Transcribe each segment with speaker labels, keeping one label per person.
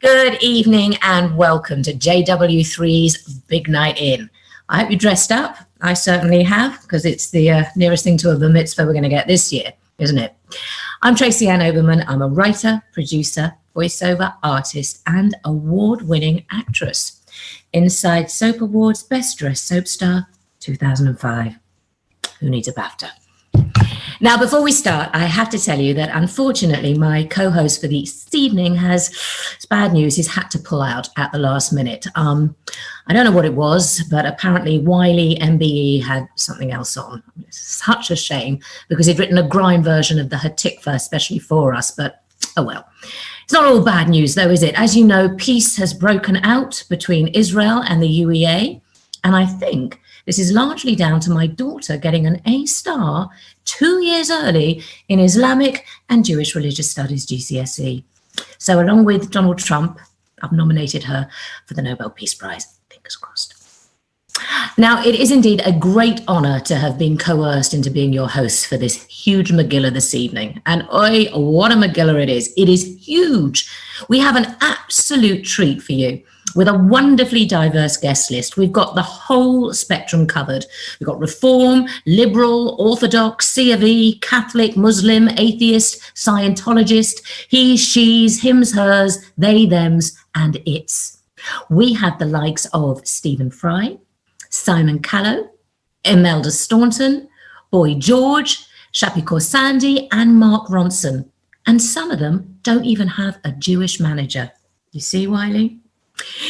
Speaker 1: Good evening and welcome to JW3's Big Night In. I hope you dressed up. I certainly have, because it's the nearest thing to a bar mitzvah we're going to get this year, isn't it? I'm Tracy Ann Oberman. I'm a writer, producer, voiceover artist, and award-winning actress. Inside Soap Awards Best Dressed Soap Star 2005. Who needs a BAFTA? Now, before we start, I have to tell you that unfortunately my co-host for this evening it's bad news. He's had to pull out at the last minute. I don't know what it was, but apparently Wiley MBE had something else on. It's such a shame because he'd written a grime version of the Hatikva especially for us, but oh well. It's not all bad news though, is it? As you know, peace has broken out between Israel and the UEA, and I think this is largely down to my daughter getting an A star 2 years early in Islamic and Jewish Religious Studies GCSE. So along with Donald Trump, I've nominated her for the Nobel Peace Prize. Fingers crossed. Now, it is indeed a great honor to have been coerced into being your host for this huge Megillah this evening. And oi, what a Megillah it is. It is huge. We have an absolute treat for you, with a wonderfully diverse guest list. We've got the whole spectrum covered. We've got Reform, Liberal, Orthodox, C of E, Catholic, Muslim, Atheist, Scientologist, he, she's, hims, hers, they, thems, and its. We have the likes of Stephen Fry, Simon Callow, Imelda Staunton, Boy George, Shappi Khorsandi, and Mark Ronson. And some of them don't even have a Jewish manager. You see, Wiley?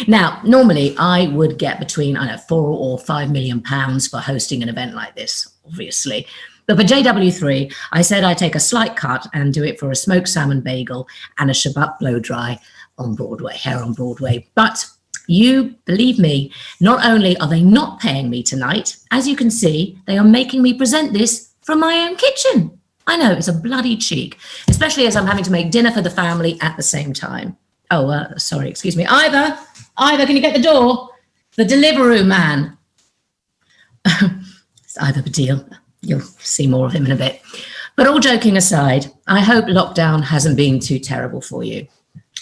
Speaker 1: Now, normally I would get between, I don't know, £4 or £5 million for hosting an event like this, obviously. But for JW3, I said I'd take a slight cut and do it for a smoked salmon bagel and a Shabbat blow dry on Broadway, here on Broadway. But you believe me, not only are they not paying me tonight, as you can see, they are making me present this from my own kitchen. I know, it's a bloody cheek, especially as I'm having to make dinner for the family at the same time. Oh, sorry, excuse me. Ivor, can you get the door? The Deliveroo man. It's Ivor Badil. You'll see more of him in a bit. But all joking aside, I hope lockdown hasn't been too terrible for you.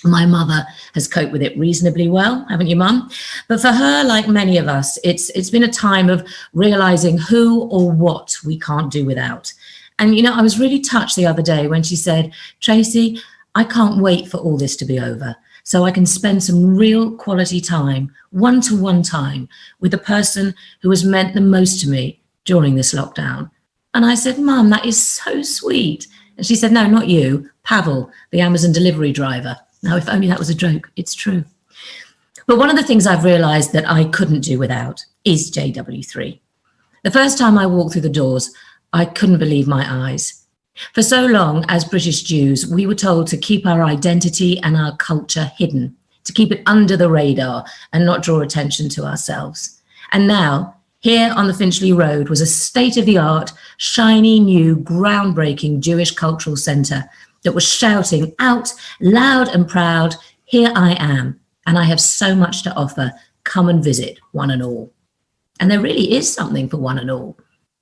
Speaker 1: My mother has coped with it reasonably well, haven't you, Mum? But for her, like many of us, it's been a time of realizing who or what we can't do without. And, you know, I was really touched the other day when she said, Tracy, I can't wait for all this to be over so I can spend some real quality time, one-to-one time, with the person who has meant the most to me during this lockdown. And I said, Mum, that is so sweet. And she said, no, not you, Pavel, the Amazon delivery driver. Now, if only that was a joke, it's true. But one of the things I've realized that I couldn't do without is JW3. The first time I walked through the doors, I couldn't believe my eyes. For so long, as British Jews, we were told to keep our identity and our culture hidden, to keep it under the radar and not draw attention to ourselves. And now, here on the Finchley Road was a state-of-the-art, shiny, new, groundbreaking Jewish cultural centre that was shouting out loud and proud, here I am, and I have so much to offer. Come and visit, one and all. And there really is something for one and all.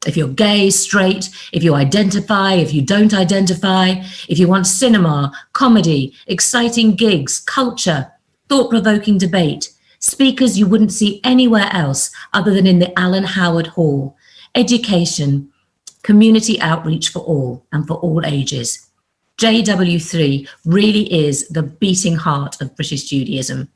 Speaker 1: If you're gay, straight, if you identify, if you don't identify, if you want cinema, comedy, exciting gigs, culture, thought-provoking debate, speakers you wouldn't see anywhere else other than in the Alan Howard Hall, education, community outreach for all and for all ages. JW3 really is the beating heart of British Judaism.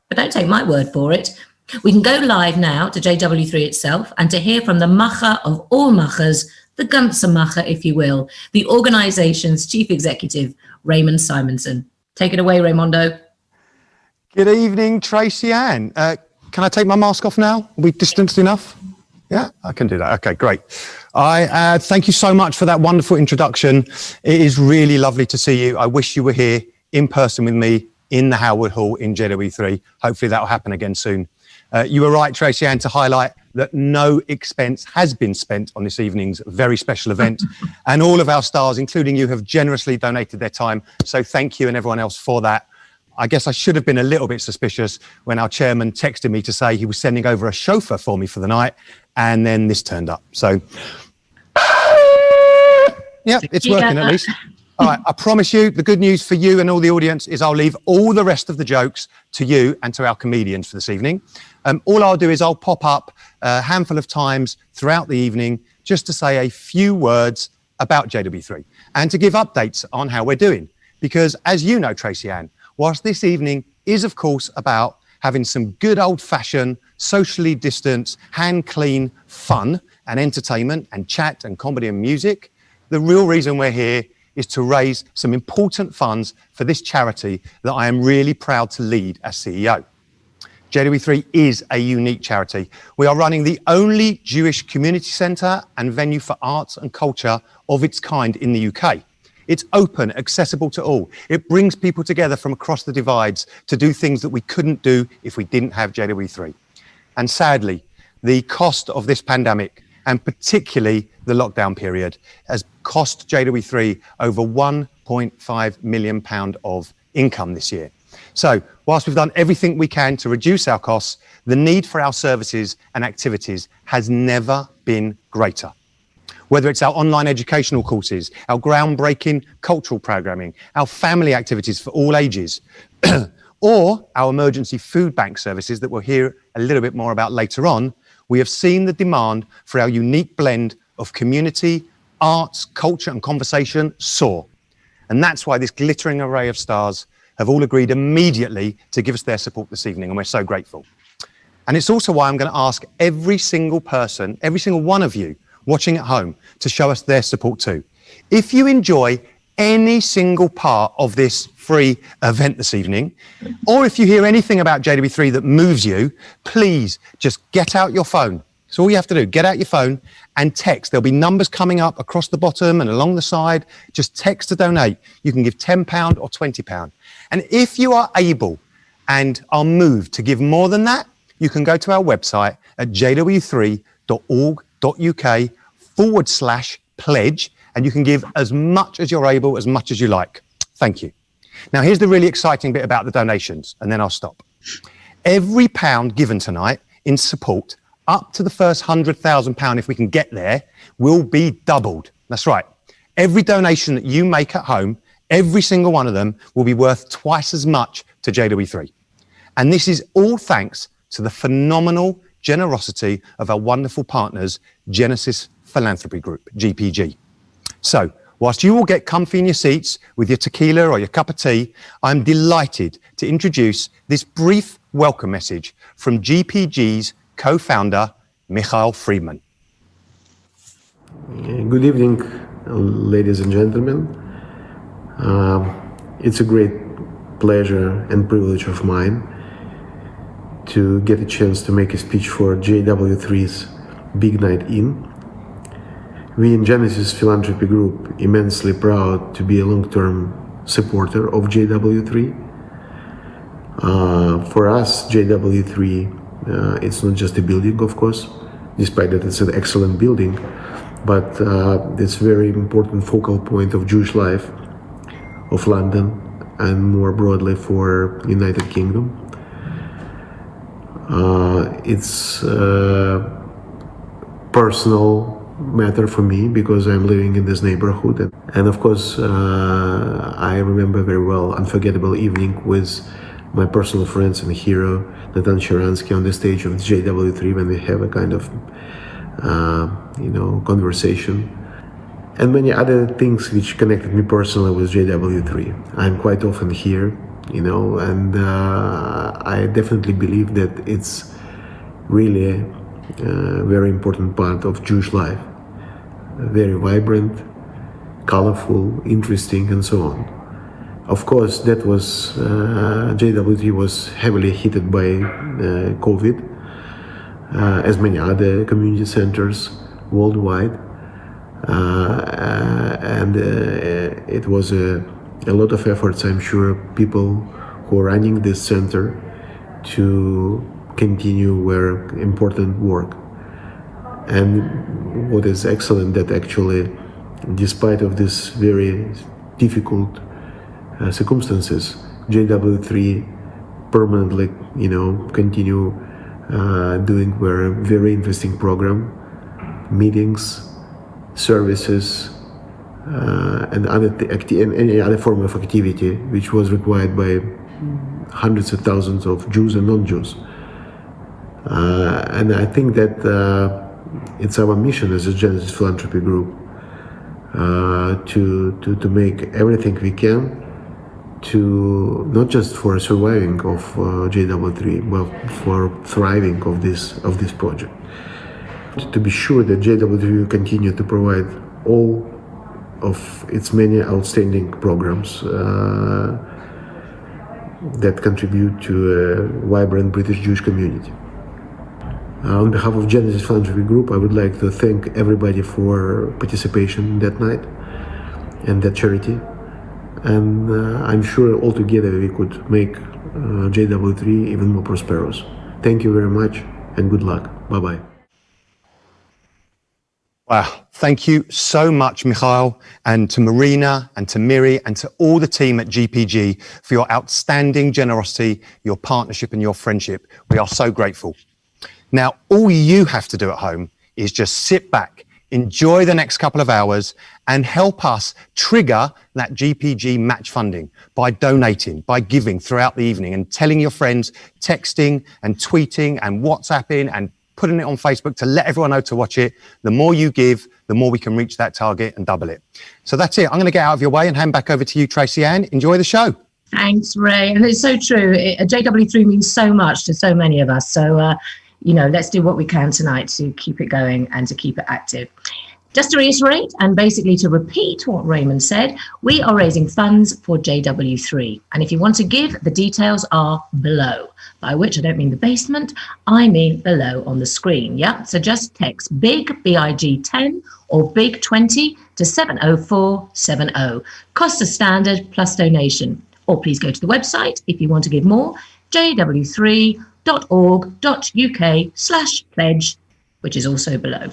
Speaker 1: But don't take my word for it. We can go live now to JW3 itself and to hear from the macher of all machers, the Ganze Macher, if you will, the organisation's chief executive, Raymond Simonson. Take it away, Raymondo.
Speaker 2: Good evening, Tracy Ann. Can I take my mask off now? Are we distanced enough? Yeah, I can do that. Okay, great. I thank you so much for that wonderful introduction. It is really lovely to see you. I wish you were here in person with me in the Howard Hall in JW3. Hopefully that will happen again soon. You were right, Tracy Ann, to highlight that no expense has been spent on this evening's very special event. And all of our stars, including you, have generously donated their time. So thank you and everyone else for that. I guess I should have been a little bit suspicious when our chairman texted me to say he was sending over a chauffeur for me for the night. And then this turned up. So, yeah, it's working at least. All right, I promise you, the good news for you and all the audience is I'll leave all the rest of the jokes to you and to our comedians for this evening. All I'll do is I'll pop up a handful of times throughout the evening just to say a few words about JW3 and to give updates on how we're doing. Because as you know, Tracy Ann, whilst this evening is, of course, about having some good old-fashioned, socially distanced, hand-clean fun and entertainment and chat and comedy and music, the real reason we're here is to raise some important funds for this charity that I am really proud to lead as CEO. JW3 is a unique charity. We are running the only Jewish community centre and venue for arts and culture of its kind in the UK. It's open, accessible to all. It brings people together from across the divides to do things that we couldn't do if we didn't have JW3. And sadly, the cost of this pandemic, and particularly the lockdown period, has cost JW3 over £1.5 million of income this year. So, whilst we've done everything we can to reduce our costs, the need for our services and activities has never been greater. Whether it's our online educational courses, our groundbreaking cultural programming, our family activities for all ages, or our emergency food bank services that we'll hear a little bit more about later on, we have seen the demand for our unique blend of community, arts, culture and conversation soar. And that's why this glittering array of stars have all agreed immediately to give us their support this evening, and we're so grateful. And it's also why I'm going to ask every single person, every single one of you watching at home to show us their support too. If you enjoy any single part of this free event this evening, or if you hear anything about JW3 that moves you, please just get out your phone. That's all you have to do. Get out your phone and text. There'll be numbers coming up across the bottom and along the side. Just text to donate. You can give £10 or £20. And if you are able and are moved to give more than that, you can go to our website at jw3.org.uk/pledge, and you can give as much as you're able, as much as you like. Thank you. Now, here's the really exciting bit about the donations, and then I'll stop. Every pound given tonight in support, up to the first £100,000, if we can get there, will be doubled. That's right. Every donation that you make at home, every single one of them will be worth twice as much to JW3. And this is all thanks to the phenomenal generosity of our wonderful partners, Genesis Philanthropy Group, GPG. So, whilst you will get comfy in your seats with your tequila or your cup of tea, I'm delighted to introduce this brief welcome message from GPG's co-founder, Michael Friedman.
Speaker 3: Good evening, ladies and gentlemen. It's a great pleasure and privilege of mine to get a chance to make a speech for JW3's Big Night In. We in Genesis Philanthropy Group immensely proud to be a long-term supporter of JW3. For us, JW3, it's not just a building, of course, despite that it's an excellent building, but it's a very important focal point of Jewish life of London and more broadly for United Kingdom. It's personal matter for me because I'm living in this neighborhood. And of course, I remember very well unforgettable evening with my personal friends and hero, Natan Sharansky, on the stage of JW3 when we have a kind of, conversation. And many other things which connected me personally with JW3. I'm quite often here, and I definitely believe that it's really a very important part of Jewish life. Very vibrant, colorful, interesting, and so on. Of course, that was JW3 was heavily hit by COVID, as many other community centers worldwide, and it was a lot of efforts. I'm sure people who are running this center to continue their important work. And what is excellent that actually, despite of this very difficult circumstances, JW3 permanently, continue doing their very interesting program, meetings, services, and any other form of activity which was required by hundreds of thousands of Jews and non-Jews. And I think that it's our mission as a Genesis Philanthropy Group to make everything we can to not just for surviving of JW3, but for thriving of this project. To be sure that JW3 will continue to provide all of its many outstanding programs that contribute to a vibrant British Jewish community. On behalf of Genesis Philanthropy Group, I would like to thank everybody for participation that night and that charity. And I'm sure altogether we could make JW3 even more prosperous. Thank you very much and good luck. Bye-bye.
Speaker 2: Wow. Thank you so much, Mikhail, and to Marina and to Miri and to all the team at GPG for your outstanding generosity, your partnership and your friendship. We are so grateful. Now, all you have to do at home is just sit back, enjoy the next couple of hours and help us trigger that GPG match funding by donating, by giving throughout the evening and telling your friends, texting and tweeting and WhatsApping and putting it on Facebook to let everyone know to watch it. The more you give, the more we can reach that target and double it. So that's it. I'm going to get out of your way and hand back over to you, Tracy Ann. Enjoy the show.
Speaker 1: Thanks, Ray. And it's so true. JW3 means so much to so many of us. So, let's do what we can tonight to keep it going and to keep it active. Just to reiterate and basically to repeat what Raymond said, we are raising funds for JW3. And if you want to give, the details are below, by which I don't mean the basement, I mean below on the screen. Yeah. So just text BIG, BIG 10 or BIG 20 to 70470. Cost is standard plus donation. Or please go to the website if you want to give more, jw3.org.uk/pledge, which is also below.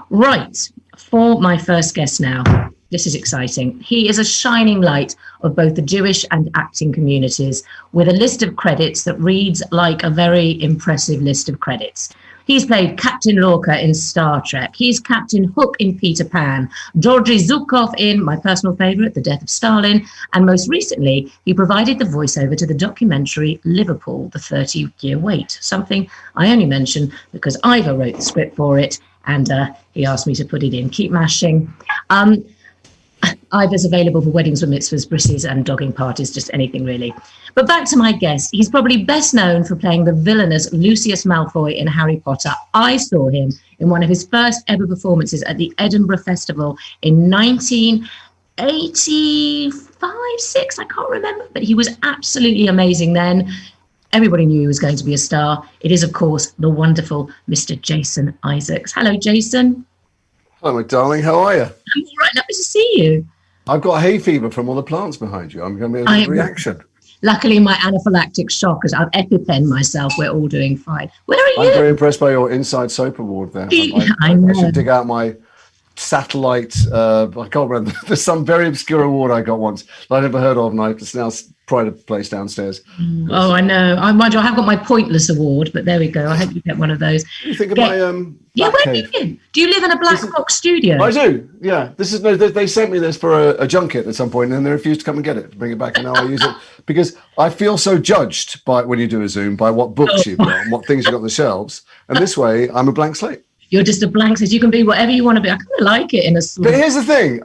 Speaker 1: Right, for my first guest now. This is exciting. He is a shining light of both the Jewish and acting communities with a list of credits that reads like a very impressive list of credits. He's played Captain Lorca in Star Trek. He's Captain Hook in Peter Pan, Georgy Zukov in my personal favourite, The Death of Stalin, and most recently, he provided the voiceover to the documentary Liverpool, The 30-Year Wait, something I only mention because Ivor wrote the script for it, and he asked me to put it in. Keep mashing. Ivor's available for weddings, bar mitzvahs, brises, and dogging parties, just anything really. But back to my guest. He's probably best known for playing the villainous Lucius Malfoy in Harry Potter. I saw him in one of his first ever performances at the Edinburgh Festival in 1985, 6, I can't remember, but he was absolutely amazing then. Everybody knew he was going to be a star. It is, of course, the wonderful Mr. Jason Isaacs. Hello, Jason.
Speaker 4: Hello, my darling. How are you?
Speaker 1: I'm all right. Lovely to see you.
Speaker 4: I've got hay fever from all the plants behind you. I'm going to be a reaction.
Speaker 1: Luckily, my anaphylactic shock, because I've EpiPen myself, we're all doing fine. Where are you?
Speaker 4: I'm very impressed by your Inside Soap Award there.
Speaker 1: I know.
Speaker 4: I should dig out my satellite. I can't remember. There's some very obscure award I got once that I never heard of, and it's now pride of place downstairs.
Speaker 1: Oh, I know. I mind you, I have got my Pointless Award, but there we go. I hope you get one of those.
Speaker 4: What do you think of
Speaker 1: Get-
Speaker 4: my
Speaker 1: Yeah,
Speaker 4: Bat
Speaker 1: where do
Speaker 4: Cave?
Speaker 1: you live? Do you live in a Black Box studio?
Speaker 4: I do. Yeah, this is no. They sent me this for a junket at some point, and then they refused to come and get it, to bring it back, and now I use it because I feel so judged by when you do a Zoom by what books you've got and what things you've got on the shelves, and this way I'm a blank slate.
Speaker 1: You're just a blank slate. You can be whatever you want to be. I kind of like it in a
Speaker 4: But
Speaker 1: sort.
Speaker 4: here's the thing: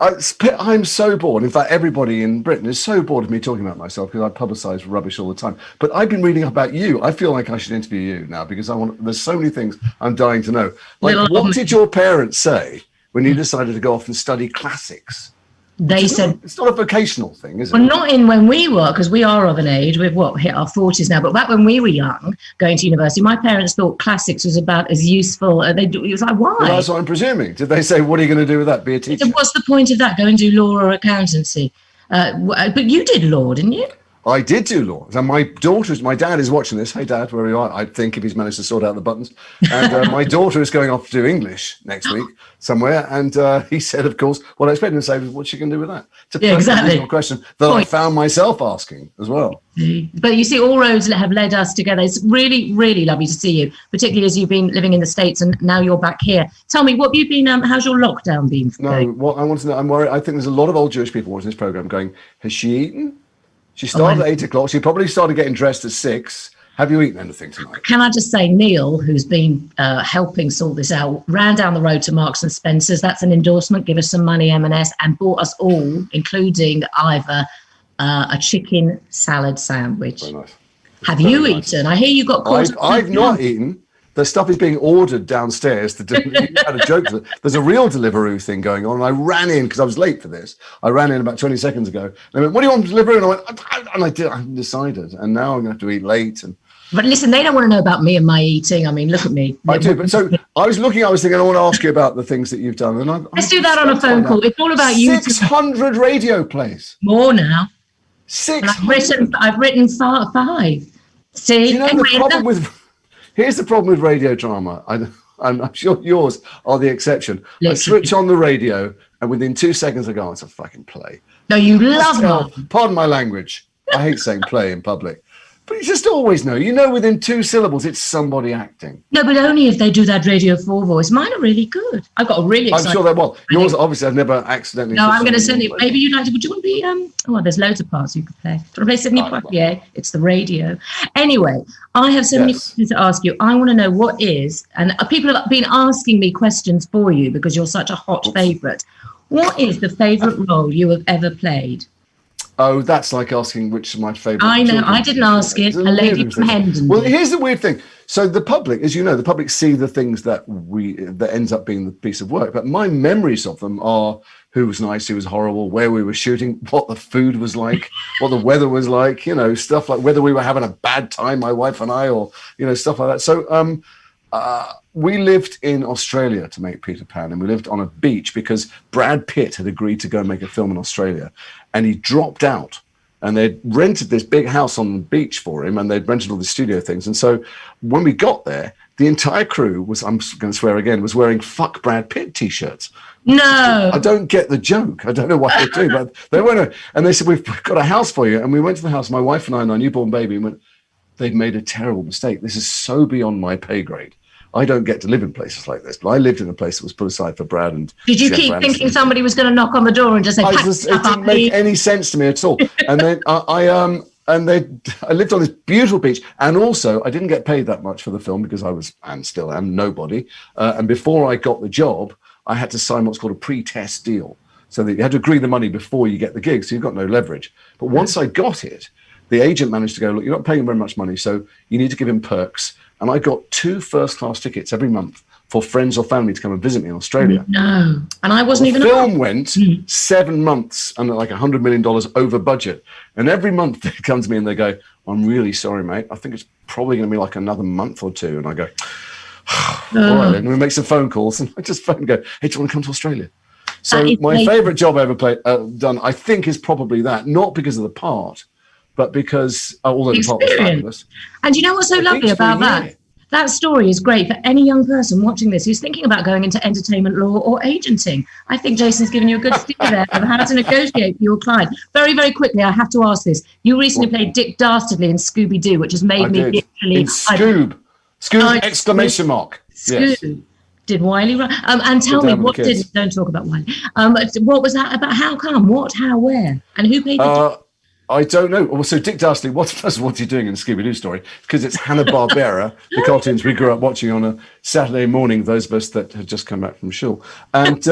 Speaker 4: I'm so bored. In fact, everybody in Britain is so bored of me talking about myself because I publicise rubbish all the time. But I've been reading about you. I feel like I should interview you now because I want. There's so many things I'm dying to know. Like,
Speaker 1: Little
Speaker 4: what
Speaker 1: Hobbit.
Speaker 4: did your parents say when you decided to go off and study classics?
Speaker 1: They said,
Speaker 4: It's not a vocational thing, is it?
Speaker 1: well, not in when we were, because we are of an age, we've hit our 40s now, but back when we were young, going to university, my parents thought classics was about as useful. It was like, why?
Speaker 4: Well, that's what I'm presuming. Did they say, what are you going to do with that? Be a teacher?
Speaker 1: So what's the point of that? Go and do law or accountancy. But you did law, didn't you?
Speaker 4: I did do law. And my dad is watching this. Hey, Dad, where are you? I think if he's managed to sort out the buttons. And my daughter is going off to do English next week somewhere. And he said, of course, what I expected him to say was, what's she going to do with that? It's a
Speaker 1: Yeah, exactly.
Speaker 4: personal question that I found myself asking as well.
Speaker 1: But you see, all roads have led us together. It's really, really lovely to see you, particularly as you've been living in the States and now you're back here. Tell me, what have you been, how's your lockdown been?
Speaker 4: No, what I want to know, I'm worried. I think there's a lot of old Jewish people watching this program going, has she eaten? She started at 8 o'clock. She probably started getting dressed at 6. Have you eaten anything tonight?
Speaker 1: Can I just say, Neil, who's been helping sort this out, ran down the road to Marks and Spencer's. That's an endorsement. Give us some money, M&S, and bought us all, including Ivor, a chicken salad sandwich.
Speaker 4: Very nice.
Speaker 1: Have
Speaker 4: Very
Speaker 1: you
Speaker 4: nice.
Speaker 1: eaten? I hear you got caught.
Speaker 4: I've not eaten. The stuff is being ordered downstairs. You had a joke. There's a real Deliveroo thing going on. And I ran in because I was late for this. I ran in about 20 seconds ago. And they went, what do you want from Deliveroo? And I went, and I did. I decided. And now I'm going to have to eat late. And
Speaker 1: But listen, they don't want to know about me and my eating. I mean, look at me.
Speaker 4: I do. But so I was thinking, I want to ask you about the things that you've done. And
Speaker 1: Let's do that on a phone call. It's all about you.
Speaker 4: 600 radio plays.
Speaker 1: More now.
Speaker 4: 600.
Speaker 1: And I've written five. See,
Speaker 4: Do you know
Speaker 1: anyway,
Speaker 4: the problem with? Here's the problem with radio drama. I'm sure yours are the exception. I
Speaker 1: Literally.
Speaker 4: switch on the radio, and within 2 seconds, I go, oh, it's a fucking play.
Speaker 1: no, you love them.
Speaker 4: Pardon my language. I hate saying play in public. But you just always know. You know within 2 syllables, it's somebody acting.
Speaker 1: No, but only if they do that Radio 4 voice. Mine are really good. I've got a really
Speaker 4: I'm
Speaker 1: exciting.
Speaker 4: sure that, well, yours, obviously, I've never accidentally.
Speaker 1: No,
Speaker 4: put
Speaker 1: I'm going to
Speaker 4: something
Speaker 1: send
Speaker 4: on
Speaker 1: it.
Speaker 4: the
Speaker 1: Maybe you'd like to. Would you want to be? Oh, there's loads of parts you could play. Do you want to play Sidney Poitier? It's the radio. Anyway, I have so many
Speaker 4: Yes.
Speaker 1: questions to ask you. I want to know what is, and people have been asking me questions for you because you're such a hot favourite. What is the favourite role you have ever played?
Speaker 4: Oh, that's like asking which is my favourite.
Speaker 1: I know.
Speaker 4: children's
Speaker 1: I didn't
Speaker 4: film.
Speaker 1: ask it.
Speaker 4: It's
Speaker 1: A
Speaker 4: weird
Speaker 1: lady
Speaker 4: thing.
Speaker 1: from Hendon
Speaker 4: Well,
Speaker 1: did.
Speaker 4: here's the weird thing. So the public, as you know, the public see the things that ends up being the piece of work. But my memories of them are who was nice, who was horrible, where we were shooting, what the food was like, what the weather was like, stuff like whether we were having a bad time, my wife and I, or, stuff like that. So we lived in Australia to make Peter Pan, and we lived on a beach because Brad Pitt had agreed to go and make a film in Australia, and he dropped out. And they'd rented this big house on the beach for him, and they'd rented all the studio things. And so when we got there, the entire crew was, I'm going to swear again, was wearing "Fuck Brad Pitt" t-shirts.
Speaker 1: No.
Speaker 4: I don't get the joke. I don't know what they do, but they went, and they said, we've got a house for you. And we went to the house, my wife and I and our newborn baby, and went, they've made a terrible mistake. This is so beyond my pay grade. I don't get to live in places like this, but I lived in a place that was put aside for Brad and
Speaker 1: Did you
Speaker 4: Jeff
Speaker 1: keep
Speaker 4: Branson.
Speaker 1: thinking somebody was going to knock on the door and just say,
Speaker 4: It
Speaker 1: "Pack
Speaker 4: didn't
Speaker 1: stuff up,
Speaker 4: make
Speaker 1: please"?
Speaker 4: any sense to me at all. And then I lived on this beautiful beach, and also I didn't get paid that much for the film because I was, and still am, nobody. And before I got the job, I had to sign what's called a pre-test deal, so that you had to agree the money before you get the gig, so you've got no leverage. But once I got it, the agent managed to go, look, you're not paying very much money, so you need to give him perks. And I got 2 first-class tickets every month for friends or family to come and visit me in Australia.
Speaker 1: No. And I wasn't
Speaker 4: The
Speaker 1: even.
Speaker 4: film went 7 months and like $100 million over budget. And every month they come to me and they go, I'm really sorry, mate. I think it's probably going to be like another month or 2. And I go, all right, then. And we make some phone calls, and I just phone and go, hey, do you want to come to Australia? So
Speaker 1: That is
Speaker 4: my
Speaker 1: amazing.
Speaker 4: favourite job I ever done, I think, is probably that. Not because of the part, but because, although the part was
Speaker 1: Experience.
Speaker 4: fabulous.
Speaker 1: And you know what's so
Speaker 4: I think
Speaker 1: lovely
Speaker 4: it's for a
Speaker 1: about that?
Speaker 4: year.
Speaker 1: That story is great for any young person watching this who's thinking about going into entertainment law or agenting. I think Jason's given you a good steer there of how to negotiate for your client. Very, very quickly, I have to ask this. You recently played Dick Dastardly in Scooby-Doo, which has made me literally...
Speaker 4: In Scoob. Scoob, exclamation mark.
Speaker 1: Scoob.
Speaker 4: Yes.
Speaker 1: Did Wiley run? And tell me, what did... Don't talk about Wiley. What was that about? How come? What, how, where? And who played the...
Speaker 4: I don't know. Well, so Dick Dastardly, what's he doing in the Scooby-Doo story? Because it's Hanna-Barbera, the cartoons we grew up watching on a Saturday morning, those of us that had just come back from shul. And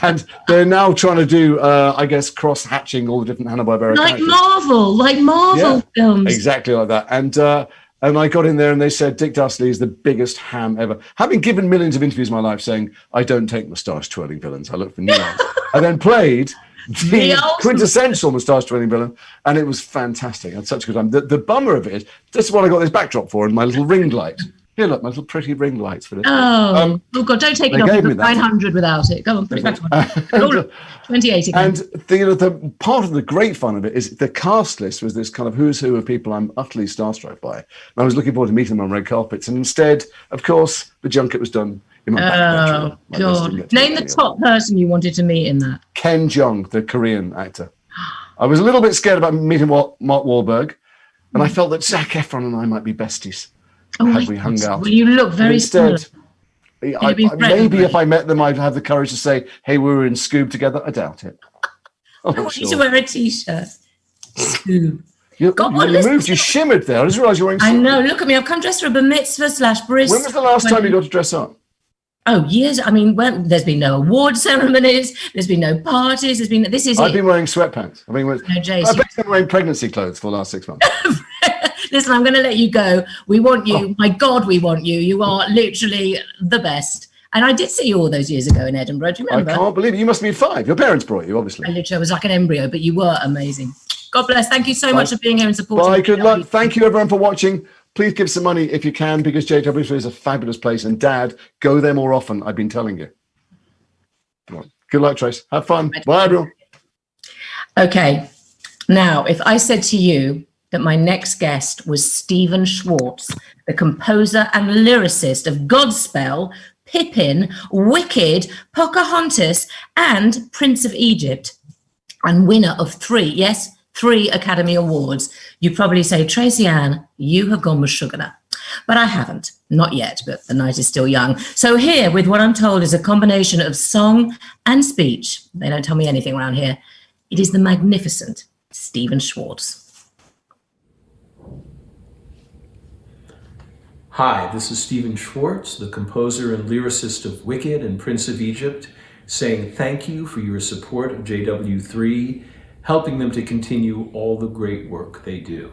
Speaker 4: and they're now trying to do, I guess, cross-hatching all the different Hanna-Barbera characters.
Speaker 1: Like Marvel films.
Speaker 4: Exactly like that. And I got in there and they said Dick Dastardly is the biggest ham ever. Having given millions of interviews in my life saying, I don't take moustache-twirling villains, I look for new ones. I then played... the quintessential moustache-twirling villain, and it was fantastic. I had such a good time. The bummer of it, this is what I got this backdrop for, and my little ring light. Here, look, my little pretty ring lights for this.
Speaker 1: Oh God, don't take it off. 900 without it. Go on, put it back on. 28 again.
Speaker 4: And the part of the great fun of it is the cast list was this kind of who's who of people I'm utterly starstruck by. And I was looking forward to meeting them on red carpets, and instead, of course, the junket was done.
Speaker 1: Oh, God. Name the top person you wanted to meet in that.
Speaker 4: Ken Jeong, the Korean actor. I was a little bit scared about meeting Mark Wahlberg, and I felt that Zac Efron and I might be besties had we hung out.
Speaker 1: Well, you look very similar.
Speaker 4: Maybe if I met them, I'd have the courage to say, hey, we were in Scoob together. I doubt it.
Speaker 1: I want you to wear a T-shirt. Scoob.
Speaker 4: You moved, you shimmered there. I just realised you were wearing
Speaker 1: I know, look at me. I've come dressed for a bar mitzvah / bris.
Speaker 4: When was the last time you got to dress up?
Speaker 1: Oh, years. I mean, there's been no award ceremonies. There's been no parties. This is
Speaker 4: I've been wearing sweatpants. I've been wearing pregnancy clothes for the last 6 months.
Speaker 1: Listen, I'm going to let you go. We want you. Oh. My God, we want you. You are literally the best. And I did see you all those years ago in Edinburgh. Do you remember?
Speaker 4: I can't believe it. You must have been 5. Your parents brought you, obviously.
Speaker 1: I was like an embryo, but you were amazing. God bless. Thank you so much for being here and supporting.
Speaker 4: Bye. Good luck. Thank you, everyone, for watching. Please give some money if you can, because JW3 is a fabulous place. And Dad, go there more often. I've been telling you. Good luck, Trace. Have fun. Bye, everyone.
Speaker 1: Okay. Now, if I said to you that my next guest was Stephen Schwartz, the composer and lyricist of Godspell, Pippin, Wicked, Pocahontas, and Prince of Egypt, and winner of 3 Academy Awards, you probably say, Tracy Ann, you have gone with Sugar. But I haven't, not yet, but the night is still young. So here, with what I'm told is a combination of song and speech, they don't tell me anything around here, it is the magnificent Stephen Schwartz.
Speaker 5: Hi, this is Stephen Schwartz, the composer and lyricist of Wicked and Prince of Egypt, saying thank you for your support of JW3, helping them to continue all the great work they do.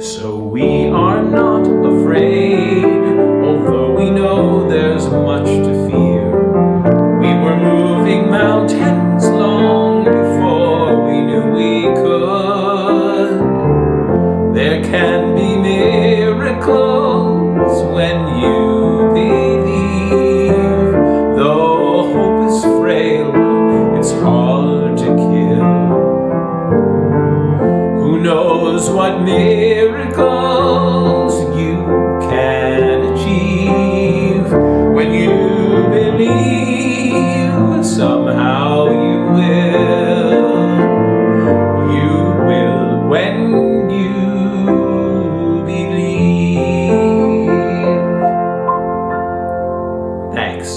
Speaker 5: So we are not afraid, although we know there's much to fear. We were moving mountains long before we knew we could. There can be miracles when you believe. Though hope is frail, it's hard to kill. Who knows what miracles you can achieve? When you believe, somehow you will. You will when you believe. Thanks.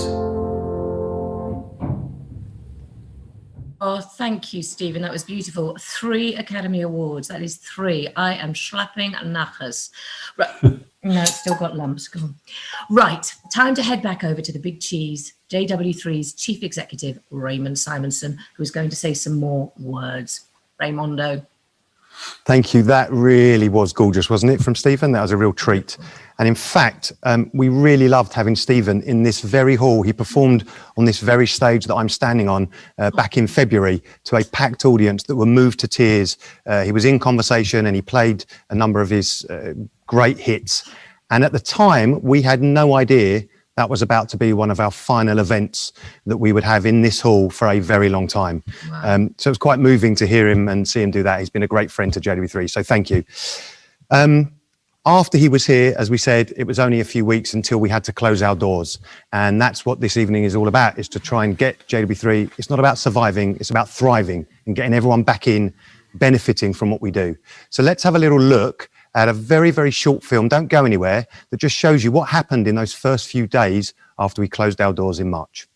Speaker 1: Oh, thank you, Stephen. That was beautiful. 3 Academy Awards. That is 3. I am schlapping nachas. Right. No, it's still got lumps. Go on. Right. Time to head back over to the big cheese, JW3's chief executive, Raymond Simonson, who is going to say some more words. Raymondo.
Speaker 2: Thank you. That really was gorgeous, wasn't it, from Stephen? That was a real treat. And in fact, we really loved having Stephen in this very hall. He performed on this very stage that I'm standing on back in February to a packed audience that were moved to tears. He was in conversation and he played a number of his great hits. And at the time, we had no idea that was about to be one of our final events that we would have in this hall for a very long time. Wow. So it was quite moving to hear him and see him do that. He's been a great friend to JW3, so thank you. After he was here, as we said, it was only a few weeks until we had to close our doors. And that's what this evening is all about, is to try and get JW3. It's not about surviving, it's about thriving and getting everyone back in, benefiting from what we do. So let's have a little look at a very, very short film, don't go anywhere, that just shows you what happened in those first few days after we closed our doors in March.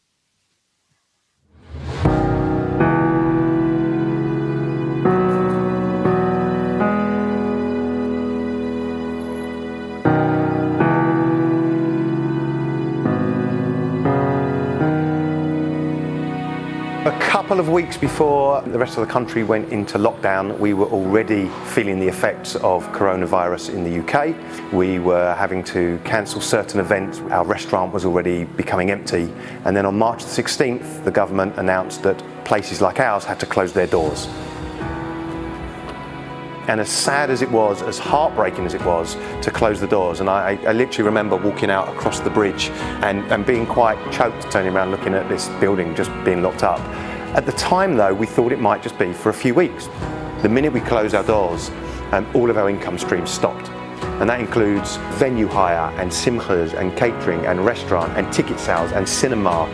Speaker 2: A couple of weeks before the rest of the country went into lockdown, we were already feeling the effects of coronavirus in the UK. We were having to cancel certain events. Our restaurant was already becoming empty. And then on March the 16th, the government announced that places like ours had to close their doors. And as sad as it was, as heartbreaking as it was to close the doors, and I literally remember walking out across the bridge and being quite choked, turning around looking at this building just being locked up. At the time though, we thought it might just be for a few weeks. The minute we closed our doors, all of our income streams stopped. And that includes venue hire and simchas and catering and restaurant and ticket sales and cinema.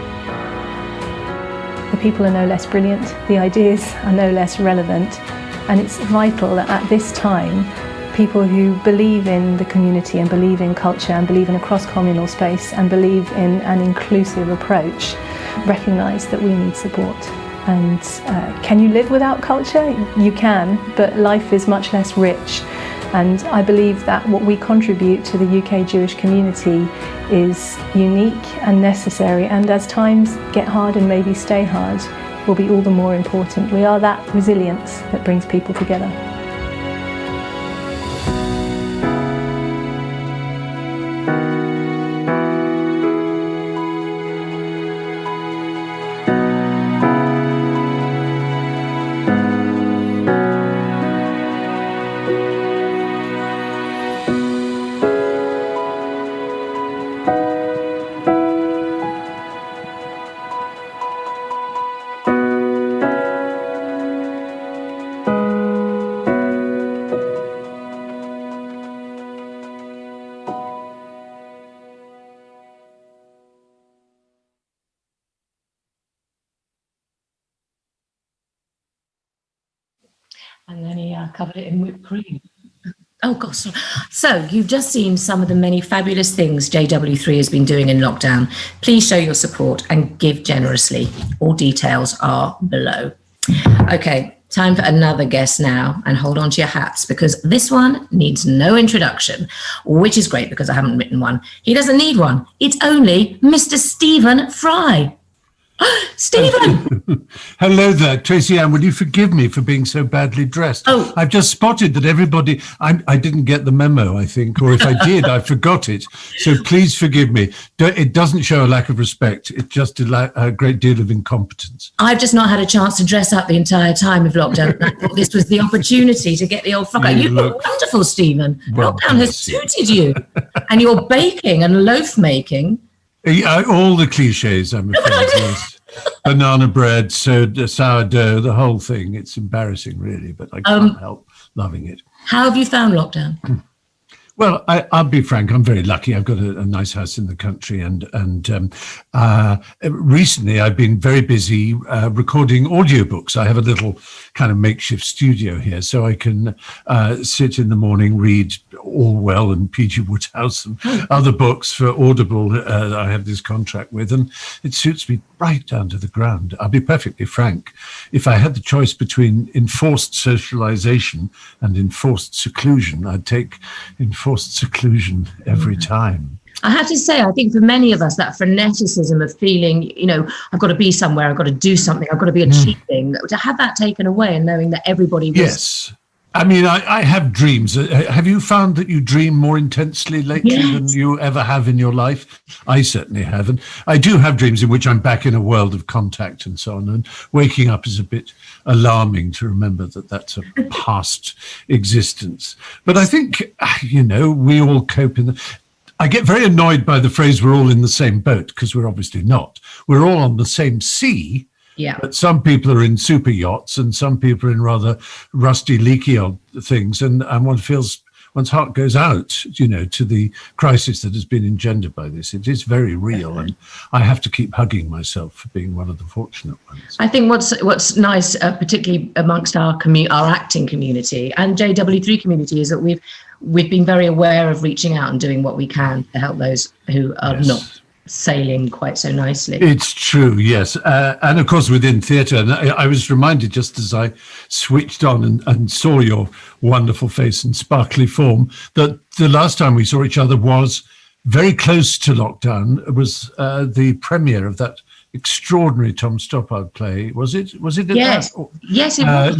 Speaker 6: The people are no less brilliant, the ideas are no less relevant. And it's vital that at this time, people who believe in the community and believe in culture and believe in a cross-communal space and believe in an inclusive approach, recognise that we need support. And can you live without culture? You can, but life is much less rich. And I believe that what we contribute to the UK Jewish community is unique and necessary. And as times get hard and maybe stay hard, will be all the more important. We are that resilience that brings people together.
Speaker 1: And then he covered it in whipped cream. Oh, gosh. Sorry. So you've just seen some of the many fabulous things JW3 has been doing in lockdown. Please show your support and give generously. All details are below. Okay, time for another guest now. And hold on to your hats, because this one needs no introduction, which is great because I haven't written one. He doesn't need one. It's only Mr. Stephen Fry. Stephen!
Speaker 7: Hello there, Tracy Ann. Would you forgive me for being so badly dressed?
Speaker 1: Oh.
Speaker 7: I've just spotted that everybody, I didn't get the memo, I think, or if I did, I forgot it. So please forgive me. It doesn't show a lack of respect. It's just a great deal of incompetence.
Speaker 1: I've just not had a chance to dress up the entire time of lockdown. I thought this was the opportunity to get the old frock out. You look wonderful, Stephen.
Speaker 7: Well,
Speaker 1: lockdown has suited you. And you're baking and loaf making.
Speaker 7: All the cliches, I'm afraid. Yes. Banana bread, sourdough, the whole thing. It's embarrassing, really, but I can't help loving it.
Speaker 1: How have you found lockdown?
Speaker 7: Well, I'll be frank. I'm very lucky. I've got a nice house in the country, and recently I've been very busy recording audiobooks. I have a little kind of makeshift studio here, so I can sit in the morning, read Orwell and P.G. Wodehouse and other books for Audible. I have this contract with, and it suits me right down to the ground. I'll be perfectly frank. If I had the choice between enforced socialization and enforced seclusion, I'd take enforced seclusion every time.
Speaker 1: I have to say, I think for many of us, that freneticism of feeling, you know, I've got to be somewhere, I've got to do something, I've got to be achieving, to have that taken away and knowing that everybody was...
Speaker 7: Yes. I mean, I have dreams. Have you found that you dream more intensely lately than you ever have in your life? I certainly have. And I do have dreams in which I'm back in a world of contact and so on. And waking up is a bit alarming to remember that that's a past existence. But I think, you know, we all cope in the... I get very annoyed by the phrase, we're all in the same boat, because we're obviously not. We're all on the same sea.
Speaker 1: Yeah.
Speaker 7: But some people are in super yachts and some people are in rather rusty, leaky old things. And one feels one's heart goes out, you know, to the crisis that has been engendered by this. It is very real, and I have to keep hugging myself for being one of the fortunate ones.
Speaker 1: I think what's nice, particularly amongst our acting community and JW3 community, is that we've been very aware of reaching out and doing what we can to help those who are not sailing quite so nicely.
Speaker 7: It's true, yes. And of course, within theatre, and I was reminded just as I switched on and saw your wonderful face and sparkly form, that the last time we saw each other was very close to lockdown. It was the premiere of that extraordinary Tom Stoppard play. Was it?
Speaker 1: Yes, yes, it was.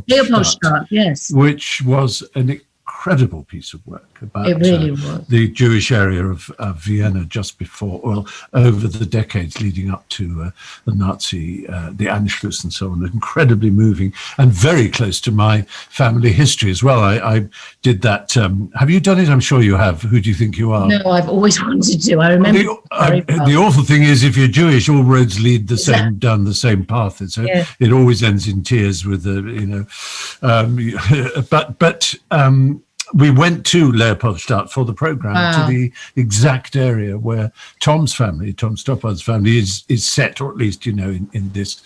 Speaker 7: Leopoldstadt,
Speaker 1: yes.
Speaker 7: Which was an incredible piece of work about
Speaker 1: it really was.
Speaker 7: The Jewish area of Vienna just before, well, over the decades leading up to the Nazi, the Anschluss and so on. Incredibly moving and very close to my family history as well. I did that. Have you done it? I'm sure you have. Who do you think you are?
Speaker 1: No, I've always wanted to. I remember.
Speaker 7: The awful thing is, if you're Jewish, all roads lead down the same path, and so it always ends in tears with the, but we went to Leopoldstadt for the programme, to the exact area where Tom's family, Tom Stoppard's family, is set, or at least, in this.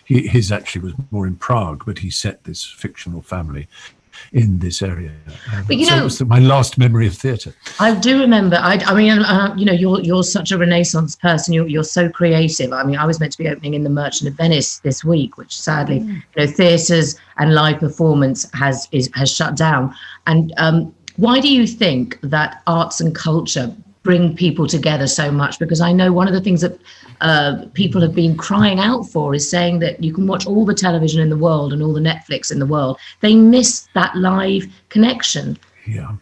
Speaker 7: His actually was more in Prague, but he set this fictional family in this area. But it was my last memory of theatre.
Speaker 1: I do remember. I mean, you're such a Renaissance person. You're so creative. I mean, I was meant to be opening in the Merchant of Venice this week, which sadly, theatres and live performance has shut down. And why do you think that arts and culture bring people together so much? Because I know one of the things that people have been crying out for is saying that you can watch all the television in the world and all the Netflix in the world. They miss that live connection.
Speaker 7: Yeah,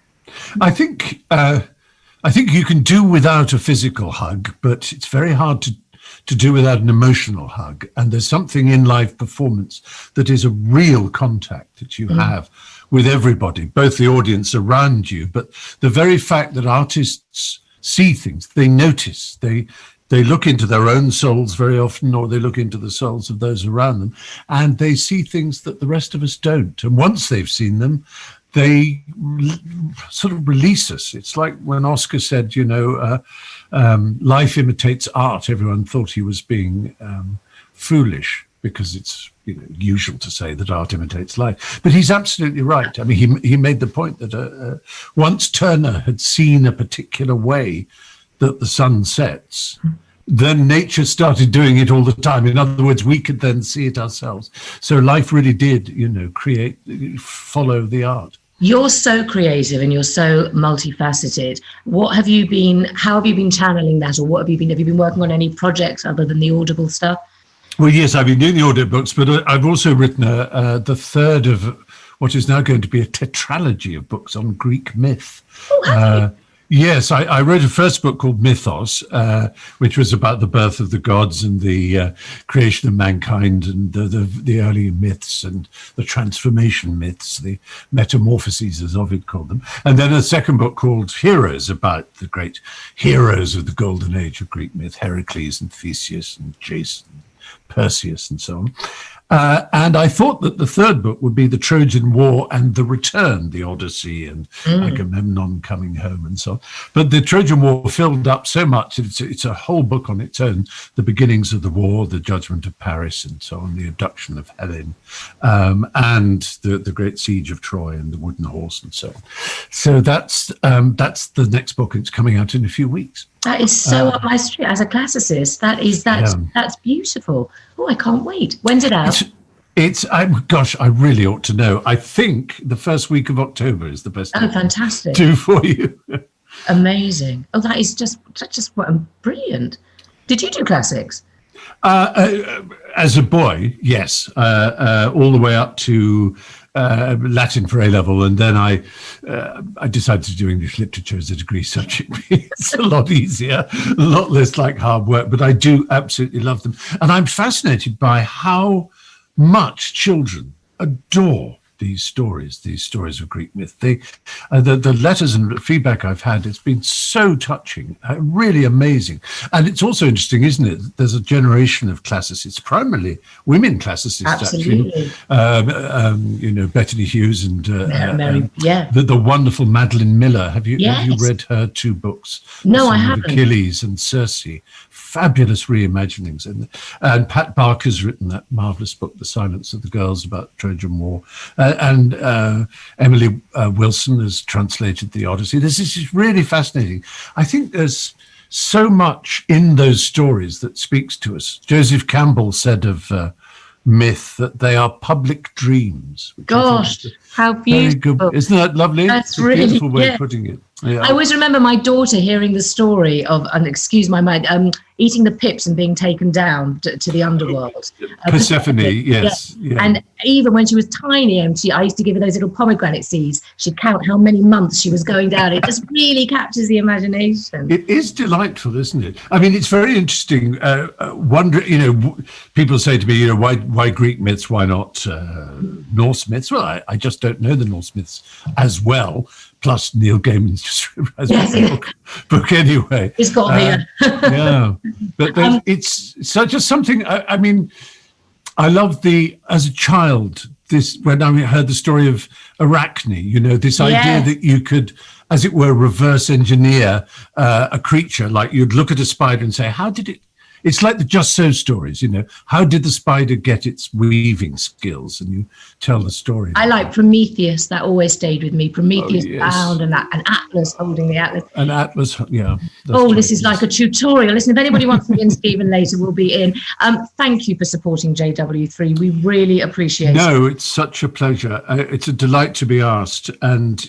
Speaker 7: I think you can do without a physical hug, but it's very hard to do without an emotional hug. And there's something in live performance that is a real contact that you have with everybody, both the audience around you, but the very fact that artists see things, they notice, they look into their own souls very often, or they look into the souls of those around them, and they see things that the rest of us don't. And once they've seen them, they sort of release us. It's like when Oscar said, life imitates art. Everyone thought he was being foolish, because it's usual to say that art imitates life. But he's absolutely right. I mean, he made the point that once Turner had seen a particular way that the sun sets, then nature started doing it all the time. In other words, we could then see it ourselves. So life really did, follow the art.
Speaker 1: You're so creative and you're so multifaceted. How have you been channeling that, or have you been working on any projects other than the Audible stuff?
Speaker 7: Well, yes, I've been doing the audiobooks, but I've also written the third of what is now going to be a tetralogy of books on Greek myth.
Speaker 1: Oh, have you?
Speaker 7: Yes, I wrote a first book called Mythos, which was about the birth of the gods and the creation of mankind, and the early myths and the transformation myths, the metamorphoses, as Ovid called them. And then a second book called Heroes, about the great heroes of the golden age of Greek myth, Heracles and Theseus and Jason, Perseus and so on. And I thought that the third book would be the Trojan War and the Return, the Odyssey and Agamemnon coming home and so on. But the Trojan War filled up so much, it's a whole book on its own, the beginnings of the war, the judgment of Paris and so on, the abduction of Helen, and the great siege of Troy and the wooden horse and so on. So that's the next book, and it's coming out in a few weeks.
Speaker 1: That is so up my street as a classicist. That's beautiful. Oh, I can't wait. When's it out?
Speaker 7: I really ought to know. I think the first week of October is the best.
Speaker 1: Oh, fantastic.
Speaker 7: Do for you.
Speaker 1: Amazing. Oh, that is just brilliant. Did you do classics?
Speaker 7: As a boy, yes, all the way up to Latin for A-level, and then I decided to do English literature as a degree subject. It's a lot easier, a lot less like hard work, but I do absolutely love them. And I'm fascinated by how much children adore these stories of Greek myth. The letters and feedback I've had, it's been so touching, really amazing. And it's also interesting, isn't it? There's a generation of classicists, primarily women classicists,
Speaker 1: Absolutely.
Speaker 7: actually. Bethany Hughes and
Speaker 1: Mary, yeah.
Speaker 7: the wonderful Madeline Miller. Have you
Speaker 1: Yes.
Speaker 7: read her 2 books?
Speaker 1: No, I
Speaker 7: Song of
Speaker 1: haven't.
Speaker 7: Achilles and Circe. Fabulous reimaginings. And Pat Barker's written that marvelous book, The Silence of the Girls, about Trojan War. And Emily Wilson has translated the Odyssey. This is really fascinating. I think there's so much in those stories that speaks to us. Joseph Campbell said of myth that they are public dreams. which I think
Speaker 1: Gosh,
Speaker 7: is
Speaker 1: how
Speaker 7: very
Speaker 1: beautiful.
Speaker 7: good. Isn't that lovely?
Speaker 1: That's
Speaker 7: It's a
Speaker 1: really-
Speaker 7: beautiful way
Speaker 1: yeah.
Speaker 7: of putting it. Yeah.
Speaker 1: I always remember my daughter hearing the story of, and excuse my mind, eating the pips and being taken down to the underworld.
Speaker 7: Persephone, yes. Yeah.
Speaker 1: And even when she was tiny, and I used to give her those little pomegranate seeds, she'd count how many months she was going down. It just really captures the imagination.
Speaker 7: It is delightful, isn't it? I mean, it's very interesting. People say to me, why Greek myths? Why not Norse myths? Well, I just don't know the Norse myths as well. Plus, Neil Gaiman's just has a book anyway.
Speaker 1: It's got me.
Speaker 7: Yeah, but it's such a something. I mean, I loved as a child. When I heard the story of Arachne, this idea that you could, as it were, reverse engineer a creature. Like you'd look at a spider and say, how did it? It's like the Just So stories, How did the spider get its weaving skills? And you tell the story.
Speaker 1: I like Prometheus. That always stayed with me. Prometheus
Speaker 7: yes.
Speaker 1: bound and Atlas holding the Atlas.
Speaker 7: An Atlas, yeah.
Speaker 1: This is like a tutorial. Listen, if anybody wants to be in, Stephen later will be in. Thank you for supporting JW3. We really appreciate it.
Speaker 7: No, it's such a pleasure. It's a delight to be asked. And,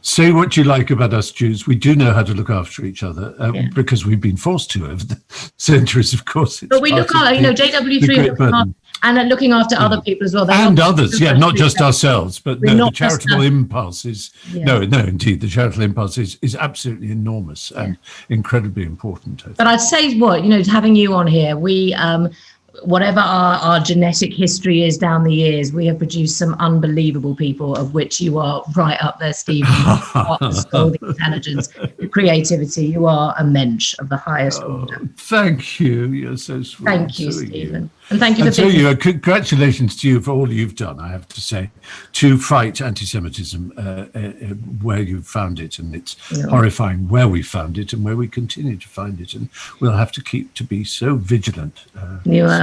Speaker 7: say what you like about us Jews. We do know how to look after each other because we've been forced to over the centuries, of course.
Speaker 1: But we look after, JW3 and looking after other people as well.
Speaker 7: And others, not just ourselves, but the charitable impulse is, no, indeed, the charitable impulse is absolutely enormous and incredibly important.
Speaker 1: But I'd say having you on here, we, whatever our genetic history is down the years, we have produced some unbelievable people, of which you are right up there, Stephen. The intelligence, the creativity. You are a mensch of the highest order.
Speaker 7: Thank you. You're so sweet.
Speaker 1: Thank you, Stephen. And thank you for
Speaker 7: being
Speaker 1: here.
Speaker 7: Congratulations to you for all you've done, I have to say, to fight anti-Semitism where you found it. And it's horrifying where we found it and where we continue to find it. And we'll have to keep to be so vigilant.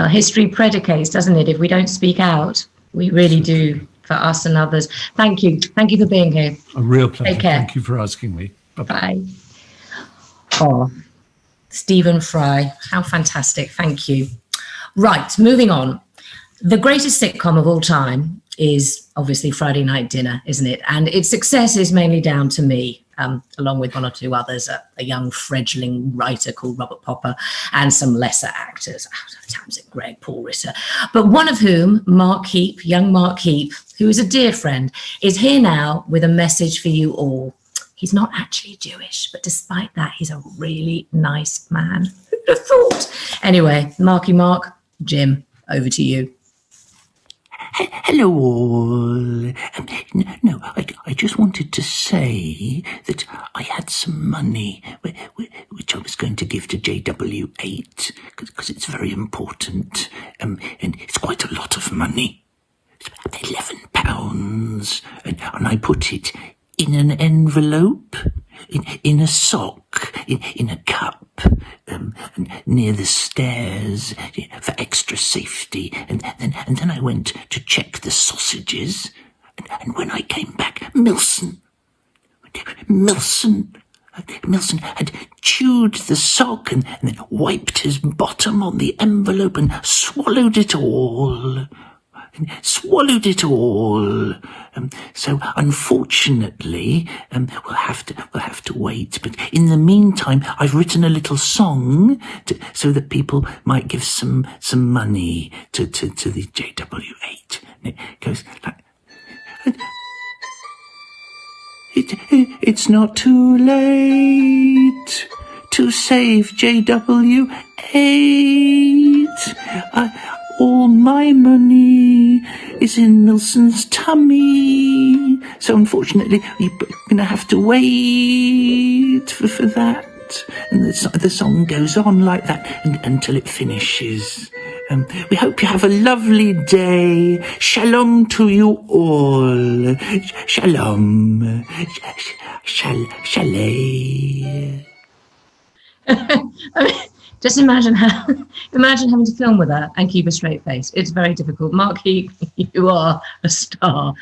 Speaker 1: History predicates, doesn't it? If we don't speak out, we really do, for us and others. Thank you. Thank you for being here.
Speaker 7: A real pleasure.
Speaker 1: Take care.
Speaker 7: Thank you for asking me.
Speaker 1: Bye. Oh, Stephen Fry, how fantastic. Thank you. Right, moving on. The greatest sitcom of all time is obviously Friday Night Dinner, isn't it? And its success is mainly down to me, along with one or two others, a young fledgling writer called Robert Popper, and some lesser actors, Tamsin Gregg, Paul Ritter, but one of whom, Mark Heap, young Mark Heap, who is a dear friend, is here now with a message for you all. He's not actually Jewish, but despite that, he's a really nice man. Who'd have thought? Anyway, Marky Mark, Jim, over to you.
Speaker 8: Hello all. I just wanted to say that I had some money which I was going to give to JW8 because it's very important and it's quite a lot of money. It's about £11 and I put it in an envelope, in a sock, in a cup, near the stairs for extra safety. And then I went to check the sausages. And when I came back, Milson had chewed the sock and then wiped his bottom on the envelope and swallowed it all. So unfortunately, we'll have to wait. But in the meantime, I've written a little song so that people might give some money to the JW8. And it goes like, it's not too late to save JW8. All my money is in Nilsson's tummy. So unfortunately, we're going to have to wait for that. And the song goes on like that until it finishes. We hope you have a lovely day. Shalom to you all. Shalom. Shalay.
Speaker 1: I mean, just imagine having to film with her and keep a straight face. It's very difficult. Mark Heap, you are a star.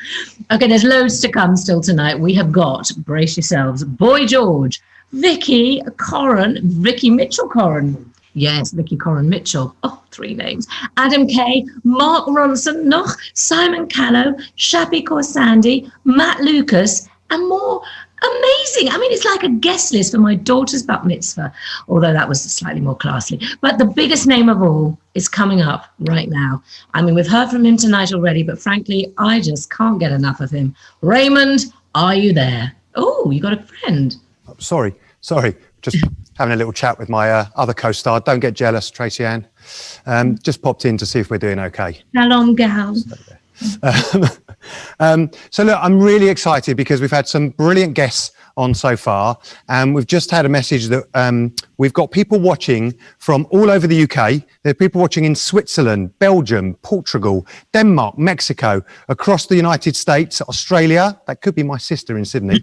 Speaker 1: Okay, there's loads to come still tonight. We have got, brace yourselves, Boy George, Vicky Mitchell Corran. Yes, Vicky Corran Mitchell. Oh, 3 names. Adam Kay, Mark Ronson, Noch, Simon Callow, Shappy Corsandi, Matt Lucas, and more. Amazing. I mean, it's like a guest list for my daughter's bat mitzvah, although that was slightly more classy. But the biggest name of all is coming up right now. I mean, we've heard from him tonight already, but frankly, I just can't get enough of him. Raymond, are you there? Oh, you got a friend.
Speaker 2: Sorry. Just having a little chat with my other co-star. Don't get jealous, Tracy Ann. Just popped in to see if we're doing okay.
Speaker 1: Shalom, gal.
Speaker 2: So look, I'm really excited because we've had some brilliant guests on so far, and we've just had a message that we've got people watching from all over the UK. There are people watching in Switzerland, Belgium, Portugal, Denmark, Mexico, across the United States, Australia, that could be my sister in Sydney,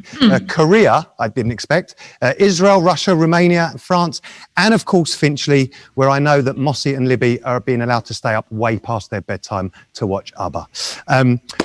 Speaker 2: Korea, I didn't expect, Israel, Russia, Romania, France, and of course Finchley, where I know that Mossy and Libby are being allowed to stay up way past their bedtime to watch ABBA.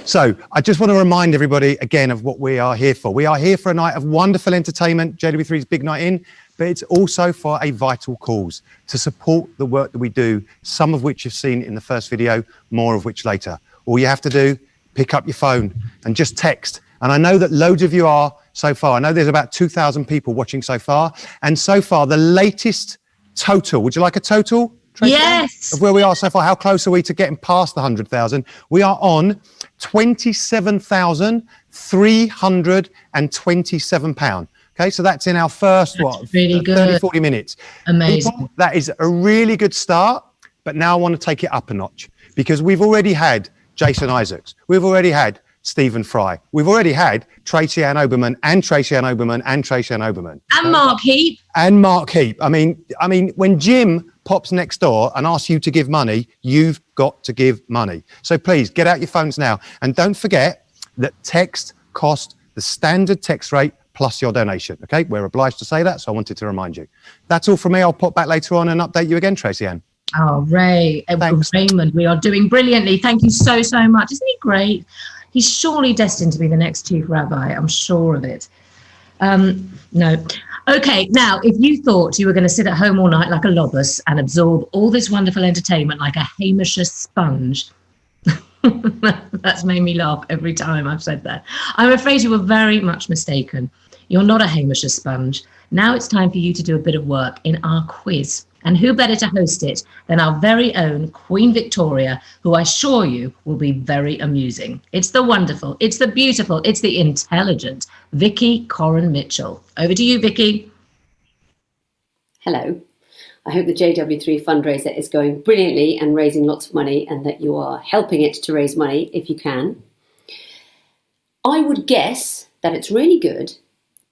Speaker 2: So I just want to remind everybody again of what we are here for. We are here for a night of wonderful entertainment, JW3's Big Night In, but it's also for a vital cause to support the work that we do, some of which you've seen in the first video, more of which later. All you have to do, pick up your phone and just text. And I know that loads of you are so far. I know there's about 2,000 people watching so far. And so far, the latest total, would you like a total, Tracy?
Speaker 1: Yes.
Speaker 2: Of where we are so far? How close are we to getting past the 100,000? We are on £27,327. Okay, so that's in our first,
Speaker 1: really
Speaker 2: 30, 40 minutes.
Speaker 1: Amazing.
Speaker 2: People, that is a really good start, but now I want to take it up a notch because we've already had Jason Isaacs. We've already had Stephen Fry. We've already had Tracy Ann Oberman and Tracy Ann Oberman and Tracy Ann Oberman.
Speaker 1: And Mark Heap.
Speaker 2: And Mark Heap. I mean, when Jim pops next door and asks you to give money, you've got to give money. So please get out your phones now. And don't forget that text costs the standard text rate plus your donation. Okay, we're obliged to say that, so I wanted to remind you. That's all from me. I'll pop back later on and update you again, Tracy Ann.
Speaker 1: Oh, Raymond, we are doing brilliantly. Thank you so much. Isn't he great? He's surely destined to be the next chief rabbi. I'm sure of it. No. Okay, now, if you thought you were going to sit at home all night like a lobus and absorb all this wonderful entertainment like a Hamisher sponge, that's made me laugh every time I've said that. I'm afraid you were very much mistaken. You're not a Hamisher sponge. Now it's time for you to do a bit of work in our quiz. And who better to host it than our very own Queen Victoria, who I assure you will be very amusing. It's the wonderful, it's the beautiful, it's the intelligent Vicky Corran Mitchell. Over to you, Vicky.
Speaker 9: Hello. I hope the JW3 fundraiser is going brilliantly and raising lots of money, and that you are helping it to raise money if you can. I would guess that it's really good,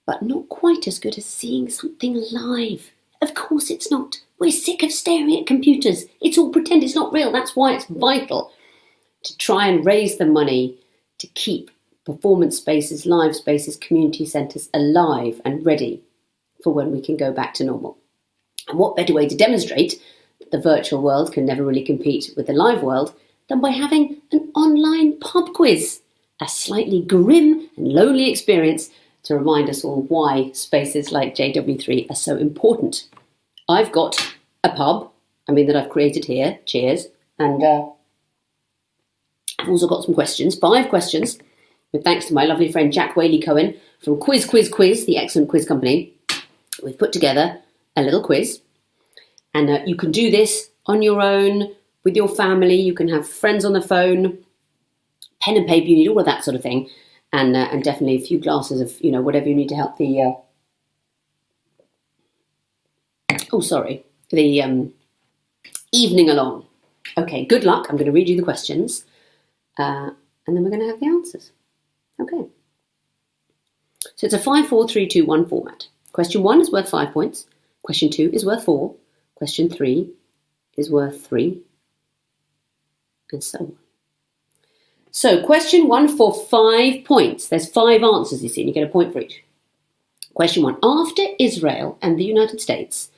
Speaker 9: but not quite as good as seeing something live. Of course it's not. We're sick of staring at computers. It's all pretend, it's not real. That's why it's vital to try and raise the money to keep performance spaces, live spaces, community centres alive and ready for when we can go back to normal. And what better way to demonstrate that the virtual world can never really compete with the live world than by having an online pub quiz, a slightly grim and lonely experience to remind us all why spaces like JW3 are so important. I've got a pub, that I've created here, cheers, and I've also got some questions, 5 questions, with thanks to my lovely friend Jack Whaley-Cohen from Quiz, the excellent quiz company. We've put together a little quiz, and you can do this on your own, with your family, you can have friends on the phone, pen and paper, you need all of that sort of thing, and definitely a few glasses of, whatever you need to help the, the evening along. Okay, good luck. I'm going to read you the questions. and then we're going to have the answers. Okay. So it's a 5, 4, 3, 2, 1 format. Question 1 is worth 5 points. Question 2 is worth 4. Question 3 is worth 3. And so on. So question 1 for 5 points. There's 5 answers, you see, and you get a point for each. Question 1. After Israel and the United States,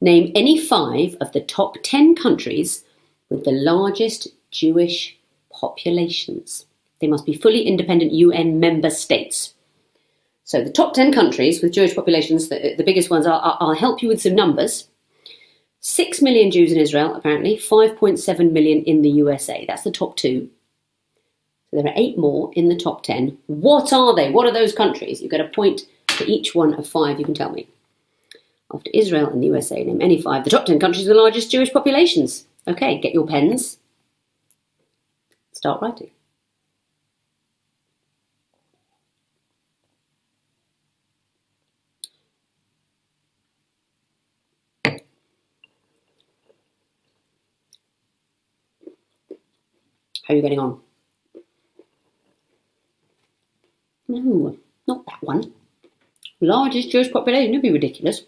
Speaker 9: name any 5 of the top 10 countries with the largest Jewish populations. They must be fully independent UN member states. So the top 10 countries with Jewish populations, the biggest ones are, I'll help you with some numbers. 6 million Jews in Israel, apparently. 5.7 million in the USA. That's the top 2. So there are 8 more in the top 10. What are they? What are those countries? You get a point for each one of 5 you can tell me. After Israel and the USA, name any 5. The top 10 countries with the largest Jewish populations. Okay, get your pens. Start writing. How are you getting on? No, not that one. Largest Jewish population, it'd be ridiculous.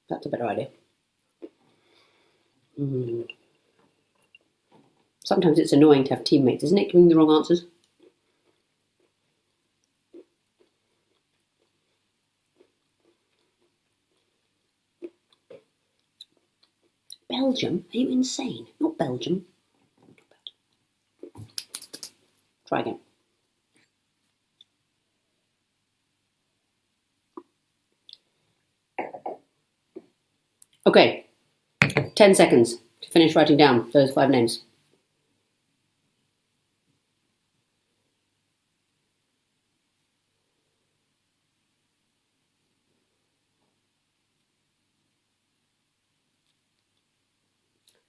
Speaker 9: That's a better idea. Sometimes it's annoying to have teammates, isn't it? Giving the wrong answers. Belgium? Are you insane? Not Belgium. Try again. Okay, 10 seconds to finish writing down those 5 names.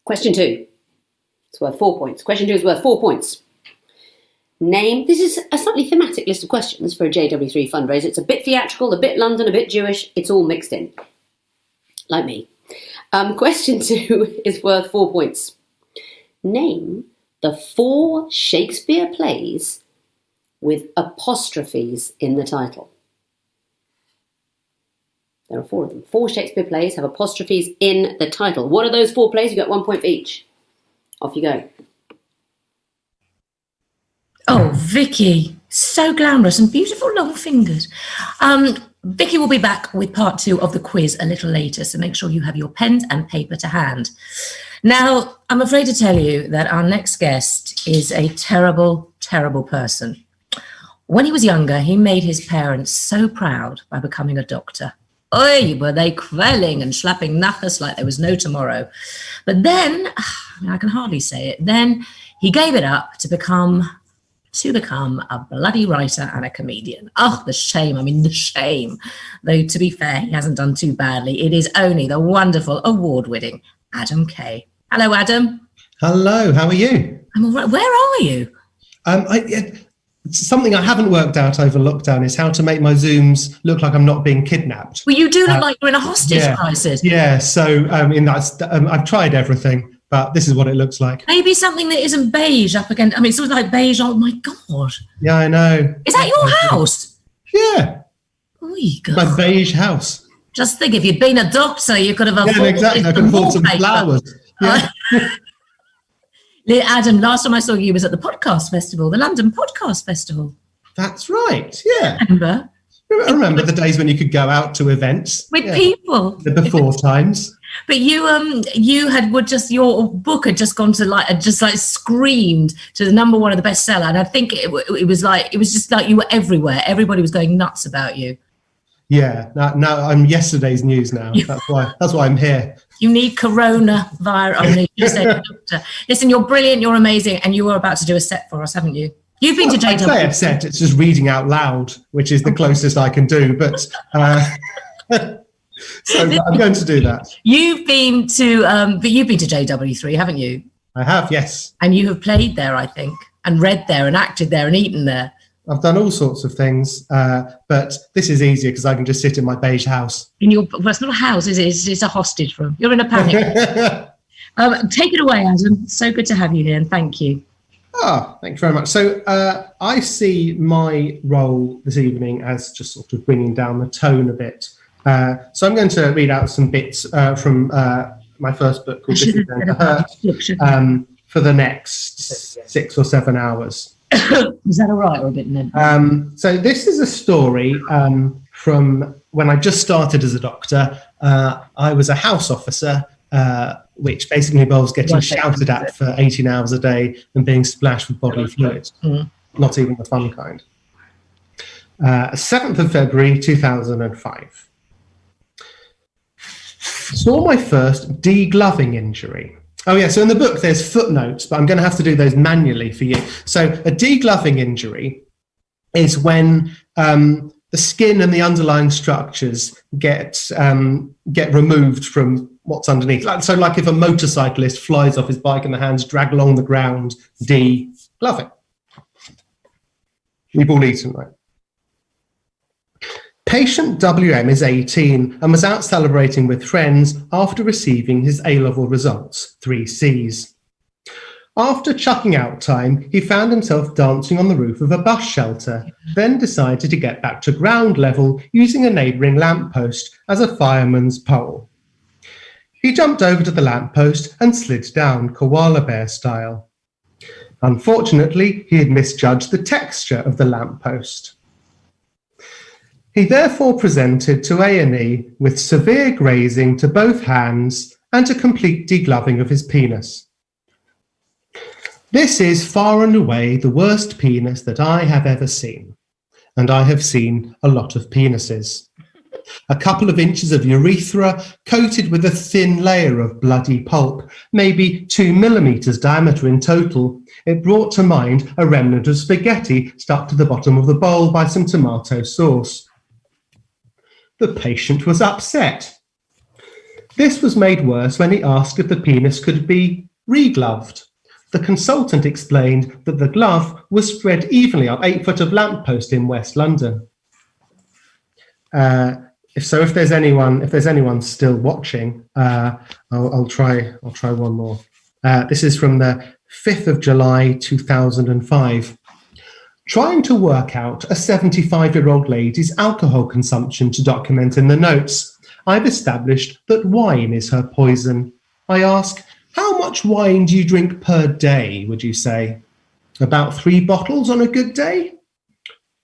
Speaker 9: Question 2. It's worth 4 points. Question 2 is worth 4 points. Name, this is a slightly thematic list of questions for a JW3 fundraiser. It's a bit theatrical, a bit London, a bit Jewish. It's all mixed in, like me. Question 2 is worth 4 points. Name the 4 Shakespeare plays with apostrophes in the title. There are 4 of them. 4 Shakespeare plays have apostrophes in the title. What are those 4 plays? You get 1 point for each. Off you go.
Speaker 1: Oh, Vicky, so glamorous and beautiful long fingers. Vicky will be back with part 2 of the quiz a little later, so make sure you have your pens and paper to hand. Now, I'm afraid to tell you that our next guest is a terrible, terrible person. When he was younger, he made his parents so proud by becoming a doctor. Oi, were they quelling and slapping nachas like there was no tomorrow. But then, I can hardly say it, then he gave it up to become a bloody writer and a comedian. Oh, the shame. I mean, the shame. Though, to be fair, he hasn't done too badly. It is only the wonderful, award-winning Adam Kay. Hello, Adam.
Speaker 10: Hello, how are you?
Speaker 1: I'm all right. Where are you?
Speaker 10: Something I haven't worked out over lockdown is how to make my Zooms look like I'm not being kidnapped.
Speaker 1: Well, you do look like you're in a hostage crisis.
Speaker 10: Yeah, so I've tried everything, but this is what it looks like.
Speaker 1: Maybe something that isn't beige up against. I mean, it's sort of like beige. Oh my God.
Speaker 10: Yeah, I know.
Speaker 1: Is that your house?
Speaker 10: Yeah.
Speaker 1: Oh, you go.
Speaker 10: My beige house.
Speaker 1: Just think, if you'd been a doctor, you could have afforded.
Speaker 10: Yeah, exactly. I could afford some flowers. Yeah.
Speaker 1: Adam, last time I saw you was at the Podcast Festival, the London Podcast Festival.
Speaker 10: That's right. Yeah.
Speaker 1: Remember?
Speaker 10: I remember the days when you could go out to events
Speaker 1: with people.
Speaker 10: The before times.
Speaker 1: But your book had just gone to screamed to the #1 of the bestseller, and I think it was just like you were everywhere. Everybody was going nuts about you.
Speaker 10: Yeah. Now I'm yesterday's news now. That's why I'm here.
Speaker 1: You need coronavirus. You said, doctor. Listen, you're brilliant. You're amazing, and you are about to do a set for us, haven't you? You've been to JW.
Speaker 10: I say a set. It's just reading out loud, which is the closest I can do. But so I'm going to do that.
Speaker 1: You've been to JW3, haven't you?
Speaker 10: I have, yes.
Speaker 1: And you have played there, I think, and read there, and acted there, and eaten there.
Speaker 10: I've done all sorts of things, but this is easier because I can just sit in my beige house.
Speaker 1: Well, it's not a house, is it? It's a hostage room. You're in a panic. Take it away, Adam. So good to have you here, and thank you.
Speaker 10: Thanks very much. So I see my role this evening as just sort of bringing down the tone a bit. So I'm going to read out some bits from my first book called This Is Going to Hurt for the next 6 or 7 hours.
Speaker 1: Is that all right or a bit nib?
Speaker 10: So this is a story from when I just started as a doctor. I was a house officer, which basically involves getting shouted at for 18 hours a day and being splashed with bodily fluids, not even the fun kind. 7th of February 2005. Saw my first degloving injury. Oh yeah, so in the book there's footnotes, but I'm going to have to do those manually for you. So a degloving injury is when the skin and the underlying structures get removed from what's underneath. So like if a motorcyclist flies off his bike and the hands drag along the ground, degloving. We've all eaten, right? Patient WM is 18 and was out celebrating with friends after receiving his A-level results, 3 Cs. After chucking out time, he found himself dancing on the roof of a bus shelter, then decided to get back to ground level using a neighbouring lamppost as a fireman's pole. He jumped over to the lamppost and slid down koala bear style. Unfortunately, he had misjudged the texture of the lamppost. He therefore presented to A&E with severe grazing to both hands and a complete degloving of his penis. This is far and away the worst penis that I have ever seen, and I have seen a lot of penises. A couple of inches of urethra coated with a thin layer of bloody pulp, maybe 2 millimeters diameter in total. It brought to mind a remnant of spaghetti stuck to the bottom of the bowl by some tomato sauce. The patient was upset. This was made worse when he asked if the penis could be regloved. The consultant explained that the glove was spread evenly up 8 foot of lamppost in West London. If there's anyone still watching, I'll try one more. This is from the 5th of July 2005. Trying to work out a 75-year-old lady's alcohol consumption to document in the notes. I've established that wine is her poison. I ask, how much wine do you drink per day, would you say? About 3 bottles on a good day?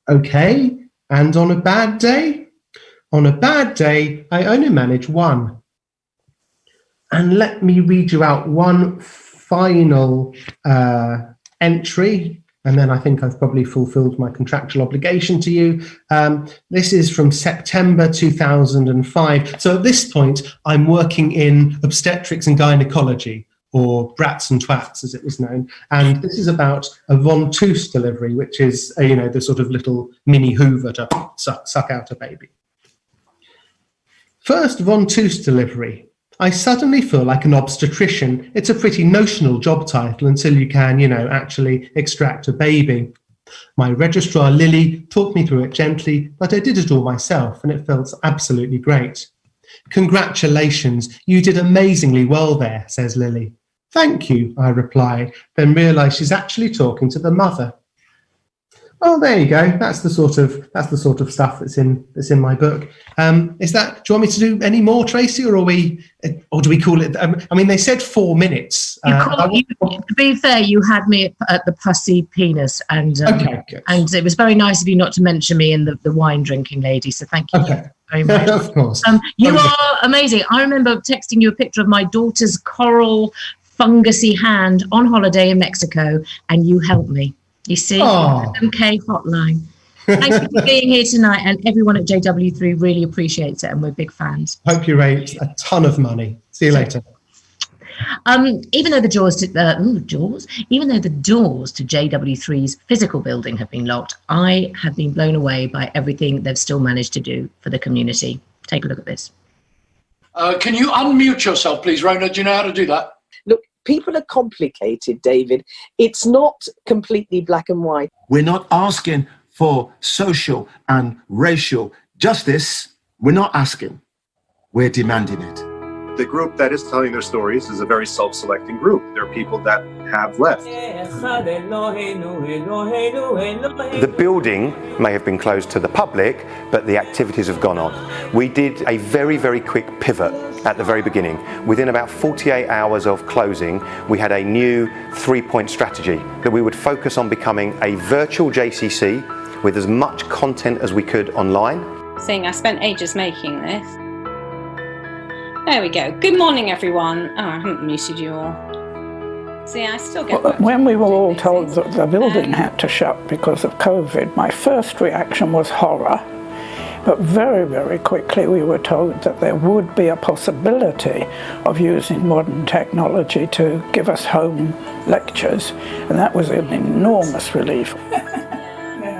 Speaker 10: Okay, and on a bad day? On a bad day, I only manage 1. And let me read you out one final entry, and then I think I've probably fulfilled my contractual obligation to you. This is from September 2005. So at this point, I'm working in obstetrics and gynecology, or brats and twats, as it was known. And this is about a Von Toos delivery, which is, the sort of little mini Hoover to suck out a baby. First Von Toos delivery. I suddenly feel like an obstetrician. It's a pretty notional job title until you can, actually extract a baby. My registrar, Lily, talked me through it gently, but I did it all myself, and it felt absolutely great. Congratulations, you did amazingly well there, says Lily. Thank you, I reply, then realise she's actually talking to the mother. Oh, there you go. That's the sort of stuff that's in my book. Do you want me to do any more, Tracy, or do we call it? They said 4 minutes.
Speaker 1: To be fair, you had me at the pussy penis, and
Speaker 10: okay, good.
Speaker 1: And it was very nice of you not to mention me in the wine drinking lady. So thank you very much.
Speaker 10: Of course.
Speaker 1: You are amazing. I remember texting you a picture of my daughter's coral fungusy hand on holiday in Mexico, and you helped me. You see, MK hotline. Thank you for being here tonight, and everyone at JW3 really appreciates it, and we're big fans.
Speaker 10: Hope you raised a ton of money. See you later.
Speaker 1: Even though the doors to JW3's physical building have been locked, I have been blown away by everything they've still managed to do for the community. Take a look at this.
Speaker 11: Can you unmute yourself, please, Rona? Do you know how to do that?
Speaker 12: Look, people are complicated, David. It's not completely black and white.
Speaker 13: We're not asking for social and racial justice. We're not asking. We're demanding it.
Speaker 14: the group that is telling their stories is a very self-selecting group. There are people that have left.
Speaker 15: The building may have been closed to the public, but the activities have gone on. We did a very, very quick pivot at the very beginning. Within about 48 hours of closing, we had a new 3-point strategy that we would focus on becoming a virtual JCC with as much content as we could online.
Speaker 16: Seeing I spent ages making this. There we go. Good morning, everyone. Oh, I haven't muted you all. See, I still get
Speaker 17: when we were all told that the building had to shut because of COVID, my first reaction was horror. But very, very quickly we were told that there would be a possibility of using modern technology to give us home lectures, and that was an enormous relief.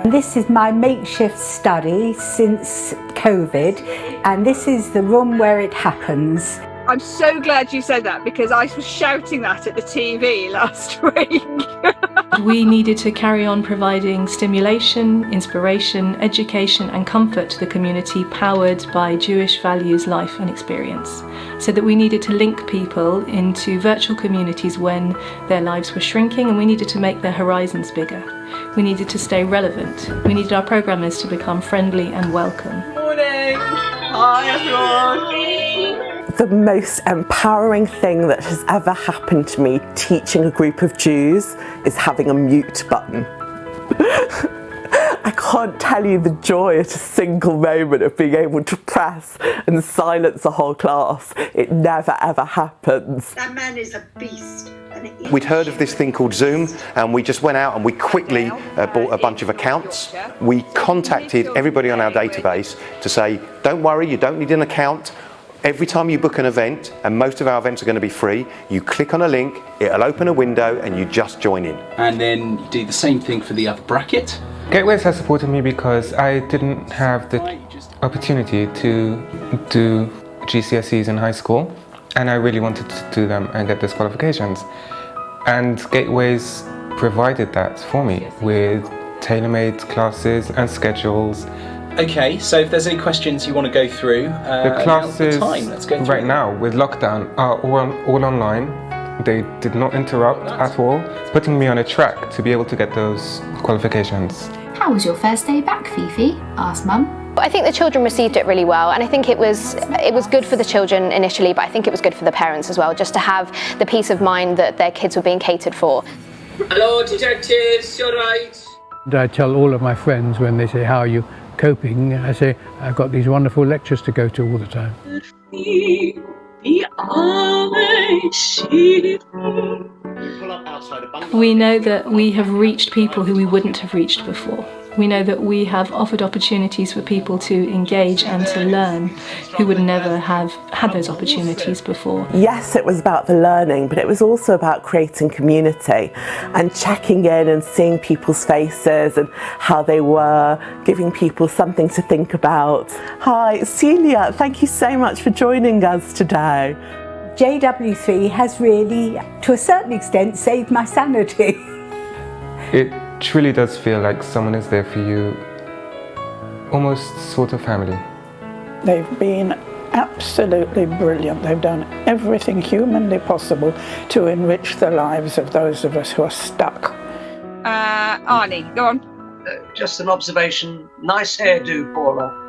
Speaker 18: This is my makeshift study since COVID, and this is the room where it happens.
Speaker 19: I'm so glad you said that, because I was shouting that at the TV last week.
Speaker 6: We needed to carry on providing stimulation, inspiration, education and comfort to the community, powered by Jewish values, life and experience. So that we needed to link people into virtual communities when their lives were shrinking, and we needed to make their horizons bigger. We needed to stay relevant. We needed our programmers to become friendly and welcome.
Speaker 19: Morning! Hi everyone!
Speaker 12: The most empowering thing that has ever happened to me teaching a group of Jews is having a mute button. I can't tell you the joy at a single moment of being able to press and silence a whole class. It never ever happens.
Speaker 20: That man is a beast.
Speaker 15: We'd heard of this thing called Zoom, and we just went out and we quickly bought a bunch of accounts. We contacted everybody on our database to say, don't worry, you don't need an account. Every time you book an event, and most of our events are going to be free, you click on a link, it'll open a window and you just join in.
Speaker 21: And then you do the same thing for the other bracket.
Speaker 22: Gateways has supported me because I didn't have the opportunity to do GCSEs in high school, and I really wanted to do them and get those qualifications. And Gateways provided that for me with tailor-made classes and schedules.
Speaker 21: Okay, so if there's any questions you want to go through,
Speaker 22: the classes
Speaker 21: let's go through
Speaker 22: right now with lockdown are all online. They did not interrupt at all, putting me on a track to be able to get those qualifications.
Speaker 23: How was your first day back, Fifi? Asked Mum.
Speaker 24: I think the children received it really well, and I think it was good for the children initially, but I think it was good for the parents as well, just to have the peace of mind that their kids were being catered for.
Speaker 25: Hello, detectives, you're right.
Speaker 26: I tell all of my friends when they say, how are you coping? I say, I've got these wonderful lectures to go to all the time.
Speaker 6: We know that we have reached people who we wouldn't have reached before. We know that we have offered opportunities for people to engage and to learn who would never have had those opportunities before.
Speaker 12: Yes, it was about the learning, but it was also about creating community and checking in and seeing people's faces and how they were, giving people something to think about. Hi, Celia, thank you so much for joining us today.
Speaker 18: JW3 has really, to a certain extent, saved my sanity.
Speaker 22: It truly does feel like someone is there for you, almost sort of family.
Speaker 17: They've been absolutely brilliant. They've done everything humanly possible to enrich the lives of those of us who are stuck.
Speaker 19: Arnie, go on.
Speaker 27: Just an observation. Nice hairdo, Paula.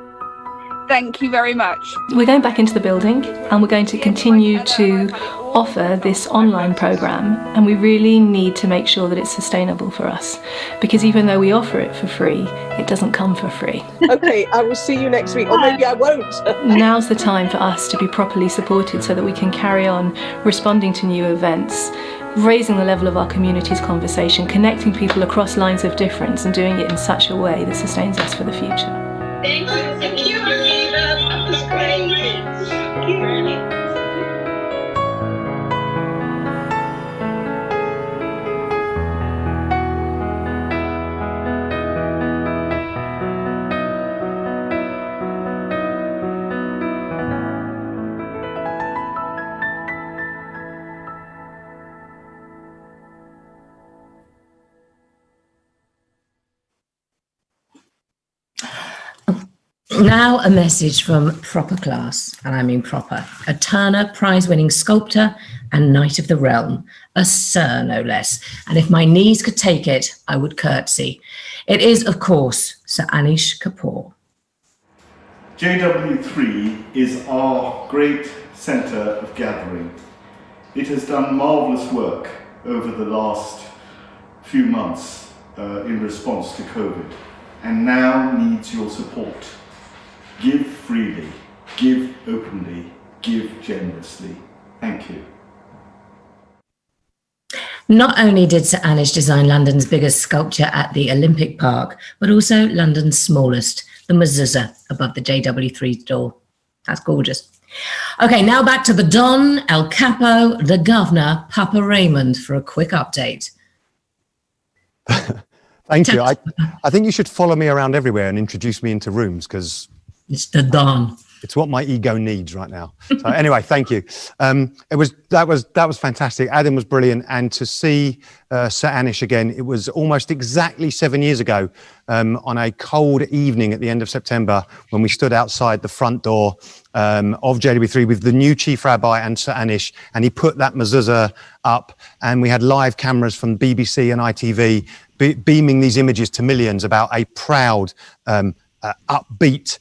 Speaker 19: Thank you very much.
Speaker 6: We're going back into the building and we're going to continue to offer this online program, and we really need to make sure that it's sustainable for us, because even though we offer it for free, it doesn't come for free.
Speaker 12: Okay, I will see you next week, or maybe I won't.
Speaker 6: Now's the time for us to be properly supported so that we can carry on responding to new events, raising the level of our community's conversation, connecting people across lines of difference, and doing it in such a way that sustains us for the future.
Speaker 20: Thank you. Thank you, Eva. That was great. Thank you.
Speaker 1: Now a message from proper class, and I mean proper. A Turner Prize-winning sculptor and Knight of the Realm, a Sir no less. And if my knees could take it, I would curtsy. It is, of course, Sir Anish Kapoor.
Speaker 2: JW3 is our great centre of gathering. It has done marvellous work over the last few months in response to COVID, and now needs your support. Give freely, give openly, give generously. Thank you.
Speaker 1: Not only did Sir Anish design London's biggest sculpture at the Olympic Park, but also London's smallest, the mezuzah above the JW3 door. That's gorgeous. Okay, now back to the Don, El Capo, the Governor, Papa Raymond, for a quick update.
Speaker 3: Thank you. I think you should follow me around everywhere and introduce me into rooms, because
Speaker 1: it's the Don.
Speaker 3: It's what my ego needs right now. So anyway, thank you. That was fantastic. Adam was brilliant, and to see Sir Anish again, it was almost exactly 7 years ago on a cold evening at the end of September when we stood outside the front door of JW3 with the new Chief Rabbi and Sir Anish, and he put that mezuzah up, and we had live cameras from BBC and ITV beaming these images to millions about a proud, upbeat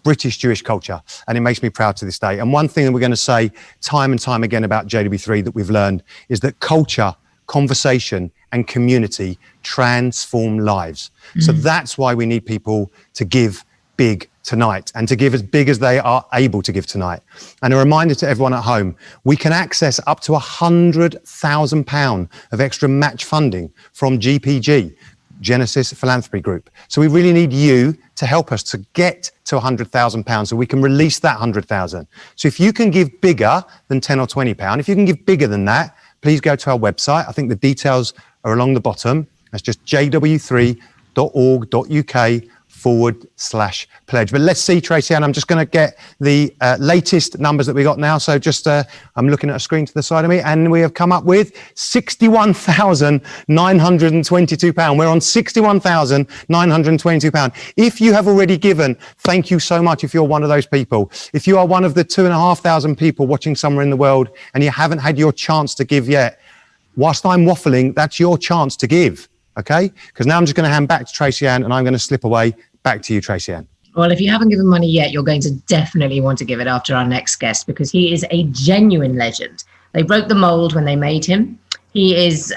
Speaker 3: British Jewish culture, and it makes me proud to this day. And one thing that we're going to say time and time again about JW3 that we've learned is that culture, conversation and community transform lives. So that's why we need people to give big tonight, and to give as big as they are able to give tonight. And a reminder to everyone at home, we can access up to £100,000 of extra match funding from GPG, Genesis Philanthropy Group. So we really need you to help us to get to £100,000 so we can release that 100,000. So if you can give bigger than £10 or £20, if you can give bigger than that, please go to our website. I think the details are along the bottom. That's just jw3.org.uk/pledge. But let's see, Tracy Ann, I'm just going to get the latest numbers that we got now. So just, I'm looking at a screen to the side of me, and we have come up with £61,922. We're on £61,922. If you have already given, thank you so much if you're one of those people. If you are one of the 2,500 people watching somewhere in the world and you haven't had your chance to give yet, whilst I'm waffling, that's your chance to give. Okay? Because now I'm just going to hand back to Tracy Ann, and I'm going to slip away. Back to you, Tracy Ann.
Speaker 1: Well, if you haven't given money yet, you're going to definitely want to give it after our next guest, because he is a genuine legend. They broke the mold when they made him. He's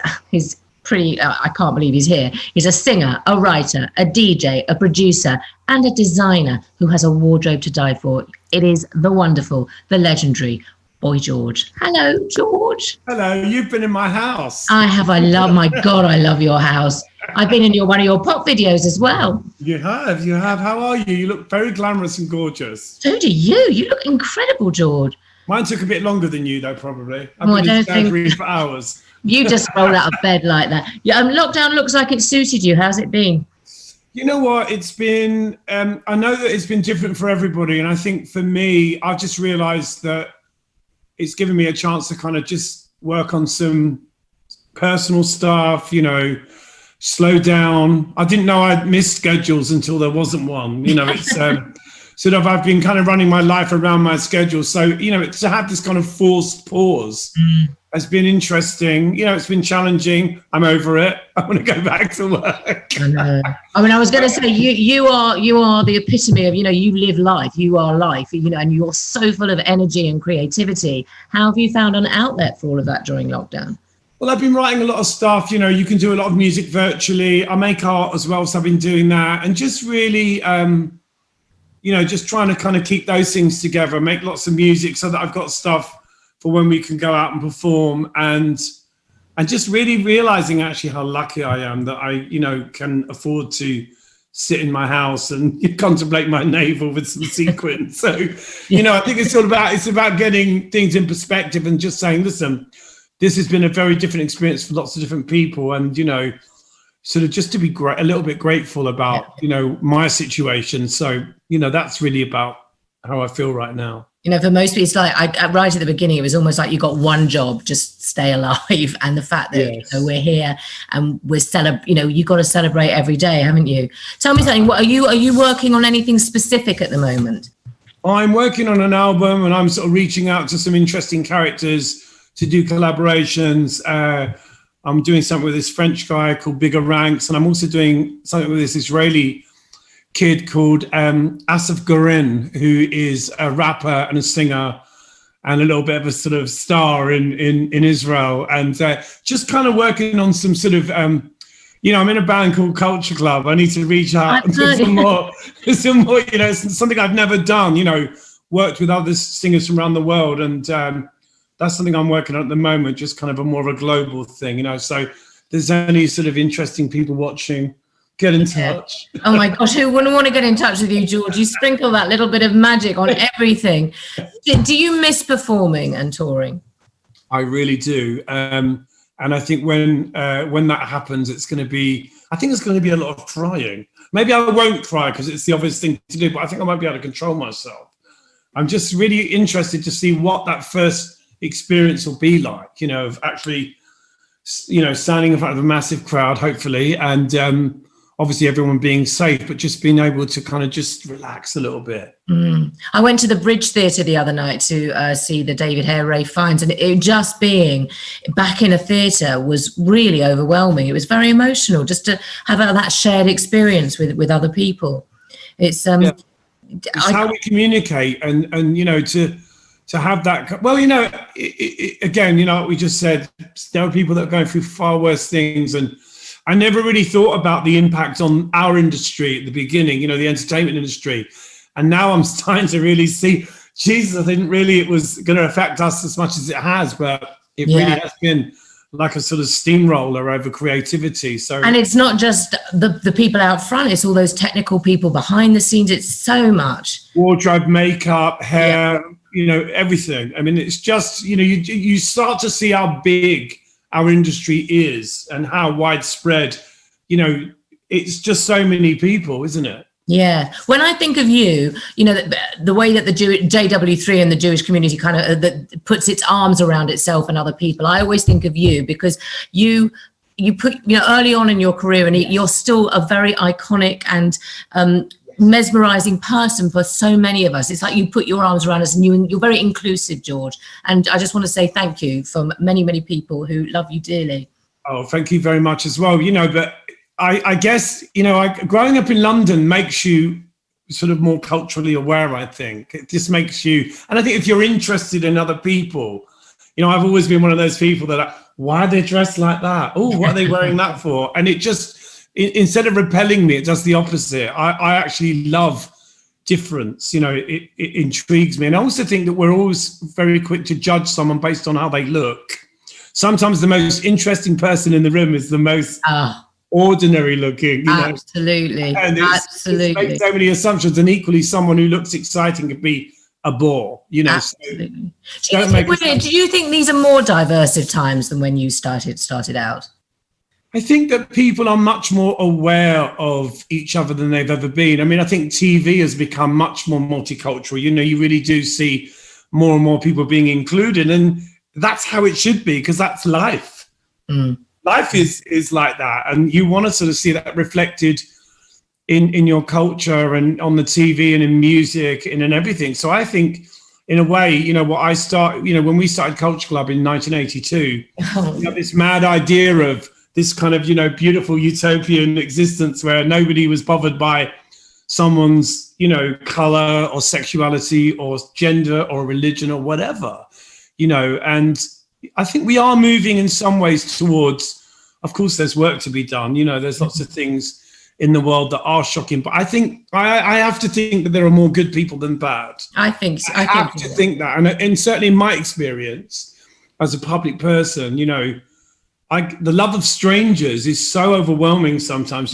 Speaker 1: pretty, I can't believe he's here. He's a singer, a writer, a DJ, a producer, and a designer who has a wardrobe to die for. It is the wonderful, the legendary Boy George. Hello, George.
Speaker 4: Hello, you've been in my house.
Speaker 1: I have. I love your house. I've been in one of your pop videos as well.
Speaker 4: You have. How are you? You look very glamorous and gorgeous.
Speaker 1: So do you. You look incredible, George.
Speaker 4: Mine took a bit longer than you, though, probably. I've
Speaker 1: I
Speaker 4: been
Speaker 1: don't
Speaker 4: in
Speaker 1: think
Speaker 4: surgery for hours.
Speaker 1: You just roll out of bed like that. Yeah, lockdown looks like it suited you. How's it been?
Speaker 4: You know what? It's been, I know that it's been different for everybody. And I think for me, I've just realized that it's given me a chance to kind of just work on some personal stuff, slow down. I didn't know I'd missed schedules until there wasn't one. It's sort of, I've been kind of running my life around my schedule. So, to have this kind of forced pause has been interesting. It's been challenging. I'm over it. I want to go back to work.
Speaker 1: I know. I mean, I was going to say, you are the epitome of, you live life, you are life, and you're so full of energy and creativity. How have you found an outlet for all of that during lockdown?
Speaker 4: Well, I've been writing a lot of stuff. You can do a lot of music virtually. I make art as well, so I've been doing that. And just really, just trying to kind of keep those things together, make lots of music so that I've got stuff for when we can go out and perform, and just really realizing actually how lucky I am that I, can afford to sit in my house and contemplate my navel with some sequins. So, I think it's about getting things in perspective and just saying, listen, this has been a very different experience for lots of different people. And, sort of just to be a little bit grateful about, my situation. So, that's really about how I feel right now.
Speaker 1: You know, for most people, it's like right at the beginning, it was almost like you got one job, just stay alive. And the fact that you know, we're here and we're you know, you got to celebrate every day, haven't you? Tell me something. What are you working on anything specific at the moment?
Speaker 4: I'm working on an album, and I'm sort of reaching out to some interesting characters to do collaborations. I'm doing something with this French guy called Bigger Ranks, and I'm also doing something with this Israeli kid called Asaf Goren, who is a rapper and a singer and a little bit of a sort of star in Israel. And just kind of working on some sort of, you know, I'm in a band called Culture Club. I need to reach out to some more, you know, something I've never done, you know, worked with other singers from around the world. And that's something I'm working on at the moment, just kind of a more of a global thing, you know. So if there's any sort of interesting people watching, get in touch.
Speaker 1: Oh my gosh, who wouldn't want to get in touch with you, George? You sprinkle that little bit of magic on everything. Do you miss performing and touring?
Speaker 4: I really do. And I think when that happens, it's going to be, I think it's going to be a lot of crying. Maybe I won't cry because it's the obvious thing to do, but I think I might be able to control myself. I'm just really interested to see what that first experience will be like, you know, of actually, you know, standing in front of a massive crowd, hopefully, and obviously everyone being safe, but just being able to kind of just relax a little bit.
Speaker 1: I went to the Bridge Theatre the other night to see the David Hare Ray Fiennes, and it just being back in a theatre was really overwhelming. It was very emotional just to have that shared experience with other people. It's
Speaker 4: it's how we communicate, and you know, to have that. Well, you know, again, you know, what we just said, there are people that are going through far worse things, and I never really thought about the impact on our industry at the beginning, you know, the entertainment industry. And now I'm starting to really see, Jesus, I didn't really it was going to affect us as much as it has, but it really has been like a sort of steamroller over creativity. So,
Speaker 1: and it's not just the people out front, it's all those technical people behind the scenes. It's so much.
Speaker 4: Wardrobe, makeup, hair, you know, everything. I mean, it's just, you know, you start to see how big our industry is and how widespread, you know, it's just so many people, isn't it?
Speaker 1: Yeah. When I think of you, you know, the way that the JW3 and the Jewish community kind of that puts its arms around itself and other people, I always think of you because you put, you know, early on in your career, and you're still a very iconic and mesmerizing person for so many of us. It's like you put your arms around us, and you're very inclusive, George. And I just want to say thank you from many, many people who love you dearly.
Speaker 4: Oh, thank you very much as well. You know, but I guess, you know, growing up in London makes you sort of more culturally aware, I think. It just makes you, and I think if you're interested in other people, you know, I've always been one of those people that are, why are they dressed like that? Oh, what are they wearing that for? And it just, instead of repelling me, it does the opposite. I actually love difference. You know, it intrigues me. And I also think that we're always very quick to judge someone based on how they look. Sometimes the most interesting person in the room is the most ordinary looking. You know?
Speaker 1: Absolutely.
Speaker 4: And
Speaker 1: absolutely.
Speaker 4: It makes so many assumptions, and equally someone who looks exciting could be a bore, you know.
Speaker 1: Absolutely. So do you think these are more diversive times than when you started out?
Speaker 4: I think that people are much more aware of each other than they've ever been. I mean, I think TV has become much more multicultural. You know, you really do see more and more people being included, and that's how it should be, because that's life. Life is like that, and you want to sort of see that reflected in your culture and on the TV and in music and in everything. So I think, in a way, you know, when we started Culture Club in 1982, we had this mad idea of this kind of, you know, beautiful utopian existence where nobody was bothered by someone's, you know, color or sexuality or gender or religion or whatever, you know. And I think we are moving in some ways towards, of course, there's work to be done. You know, there's lots of things in the world that are shocking, but I think I have to think that there are more good people than bad.
Speaker 1: I think so.
Speaker 4: I have to think that. And certainly in my experience as a public person, you know, the love of strangers is so overwhelming sometimes.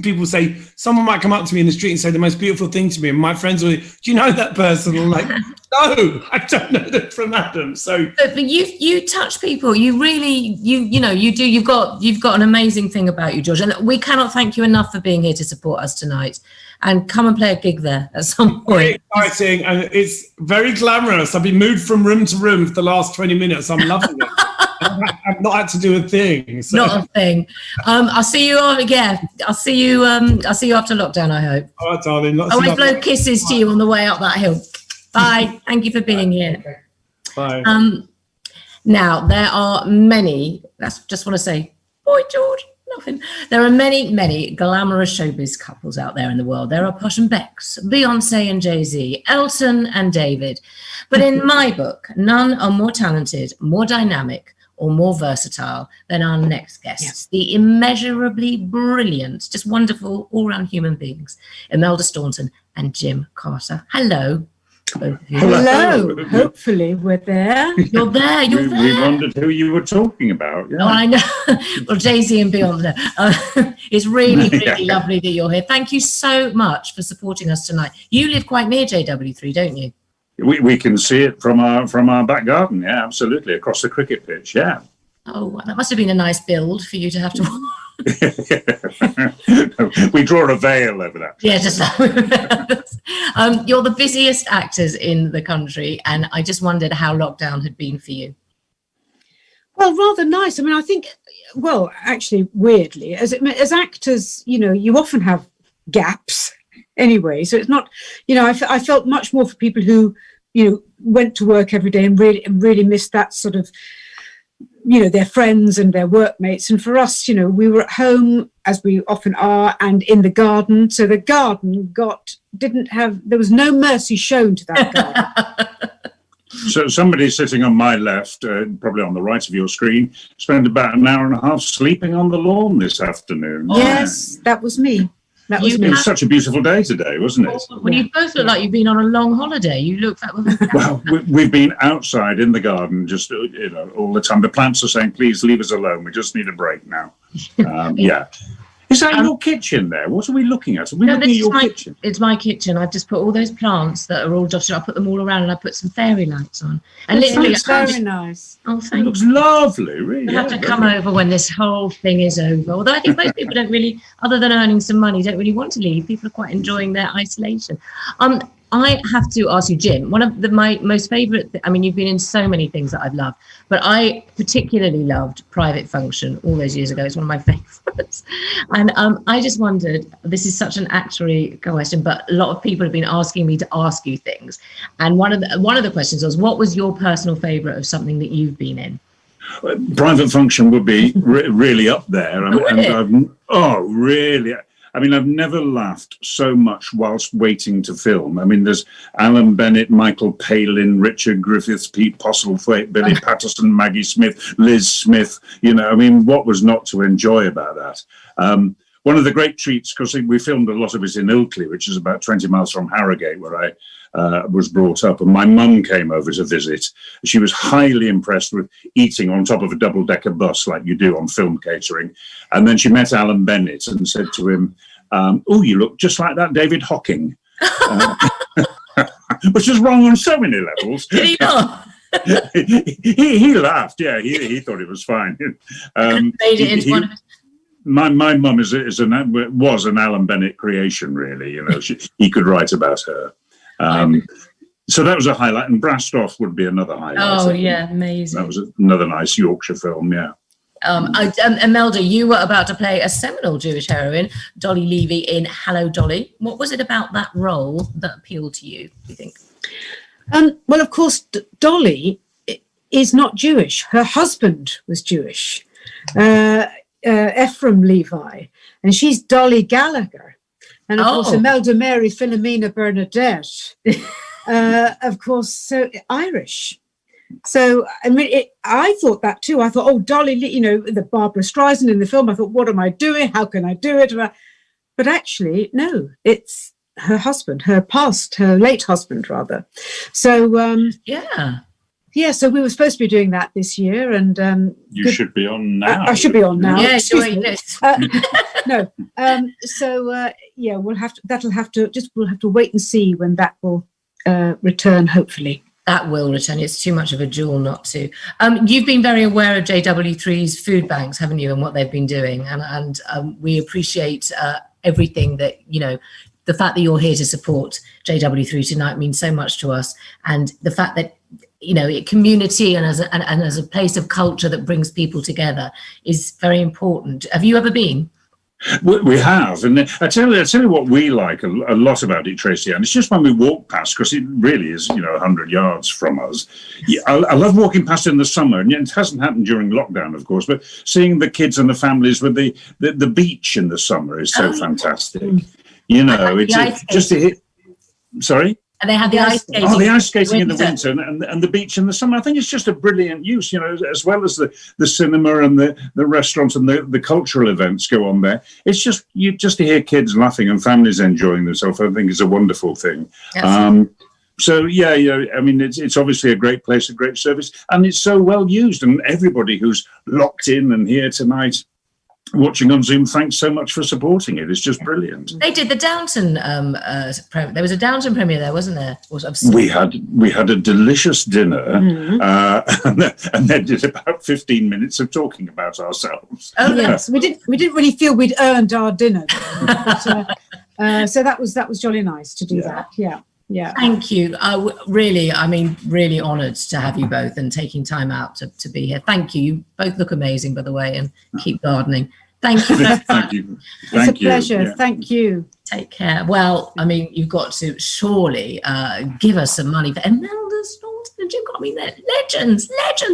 Speaker 4: People say, someone might come up to me in the street and say the most beautiful thing to me, and my friends will, do you know that person? I'm like, no, I don't know them from Adam. So,
Speaker 1: but you touch people. You really, you know, you do. You've got an amazing thing about you, George, and we cannot thank you enough for being here to support us tonight. And come and play a gig there at some point.
Speaker 4: Very exciting, and it's very glamorous. I've been moved from room to room for the last 20 minutes. I'm loving it. I've not had to do a thing. So.
Speaker 1: Not a thing. I'll see you all. Yeah, I'll see you after lockdown, I hope.
Speaker 4: All right, darling.
Speaker 1: I always blow kisses to you on the way up that hill. Bye. Thank you for being here.
Speaker 4: Bye.
Speaker 1: Now there are many. That's just want to say, boy, George. Nothing. There are many, many glamorous showbiz couples out there in the world. There are Posh and Becks, Beyonce and Jay-Z, Elton and David. But in my book, none are more talented, more dynamic, or more versatile than our next guests, the immeasurably brilliant, just wonderful, all-round human beings, Imelda Staunton and Jim Carter. Hello.
Speaker 5: Hello. Hopefully we're there.
Speaker 1: You're there. You're there.
Speaker 7: We wondered who you were talking about. Yeah.
Speaker 1: Oh, I know. Well, Jay-Z and Beyonce. It's really, really lovely that you're here. Thank you so much for supporting us tonight. You live quite near JW3, don't you?
Speaker 7: We can see it from our back garden. Yeah, absolutely, across the cricket pitch. Yeah.
Speaker 1: Oh, that must have been a nice build for you to have to.
Speaker 7: We draw a veil over that.
Speaker 1: Yeah, just you're the busiest actors in the country, and I just wondered how lockdown had been for you.
Speaker 5: Well, rather nice. I mean, I think, well, actually, weirdly, as actors, you know, you often have gaps anyway. So it's not, you know, I felt much more for people who, you know, went to work every day and really missed that sort of, you know, their friends and their workmates. And for us, you know, we were at home, as we often are, and in the garden. So the garden there was no mercy shown to that garden.
Speaker 7: So somebody sitting on my left, probably on the right of your screen, spent about an hour and a half sleeping on the lawn this afternoon.
Speaker 5: Yes, that was me. That was me.
Speaker 7: It was such a beautiful day today, wasn't it?
Speaker 1: Well, you both look like you've been on a long holiday. You look that was.
Speaker 7: Well, we've been outside in the garden just, you know, all the time. The plants are saying, please leave us alone. We just need a break now. Yeah. Is that your kitchen there? What are we looking at? Are we looking at your kitchen?
Speaker 1: It's my kitchen. I've just put all those plants that are all dotted. I put them all around, and I put some fairy lights on. And literally,
Speaker 5: it's very nice.
Speaker 1: Oh, thank you.
Speaker 7: It looks lovely, really.
Speaker 1: You have to come over when this whole thing is over. Although I think most people don't really, other than earning some money, don't really want to leave. People are quite enjoying their isolation. I have to ask you, Jim, one of my most favourite, I mean, you've been in so many things that I've loved, but I particularly loved Private Function all those years ago. It's one of my favourites. And I just wondered, this is such an actory question, but a lot of people have been asking me to ask you things. And one of the questions was, what was your personal favourite of something that you've been in?
Speaker 7: Private Function would be really up there. Really? I mean, I've never laughed so much whilst waiting to film. I mean, there's Alan Bennett, Michael Palin, Richard Griffiths, Pete Postlethwaite, Billy Patterson, Maggie Smith, Liz Smith. You know, I mean, what was not to enjoy about that? One of the great treats, because we filmed a lot of it in Ilkley, which is about 20 miles from Harrogate, where I was brought up, and my mum came over to visit. She was highly impressed with eating on top of a double-decker bus like you do on film catering. And then she met Alan Bennett and said to him, oh, you look just like that David Hocking. Which is wrong on so many levels.
Speaker 1: Did he not?
Speaker 7: He laughed, yeah, he thought it was fine.
Speaker 1: Made it into one of his...
Speaker 7: My mum was an Alan Bennett creation, really. You know, he could write about her. So that was a highlight, and Brastoff would be another highlight.
Speaker 1: Oh, yeah, amazing.
Speaker 7: That was another nice Yorkshire film, yeah.
Speaker 1: Imelda, you were about to play a seminal Jewish heroine, Dolly Levy, in Hello, Dolly. What was it about that role that appealed to you, do you think?
Speaker 5: Well, of course, Dolly is not Jewish. Her husband was Jewish, Ephraim Levi, and she's Dolly Gallagher. And of course, Imelda Mary Philomena Bernadette, of course, so Irish. So, I mean, I thought that too. I thought, oh, Dolly, you know, the Barbara Streisand in the film. I thought, what am I doing? How can I do it? But actually, no, it's her husband, her late husband, rather. So, yeah, Yeah, so we were supposed to be doing that this year, and
Speaker 7: You should be on now.
Speaker 5: I should be on now.
Speaker 1: Yeah,
Speaker 5: Excuse
Speaker 1: sure,
Speaker 5: me.
Speaker 1: yes.
Speaker 5: No. Yeah, we'll have to wait and see when that will return. Hopefully,
Speaker 1: that will return. It's too much of a jewel not to. You've been very aware of JW3's food banks, haven't you, and what they've been doing, and we appreciate everything that The fact that you're here to support JW3 tonight means so much to us, and the fact that community and as a place of culture that brings people together is very important. Have you ever been?
Speaker 7: We have, and I tell you what we like a lot about it, Tracy, and it's just when we walk past, because it really is 100 yards from us. Yeah, I love walking past in the summer, and it hasn't happened during lockdown, of course, but seeing the kids and the families with the beach in the summer is so fantastic. It's just to hit. Sorry.
Speaker 1: And they had the ice skating.
Speaker 7: Oh, the ice skating in the winter and the beach in the summer. I think it's just a brilliant use, as well as the cinema and the restaurants and the cultural events go on there. It's just to hear kids laughing and families enjoying themselves, I think is a wonderful thing. So yeah, I mean, it's obviously a great place, a great service, and it's so well used. And everybody who's locked in and here tonight, watching on Zoom, thanks so much for supporting it. It's just brilliant.
Speaker 1: They did the Downton there was a Downton premiere there, wasn't there?
Speaker 7: We had a delicious dinner, and then did about 15 minutes of talking about ourselves.
Speaker 5: Oh yes, we didn't really feel we'd earned our dinner, so that was jolly nice to do that. Yeah. Thank
Speaker 1: you. Really honoured to have you both and taking time out to be here. Thank you. You both look amazing, by the way, and keep gardening. Thank you.
Speaker 7: Thank you.
Speaker 5: It's a pleasure. Yeah. Thank you.
Speaker 1: Take care. Well, I mean, you've got to surely give us some money for Imelda Staunton and Jim. I mean, they're legends.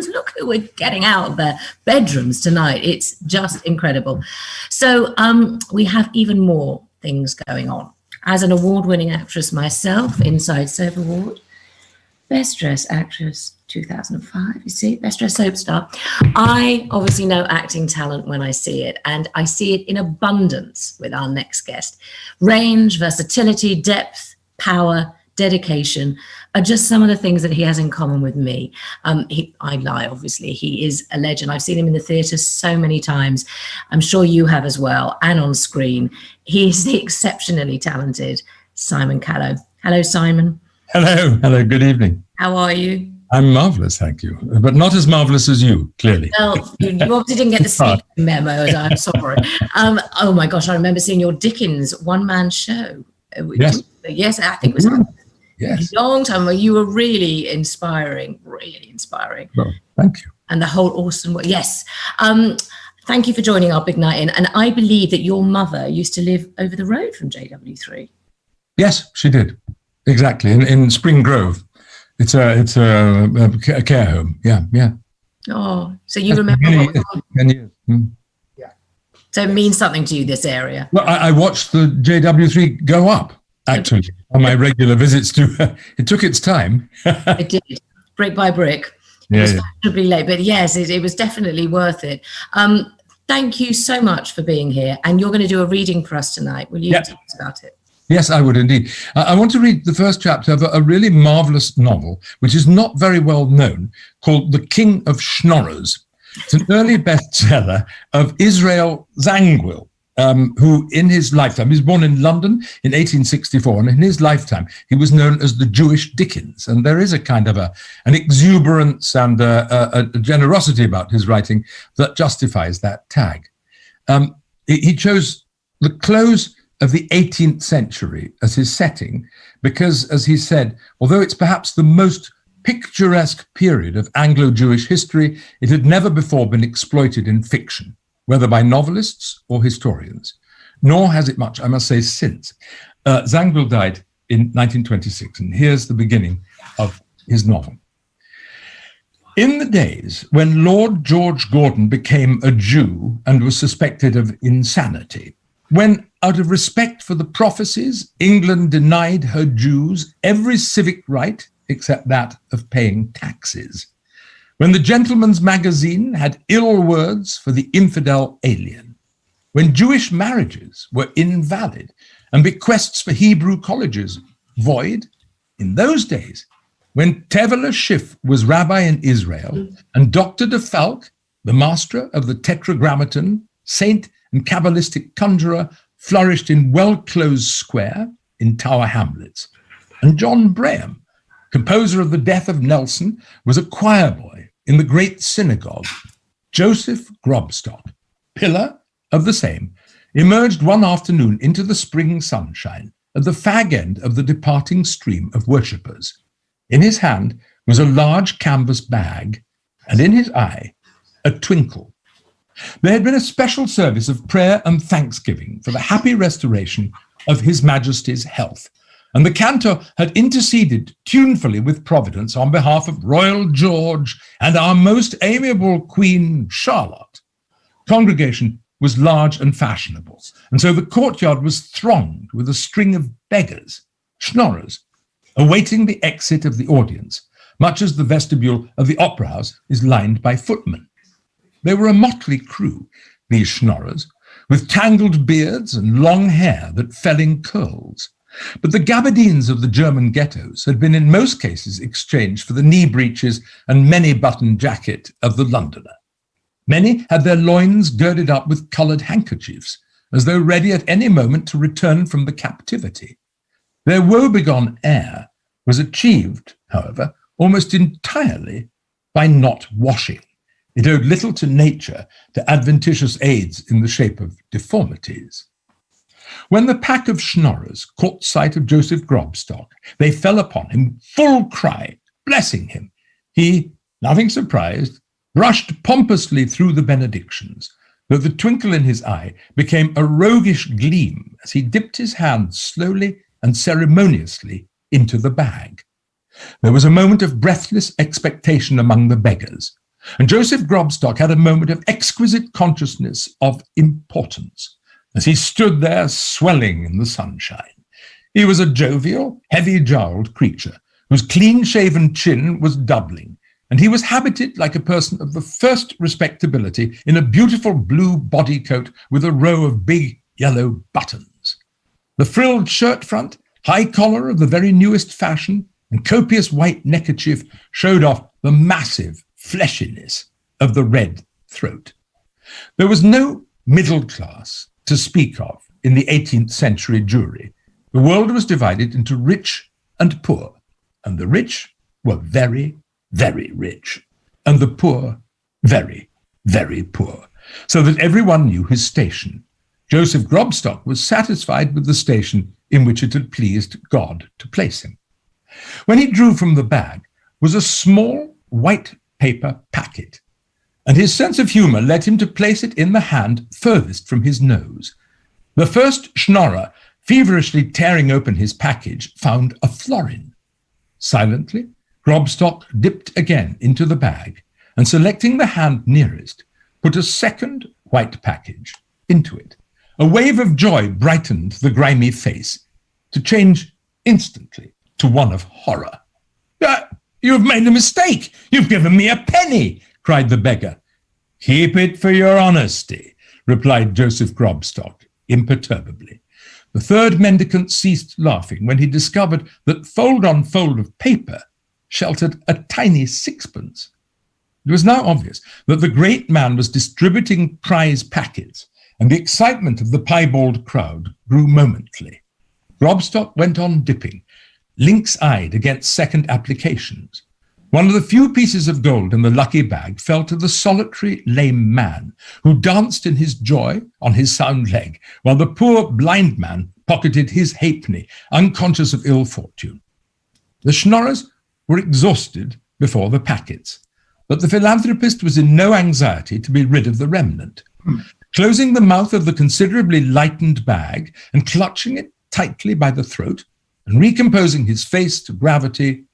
Speaker 1: Look who we're getting out of their bedrooms tonight. It's just incredible. So we have even more things going on. As an award-winning actress myself, Inside Soap Award, Best Dressed Actress 2005, you see, Best Dressed Soap Star. I obviously know acting talent when I see it, and I see it in abundance with our next guest. Range, versatility, depth, power, dedication are just some of the things that he has in common with me. I lie, obviously. He is a legend. I've seen him in the theatre so many times. I'm sure you have as well, and on screen. He is the exceptionally talented Simon Callow. Hello, Simon.
Speaker 8: Hello, good evening.
Speaker 1: How are you?
Speaker 8: I'm marvellous, thank you. But not as marvellous as you, clearly.
Speaker 1: Well, you obviously didn't get the sneak memo, I'm sorry. Oh my gosh, I remember seeing your Dickens one-man show.
Speaker 8: Yes.
Speaker 1: Yes, I think it was a long time ago. You were really inspiring.
Speaker 8: Well, thank you.
Speaker 1: And the whole Austen work. Yes. Thank you for joining our Big Night In. And I believe that your mother used to live over the road from JW3.
Speaker 8: Yes, she did. Exactly. In Spring Grove. It's a care home. Yeah.
Speaker 1: Oh, so you remember?
Speaker 8: 10 years.
Speaker 1: Yeah. So it means something to you, this area.
Speaker 8: Well, I watched the JW3 go up, actually, on my regular visits to. It took its time.
Speaker 1: It did, brick by brick. It was fashionably late, but yes, it was definitely worth it. Thank you so much for being here, and you're going to do a reading for us tonight. Will you tell us about it?
Speaker 8: Yes, I would indeed. I want to read the first chapter of a really marvellous novel, which is not very well known, called The King of Schnorrers. It's an early bestseller of Israel Zangwill, who in his lifetime, he was born in London in 1864, and in his lifetime, he was known as the Jewish Dickens. And there is a kind of an exuberance and a generosity about his writing that justifies that tag. He chose the close of the 18th century as his setting because, as he said, although it's perhaps the most picturesque period of Anglo-Jewish history, it had never before been exploited in fiction, whether by novelists or historians, nor has it much, I must say, since. Zangwill died in 1926, and here's the beginning of his novel. In the days when Lord George Gordon became a Jew and was suspected of insanity, when, out of respect for the prophecies, England denied her Jews every civic right except that of paying taxes, when the Gentleman's Magazine had ill words for the infidel alien, when Jewish marriages were invalid and bequests for Hebrew colleges void, in those days, when Tevele Schiff was rabbi in Israel, and Dr. de Falk, the master of the Tetragrammaton, saint and Kabbalistic conjurer, flourished in Well-Closed Square in Tower Hamlets. And John Braham, composer of The Death of Nelson, was a choir boy in the great synagogue. Joseph Grobstock, pillar of the same, emerged one afternoon into the spring sunshine at the fag end of the departing stream of worshippers. In his hand was a large canvas bag, and in his eye a twinkle. There had been a special service of prayer and thanksgiving for the happy restoration of His Majesty's health, and the cantor had interceded tunefully with Providence on behalf of Royal George and our most amiable Queen Charlotte. Congregation was large and fashionable, and so the courtyard was thronged with a string of beggars, schnorrers, awaiting the exit of the audience, much as the vestibule of the Opera House is lined by footmen. They were a motley crew, these schnorrers, with tangled beards and long hair that fell in curls. But the gabardines of the German ghettos had been in most cases exchanged for the knee breeches and many-buttoned jacket of the Londoner. Many had their loins girded up with coloured handkerchiefs, as though ready at any moment to return from the captivity. Their woebegone air was achieved, however, almost entirely by not washing. It owed little to nature, to adventitious aids in the shape of deformities. When the pack of schnorrers caught sight of Joseph Grobstock, they fell upon him, full cry, blessing him. He, nothing surprised, brushed pompously through the benedictions, though the twinkle in his eye became a roguish gleam as he dipped his hand slowly and ceremoniously into the bag. There was a moment of breathless expectation among the beggars, and Joseph Grobstock had a moment of exquisite consciousness of importance as he stood there swelling in the sunshine. He was a jovial, heavy-jowled creature whose clean-shaven chin was doubling, and he was habited like a person of the first respectability in a beautiful blue body coat with a row of big yellow buttons. The frilled shirt front, high collar of the very newest fashion, and copious white neckerchief showed off the massive fleshiness of the red throat. There was no middle class to speak of in the 18th century Jewry. The world was divided into rich and poor, and the rich were very, very rich, and the poor very, very poor, so that everyone knew his station. Joseph Grobstock was satisfied with the station in which it had pleased God to place him. When he drew from the bag was a small white paper packet, and his sense of humour led him to place it in the hand furthest from his nose. The first schnorrer, feverishly tearing open his package, found a florin. Silently, Grobstock dipped again into the bag, and selecting the hand nearest, put a second white package into it. A wave of joy brightened the grimy face, to change instantly to one of horror. "You've made a mistake! You've given me a penny!" cried the beggar. "Keep it for your honesty," replied Joseph Grobstock imperturbably. The third mendicant ceased laughing when he discovered that fold on fold of paper sheltered a tiny sixpence. It was now obvious that the great man was distributing prize packets, and the excitement of the piebald crowd grew momently. Grobstock went on dipping, lynx-eyed against second applications. One of the few pieces of gold in the lucky bag fell to the solitary lame man, who danced in his joy on his sound leg, while the poor blind man pocketed his halfpenny, unconscious of ill fortune. The schnorrers were exhausted before the packets, but the philanthropist was in no anxiety to be rid of the remnant. Closing the mouth of the considerably lightened bag and clutching it tightly by the throat, and recomposing his face to gravity,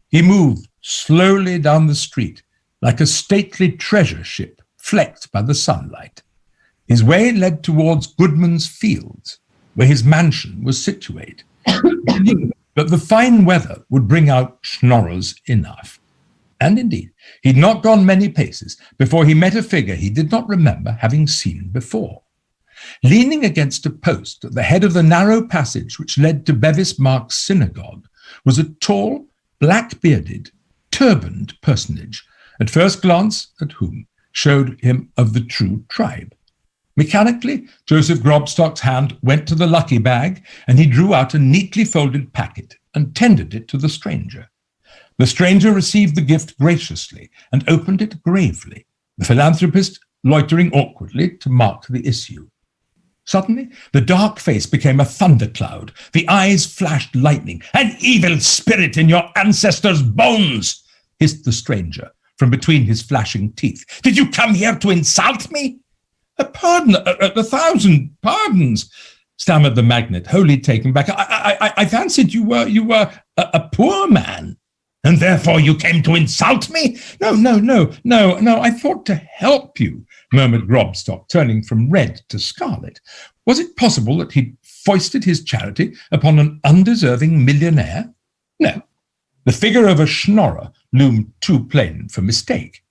Speaker 8: he moved slowly down the street like a stately treasure ship flecked by the sunlight. His way led towards Goodman's Fields, where his mansion was situate. He knew that the fine weather would bring out schnorrers enough. And indeed, he'd not gone many paces before he met a figure he did not remember having seen before. Leaning against a post at the head of the narrow passage which led to Bevis Mark's synagogue was a tall, black-bearded, turbaned personage, at first glance at whom showed him of the true tribe. Mechanically, Joseph Grobstock's hand went to the lucky bag, and he drew out a neatly folded packet and tendered it to the stranger. The stranger received the gift graciously and opened it gravely, the philanthropist loitering awkwardly to mark the issue. Suddenly, the dark face became a thundercloud. The eyes flashed lightning. "An evil spirit in your ancestors' bones!" hissed the stranger from between his flashing teeth. "Did you come here to insult me?" "A pardon, 1,000 pardons," stammered the magnate, wholly taken back. I fancied you were a poor man, and therefore you came to insult me?" No, I thought to help you," murmured Grobstock, turning from red to scarlet. Was it possible that he'd foisted his charity upon an undeserving millionaire? No. The figure of a Schnorrer loomed too plain for mistake.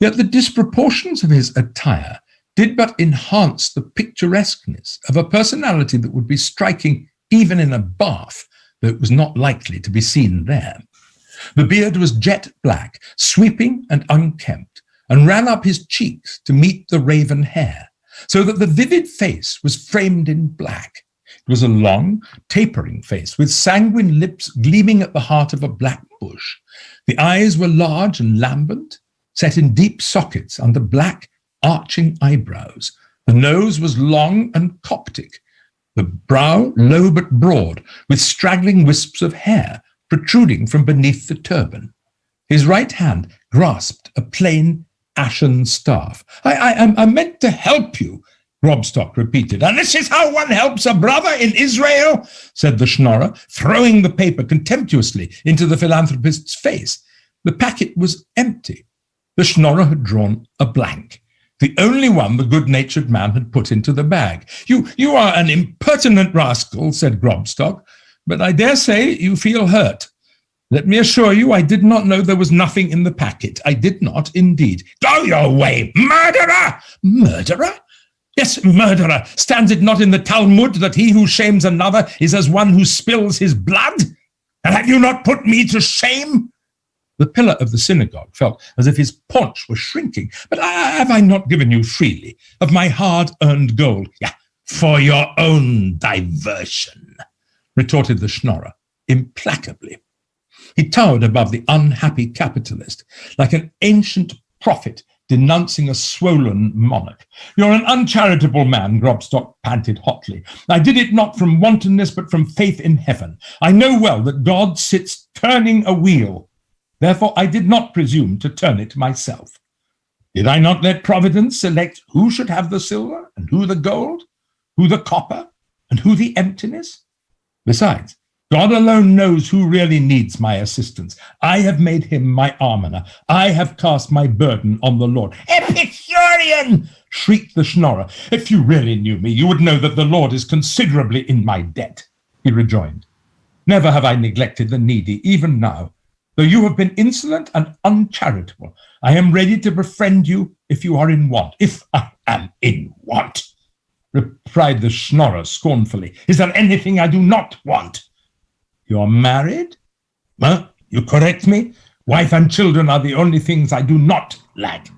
Speaker 8: Yet the disproportions of his attire did but enhance the picturesqueness of a personality that would be striking even in a bath, though it was not likely to be seen there. The beard was jet black, sweeping and unkempt, and ran up his cheeks to meet the raven hair, so that the vivid face was framed in black. It was a long, tapering face, with sanguine lips gleaming at the heart of a black bush. The eyes were large and lambent, set in deep sockets under black, arching eyebrows. The nose was long and Coptic, the brow low but broad, with straggling wisps of hair protruding from beneath the turban. His right hand grasped a plain, ashen staff. I meant to help you," Grobstock repeated. "And this is how one helps a brother in Israel?" said the Schnorrer, throwing the paper contemptuously into the philanthropist's face. The packet was empty. The Schnorrer had drawn a blank, the only one the good-natured man had put into the bag. You are an impertinent rascal," said Grobstock, "but I dare say you feel hurt. Let me assure you I did not know there was nothing in the packet. I did not, indeed." "Go your way, murderer!" "Murderer?" "Yes, murderer. Stands it not in the Talmud that he who shames another is as one who spills his blood? And have you not put me to shame?" The pillar of the synagogue felt as if his paunch were shrinking. "But have I not given you freely of my hard-earned gold?" "Yeah, for your own diversion," retorted the Schnorrer implacably. He towered above the unhappy capitalist like an ancient prophet denouncing a swollen monarch. "You're an uncharitable man," Grobstock panted hotly. "I did it not from wantonness, but from faith in heaven. I know well that God sits turning a wheel. Therefore, I did not presume to turn it myself. Did I not let Providence select who should have the silver and who the gold, who the copper and who the emptiness? Besides, God alone knows who really needs my assistance. I have made him my almoner. I have cast my burden on the Lord." "Epicurean!" shrieked the Schnorrer. "If you really knew me, you would know that the Lord is considerably in my debt," he rejoined. "Never have I neglected the needy, even now. Though you have been insolent and uncharitable, I am ready to befriend you if you are in want." "If I am in want," replied the Schnorrer scornfully. "Is there anything I do not want?" "You're married?" "Well, you correct me. Wife and children are the only things I do not lack."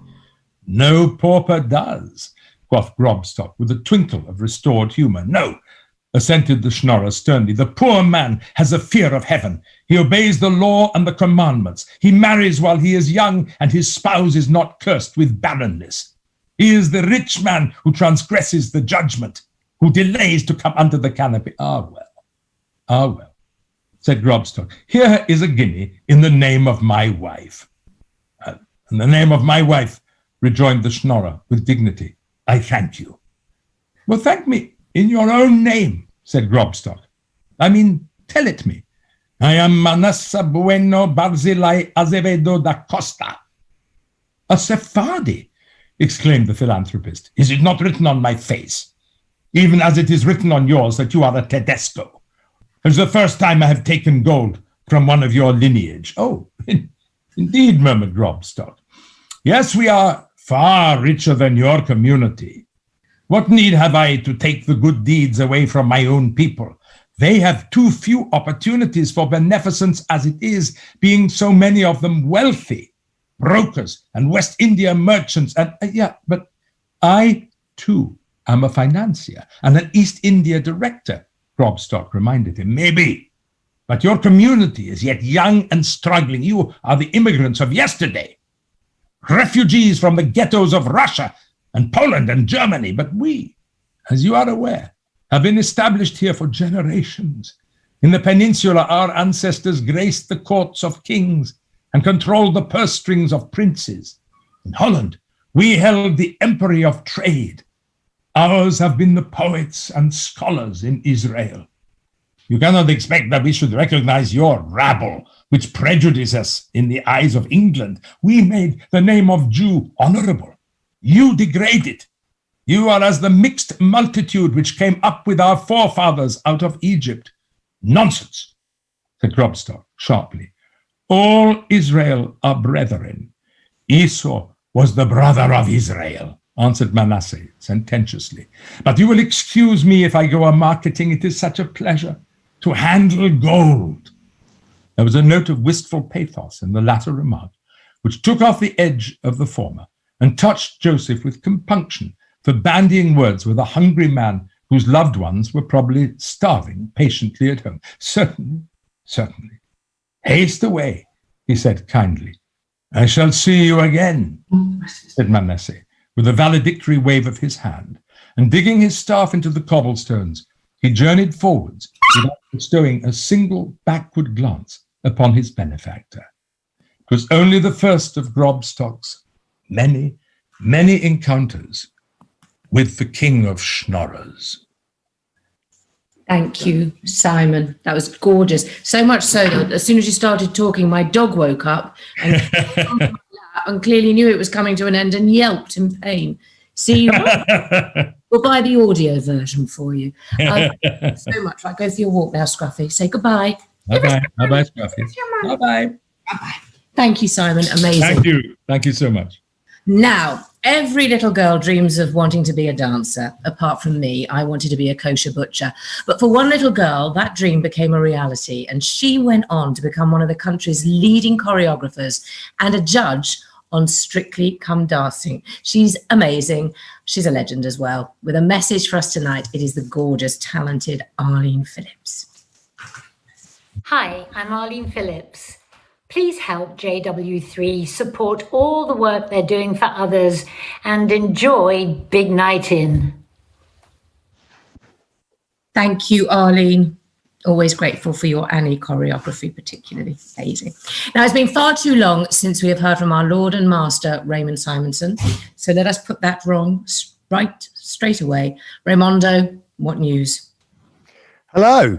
Speaker 8: "No pauper does," quoth Grobstock with a twinkle of restored humor. "No," assented the Schnorrer sternly. "The poor man has a fear of heaven. He obeys the law and the commandments. He marries while he is young, and his spouse is not cursed with barrenness. He is the rich man who transgresses the judgment, who delays to come under the canopy." Ah, well, said Grobstock. "Here is a guinea in the name of my wife." "In the name of my wife," rejoined the Schnorrer with dignity, "I thank you." "Well, thank me in your own name," said Grobstock. "I mean, tell it me." "I am Manasseh Bueno Barzillai Azevedo da Costa." "A Sephardi!" exclaimed the philanthropist. "Is it not written on my face, even as it is written on yours that you are a Tedesco? It is the first time I have taken gold from one of your lineage." "Oh, indeed," murmured Grobstock. "Yes, we are far richer than your community. What need have I to take the good deeds away from my own people? They have too few opportunities for beneficence as it is, being so many of them wealthy, brokers and West India merchants. And but I too am a financier and an East India director, Grobstock reminded him. Maybe, but your community is yet young and struggling. You are the immigrants of yesterday, refugees from the ghettos of Russia and Poland and Germany. But we, as you are aware, have been established here for generations. In the peninsula, our ancestors graced the courts of kings and controlled the purse strings of princes. In Holland, we held the empery of trade. Ours have been the poets and scholars in Israel. You cannot expect that we should recognize your rabble, which prejudices us in the eyes of England. We made the name of Jew honorable. You degrade it. You are as the mixed multitude which came up with our forefathers out of Egypt. Nonsense, said Grobstock sharply. All Israel are brethren. Esau was the brother of Israel, answered Manasseh sententiously. But you will excuse me if I go a marketing. It is such a pleasure to handle gold. There was a note of wistful pathos in the latter remark, which took off the edge of the former and touched Joseph with compunction for bandying words with a hungry man whose loved ones were probably starving patiently at home. Certainly, certainly. Haste away, he said kindly. I shall see you again, said Manasseh, with a valedictory wave of his hand, and digging his staff into the cobblestones, he journeyed forwards without bestowing a single backward glance upon his benefactor. It was only the first of Grobstock's many, many encounters with the King of Schnorrers.
Speaker 1: Thank you, Simon. That was gorgeous. So much so that as soon as you started talking, my dog woke up and, and clearly knew it was coming to an end and yelped in pain. See, we'll buy the audio version for you. So much. Right, go for your walk now, Scruffy. Say goodbye.
Speaker 8: Bye-bye. Bye-bye, Scruffy. Bye-bye.
Speaker 1: Bye-bye. Thank you, Simon. Amazing.
Speaker 8: Thank you. Thank you so much.
Speaker 1: Now, every little girl dreams of wanting to be a dancer. Apart from me, I wanted to be a kosher butcher. But for one little girl, that dream became a reality, and she went on to become one of the country's leading choreographers and a judge on Strictly Come Dancing. She's amazing. She's a legend as well. With a message for us tonight, it is the gorgeous, talented Arlene Phillips.
Speaker 9: Hi, I'm Arlene Phillips. Please help JW3 support all the work they're doing for others and enjoy Big Night In.
Speaker 1: Thank you, Arlene. Always grateful for your Annie choreography, particularly amazing. Now, it's been far too long since we have heard from our Lord and Master, Raymond Simonson. So let us put that right straight away. Raymondo, what news?
Speaker 3: Hello.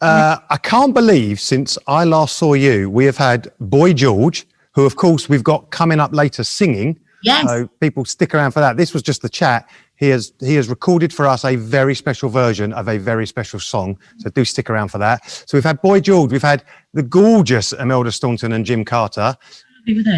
Speaker 3: I can't believe since I last saw you, we have had Boy George, who of course we've got coming up later singing.
Speaker 1: Yes.
Speaker 3: So people stick around for that. This was just the chat. He has recorded for us a very special version of a very special song. So do stick around for that. So we've had Boy George, we've had the gorgeous Imelda Staunton and Jim Carter,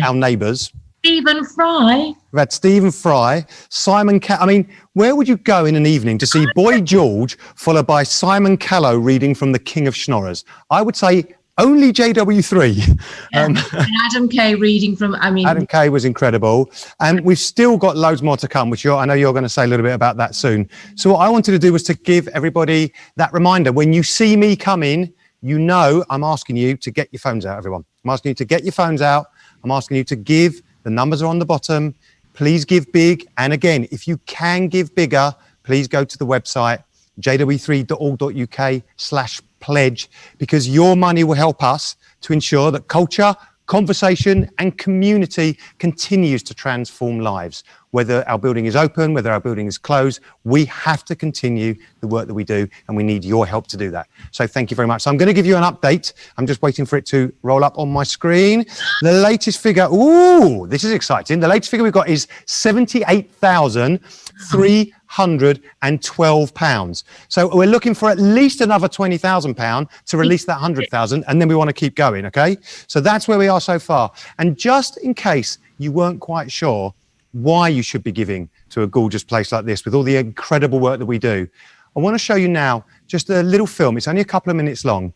Speaker 3: our neighbours.
Speaker 1: Stephen Fry.
Speaker 3: We've had Stephen Fry, Simon I mean, where would you go in an evening to see Boy George followed by Simon Callow reading from The King of Schnorrers? I would say only JW3.
Speaker 1: And Adam Kay reading from,
Speaker 3: Adam Kay was incredible. And we've still got loads more to come, which I know you're going to say a little bit about that soon. So what I wanted to do was to give everybody that reminder. When you see me come in, you know I'm asking you to get your phones out, everyone. I'm asking you to get your phones out. I'm asking you to give. The numbers are on the bottom. Please give big. And again, if you can give bigger, please go to the website, jw3.org.uk/pledge, because your money will help us to ensure that culture, conversation and community continues to transform lives. Whether our building is open, whether our building is closed, we have to continue the work that we do, and we need your help to do that. So thank you very much. So I'm going to give you an update. I'm just waiting for it to roll up on my screen. The latest figure, ooh, this is exciting. The latest figure we've got is £78,312. So we're looking for at least another £20,000 to release that 100,000, and then we want to keep going, okay? So that's where we are so far. And just in case you weren't quite sure why you should be giving to a gorgeous place like this with all the incredible work that we do, I want to show you now just a little film. It's only a couple of minutes long,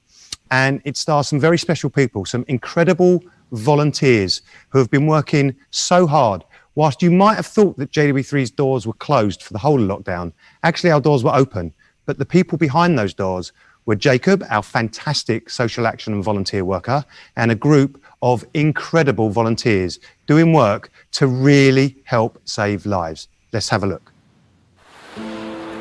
Speaker 3: and it stars some very special people, some incredible volunteers who have been working so hard. Whilst you might have thought that JW3's doors were closed for the whole lockdown, actually our doors were open. But the people behind those doors were Jacob, our fantastic social action and volunteer worker, and a group of incredible volunteers doing work to really help save lives. Let's have a look.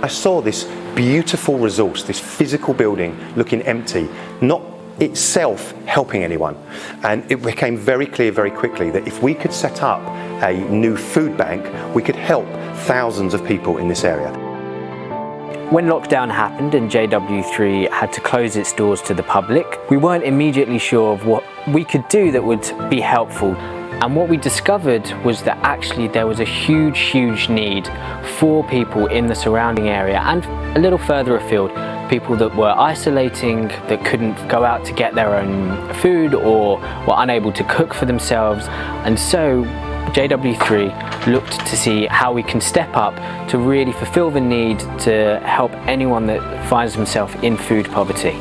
Speaker 3: I saw this beautiful resource, this physical building looking empty, not itself helping anyone. And it became very clear very quickly that if we could set up a new food bank, we could help thousands of people in this area.
Speaker 10: When lockdown happened and JW3 had to close its doors to the public, we weren't immediately sure of what we could do that would be helpful. And what we discovered was that actually there was a huge need for people in the surrounding area and a little further afield, people that were isolating, that couldn't go out to get their own food or were unable to cook for themselves. And so JW3 looked to see how we can step up to really fulfill the need to help anyone that finds himself in food poverty.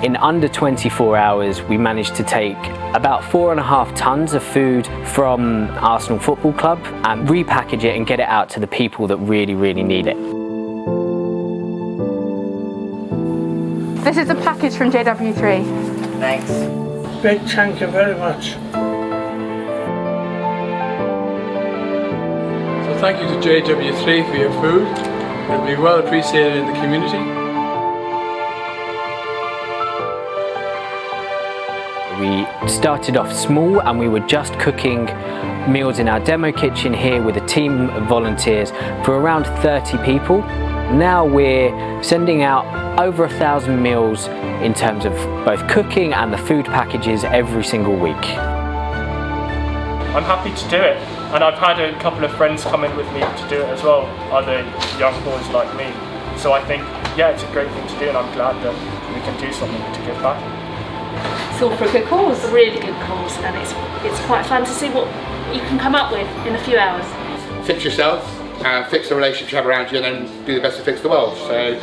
Speaker 10: In under 24 hours, we managed to take about 4.5 tons of food from Arsenal Football Club and repackage it and get it out to the people that really need it.
Speaker 11: This is a package from JW3.
Speaker 27: Thanks. Big thank you very much.
Speaker 13: So thank you to JW3 for your food. It'll be well appreciated in the community.
Speaker 10: We started off small and we were just cooking meals in our demo kitchen here with a team of volunteers for around 30 people. Now we're sending out over 1,000 meals in terms of both cooking and the food packages every single week.
Speaker 14: I'm happy to do it, and I've had a couple of friends come in with me to do it as well, other young boys like me. So I think, yeah, it's a great thing to do, and I'm glad that we can do something to give back.
Speaker 11: It's all for a good cause. A really good cause, and it's quite fun to see what you can come up with in a few hours.
Speaker 15: Fix yourself, fix the relationships you have around you, and then do the best to fix the world. So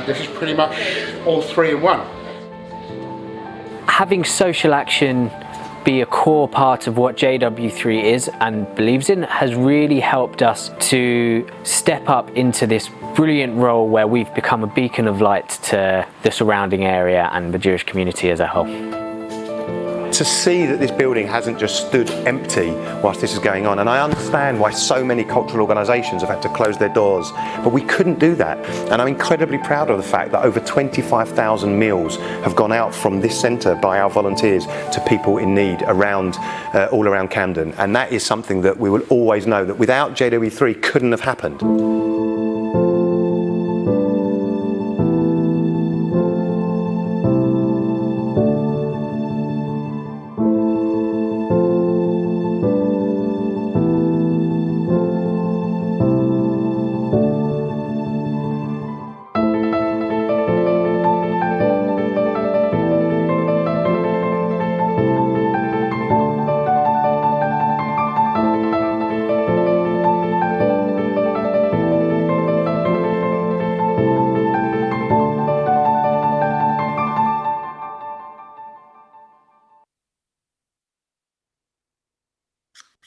Speaker 15: this is pretty much all three in one.
Speaker 10: Having social action be a core part of what JW3 is and believes in has really helped us to step up into this brilliant role where we've become a beacon of light to the surrounding area and the Jewish community as a whole.
Speaker 3: To see that this building hasn't just stood empty whilst this is going on, and I understand why so many cultural organisations have had to close their doors, but we couldn't do that. And I'm incredibly proud of the fact that over 25,000 meals have gone out from this centre by our volunteers to people in need around, all around Camden. And that is something that we will always know that without JW3 couldn't have happened.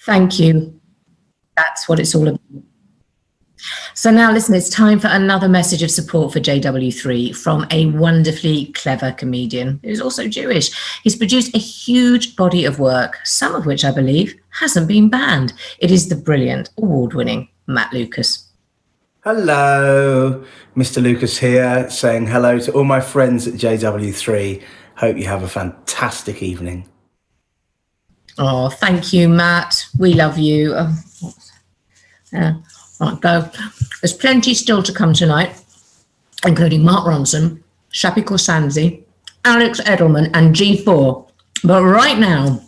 Speaker 1: Thank you. That's what it's all about. So now listen, it's time for another message of support for JW3 from a wonderfully clever comedian who's also Jewish. He's produced a huge body of work, some of which I believe hasn't been banned. It is the brilliant, award-winning Matt Lucas.
Speaker 16: Hello, Mr. Lucas here, saying hello to all my friends at JW3. Hope you have a fantastic evening.
Speaker 1: Oh, thank you, Matt. We love you. Right, go. There's plenty still to come tonight, including Mark Ronson, Shappi Korsanzi, Alex Edelman, and G4. But right now,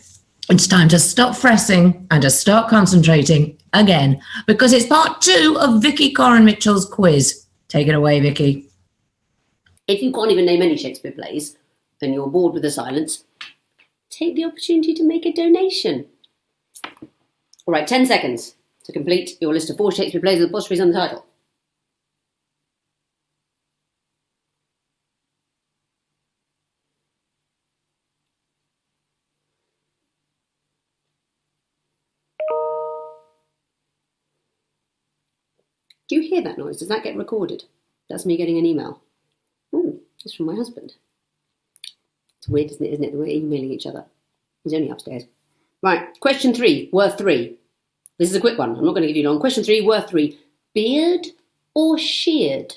Speaker 1: it's time to stop fressing and to start concentrating again, because it's part 2 of Vicky Corin Mitchell's quiz. Take it away, Vicky.
Speaker 21: If you can't even name any Shakespeare plays and you're bored with the silence, take the opportunity to make a donation. All right, 10 seconds to complete your list of 4 Shakespeare plays with apostrophes on the title. Do you hear that noise? Does that get recorded? That's me getting an email. Ooh, it's from my husband. It's weird, isn't it? We're emailing each other. He's only upstairs. Right, question 3, worth 3. This is a quick one. I'm not going to give you long. Question 3, worth 3. Beard or sheared?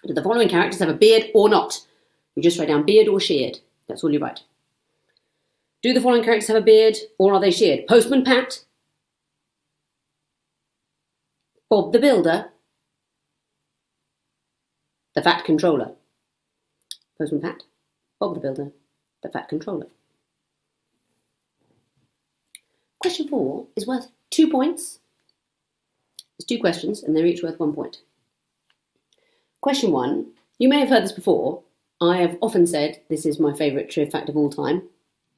Speaker 21: Do the following characters have a beard or not? You just write down beard or sheared. That's all you write. Do the following characters have a beard or are they sheared? Postman Pat, Bob the Builder, the Fat Controller. Postman Pat, Bob the Builder, the Fat Controller. Question 4 is worth 2 points. There's 2 questions and they're each worth 1 point. Question 1, you may have heard this before. I have often said this is my favourite trivia fact of all time.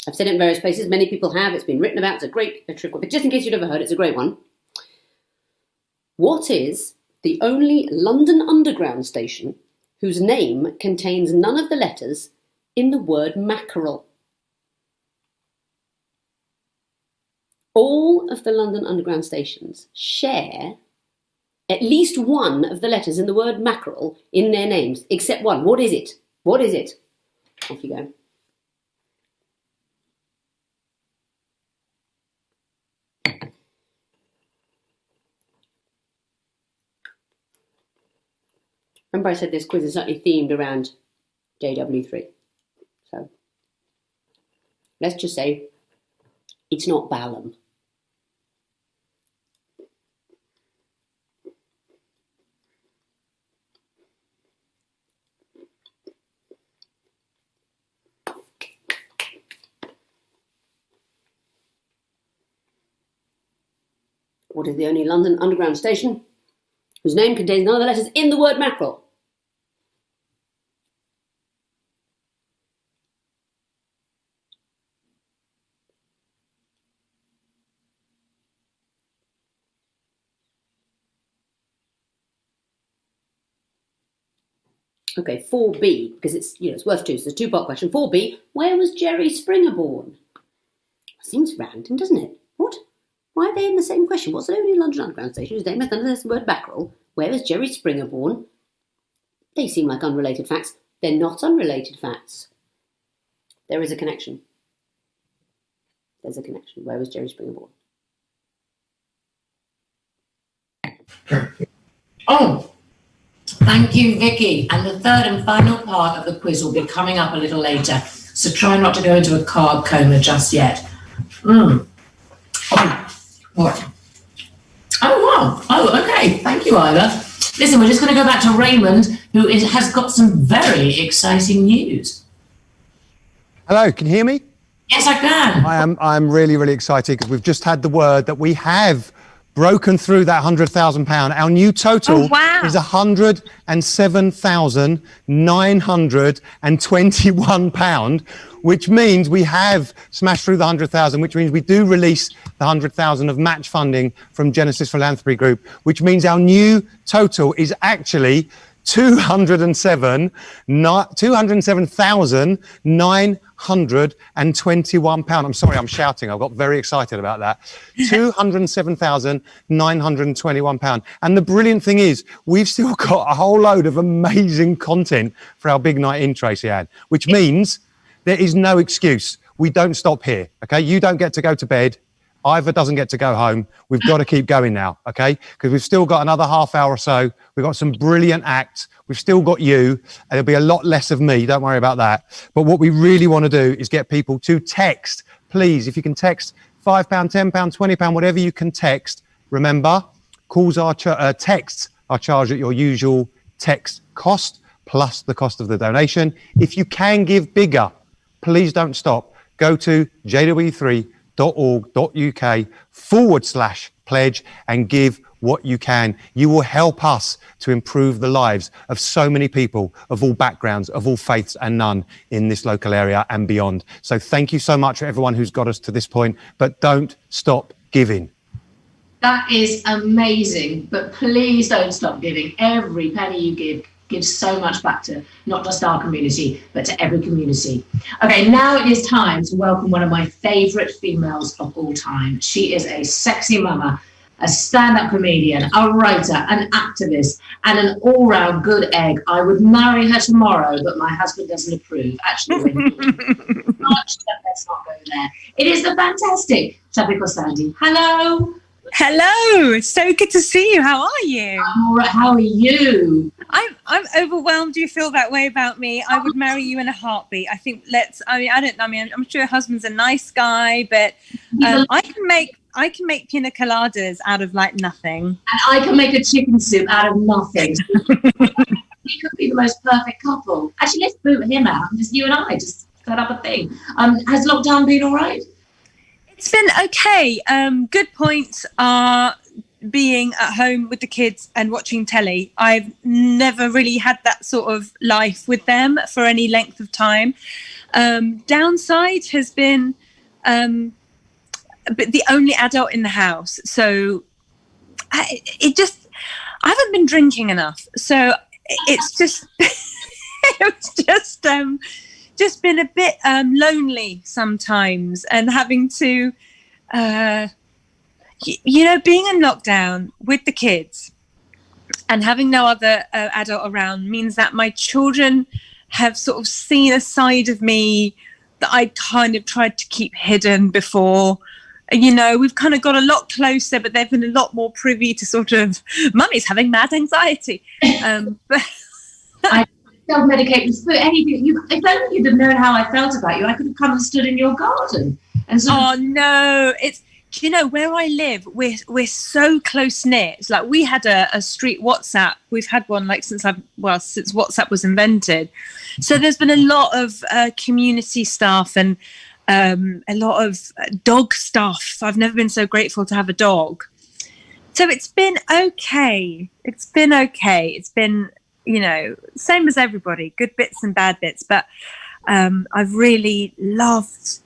Speaker 21: I've said it in various places. Many people have. It's been written about. It's a great trivia, but just in case you've never heard it, it's a great one. What is the only London Underground station whose name contains none of the letters in the word mackerel? All of the London Underground stations share at least one of the letters in the word mackerel in their names, except one. What is it? What is it? Off you go. Remember I said this quiz is certainly themed around JW3. So let's just say it's not Balham. What is the only London Underground station whose name contains none of the letters in the word mackerel? Okay, 4B, because it's worth 2, so it's a 2-part question. 4B, where was Jerry Springer born? Seems random, doesn't it? What? Why are they in the same question? What's the only London Underground station whose name has none of the word mackerel? Where was Jerry Springer born? They seem like unrelated facts. They're not unrelated facts. There is a connection. There's a connection. Where was Jerry Springer born?
Speaker 1: Oh, thank you, Vicky. And the third and final part of the quiz will be coming up a little later. So try not to go into a carb coma just yet. Oh, what? Oh, wow. Oh, okay. Thank you, Ida. Listen, we're just going to go back to Raymond, who has got some very exciting news.
Speaker 3: Hello, can you hear me?
Speaker 1: Yes, I can.
Speaker 3: I'm really, really excited because we've just had the word that we have broken through that £100,000. Our new total is £107,921, which means we have smashed through the 100,000, which means we do release the 100,000 of match funding from Genesis Philanthropy Group, which means our new total is actually £207,921. I'm sorry, I'm shouting. I got very excited about that. £207,921. And the brilliant thing is, we've still got a whole load of amazing content for our big night in, Tracy Ann, which means there is no excuse. We don't stop here, okay? You don't get to go to bed. Ivor doesn't get to go home. We've got to keep going now, okay? Because we've still got another half hour or so. We've got some brilliant acts. We've still got you. And there'll be a lot less of me. Don't worry about that. But what we really want to do is get people to text. Please, if you can text £5, £10, £20, whatever you can text. Remember, texts are charged at your usual text cost plus the cost of the donation. If you can give bigger, please don't stop. Go to jw3.org.uk/pledge and give what you can. You will help us to improve the lives of so many people of all backgrounds, of all faiths and none in this local area and beyond. So thank you so much for everyone who's got us to this point, but don't stop giving.
Speaker 1: That is amazing, but please don't stop giving. Every penny you give gives so much back to not just our community, but to every community. Okay, now it is time to welcome one of my favourite females of all time. She is a sexy mama, a stand-up comedian, a writer, an activist, and an all-round good egg. I would marry her tomorrow, but my husband doesn't approve. Actually, let's not go there. It is the fantastic Sabi Kostandi. Hello.
Speaker 17: Hello, so good to see you. How are you?
Speaker 1: I'm all right. How are you?
Speaker 17: I'm overwhelmed. You feel that way about me? I would marry you in a heartbeat. I think I'm sure your husband's a nice guy, but I can make pina coladas out of like nothing.
Speaker 1: And I can make a chicken soup out of nothing. We could be the most perfect couple. Actually, let's boot him out. Just you and I just set up a thing. Has lockdown been all right?
Speaker 17: It's been okay. Good points are being at home with the kids and watching telly. I've never really had that sort of life with them for any length of time. Downside has been the only adult in the house. So I haven't been drinking enough. So it's just, it's just been a bit lonely sometimes, and having to, being in lockdown with the kids and having no other adult around means that my children have sort of seen a side of me that I kind of tried to keep hidden before. We've kind of got a lot closer, but they've been a lot more privy to sort of, Mummy's having mad anxiety. But
Speaker 1: I self-medicate with food, anything. If only you'd have known how I felt about you, I could have come and stood in your garden. And
Speaker 17: no, do you know where I live? We're so close knit. It's like we had a street WhatsApp. We've had one like since WhatsApp was invented. So there's been a lot of community stuff and a lot of dog stuff. I've never been so grateful to have a dog. So it's been okay. It's been, same as everybody, good bits and bad bits. But I've really loved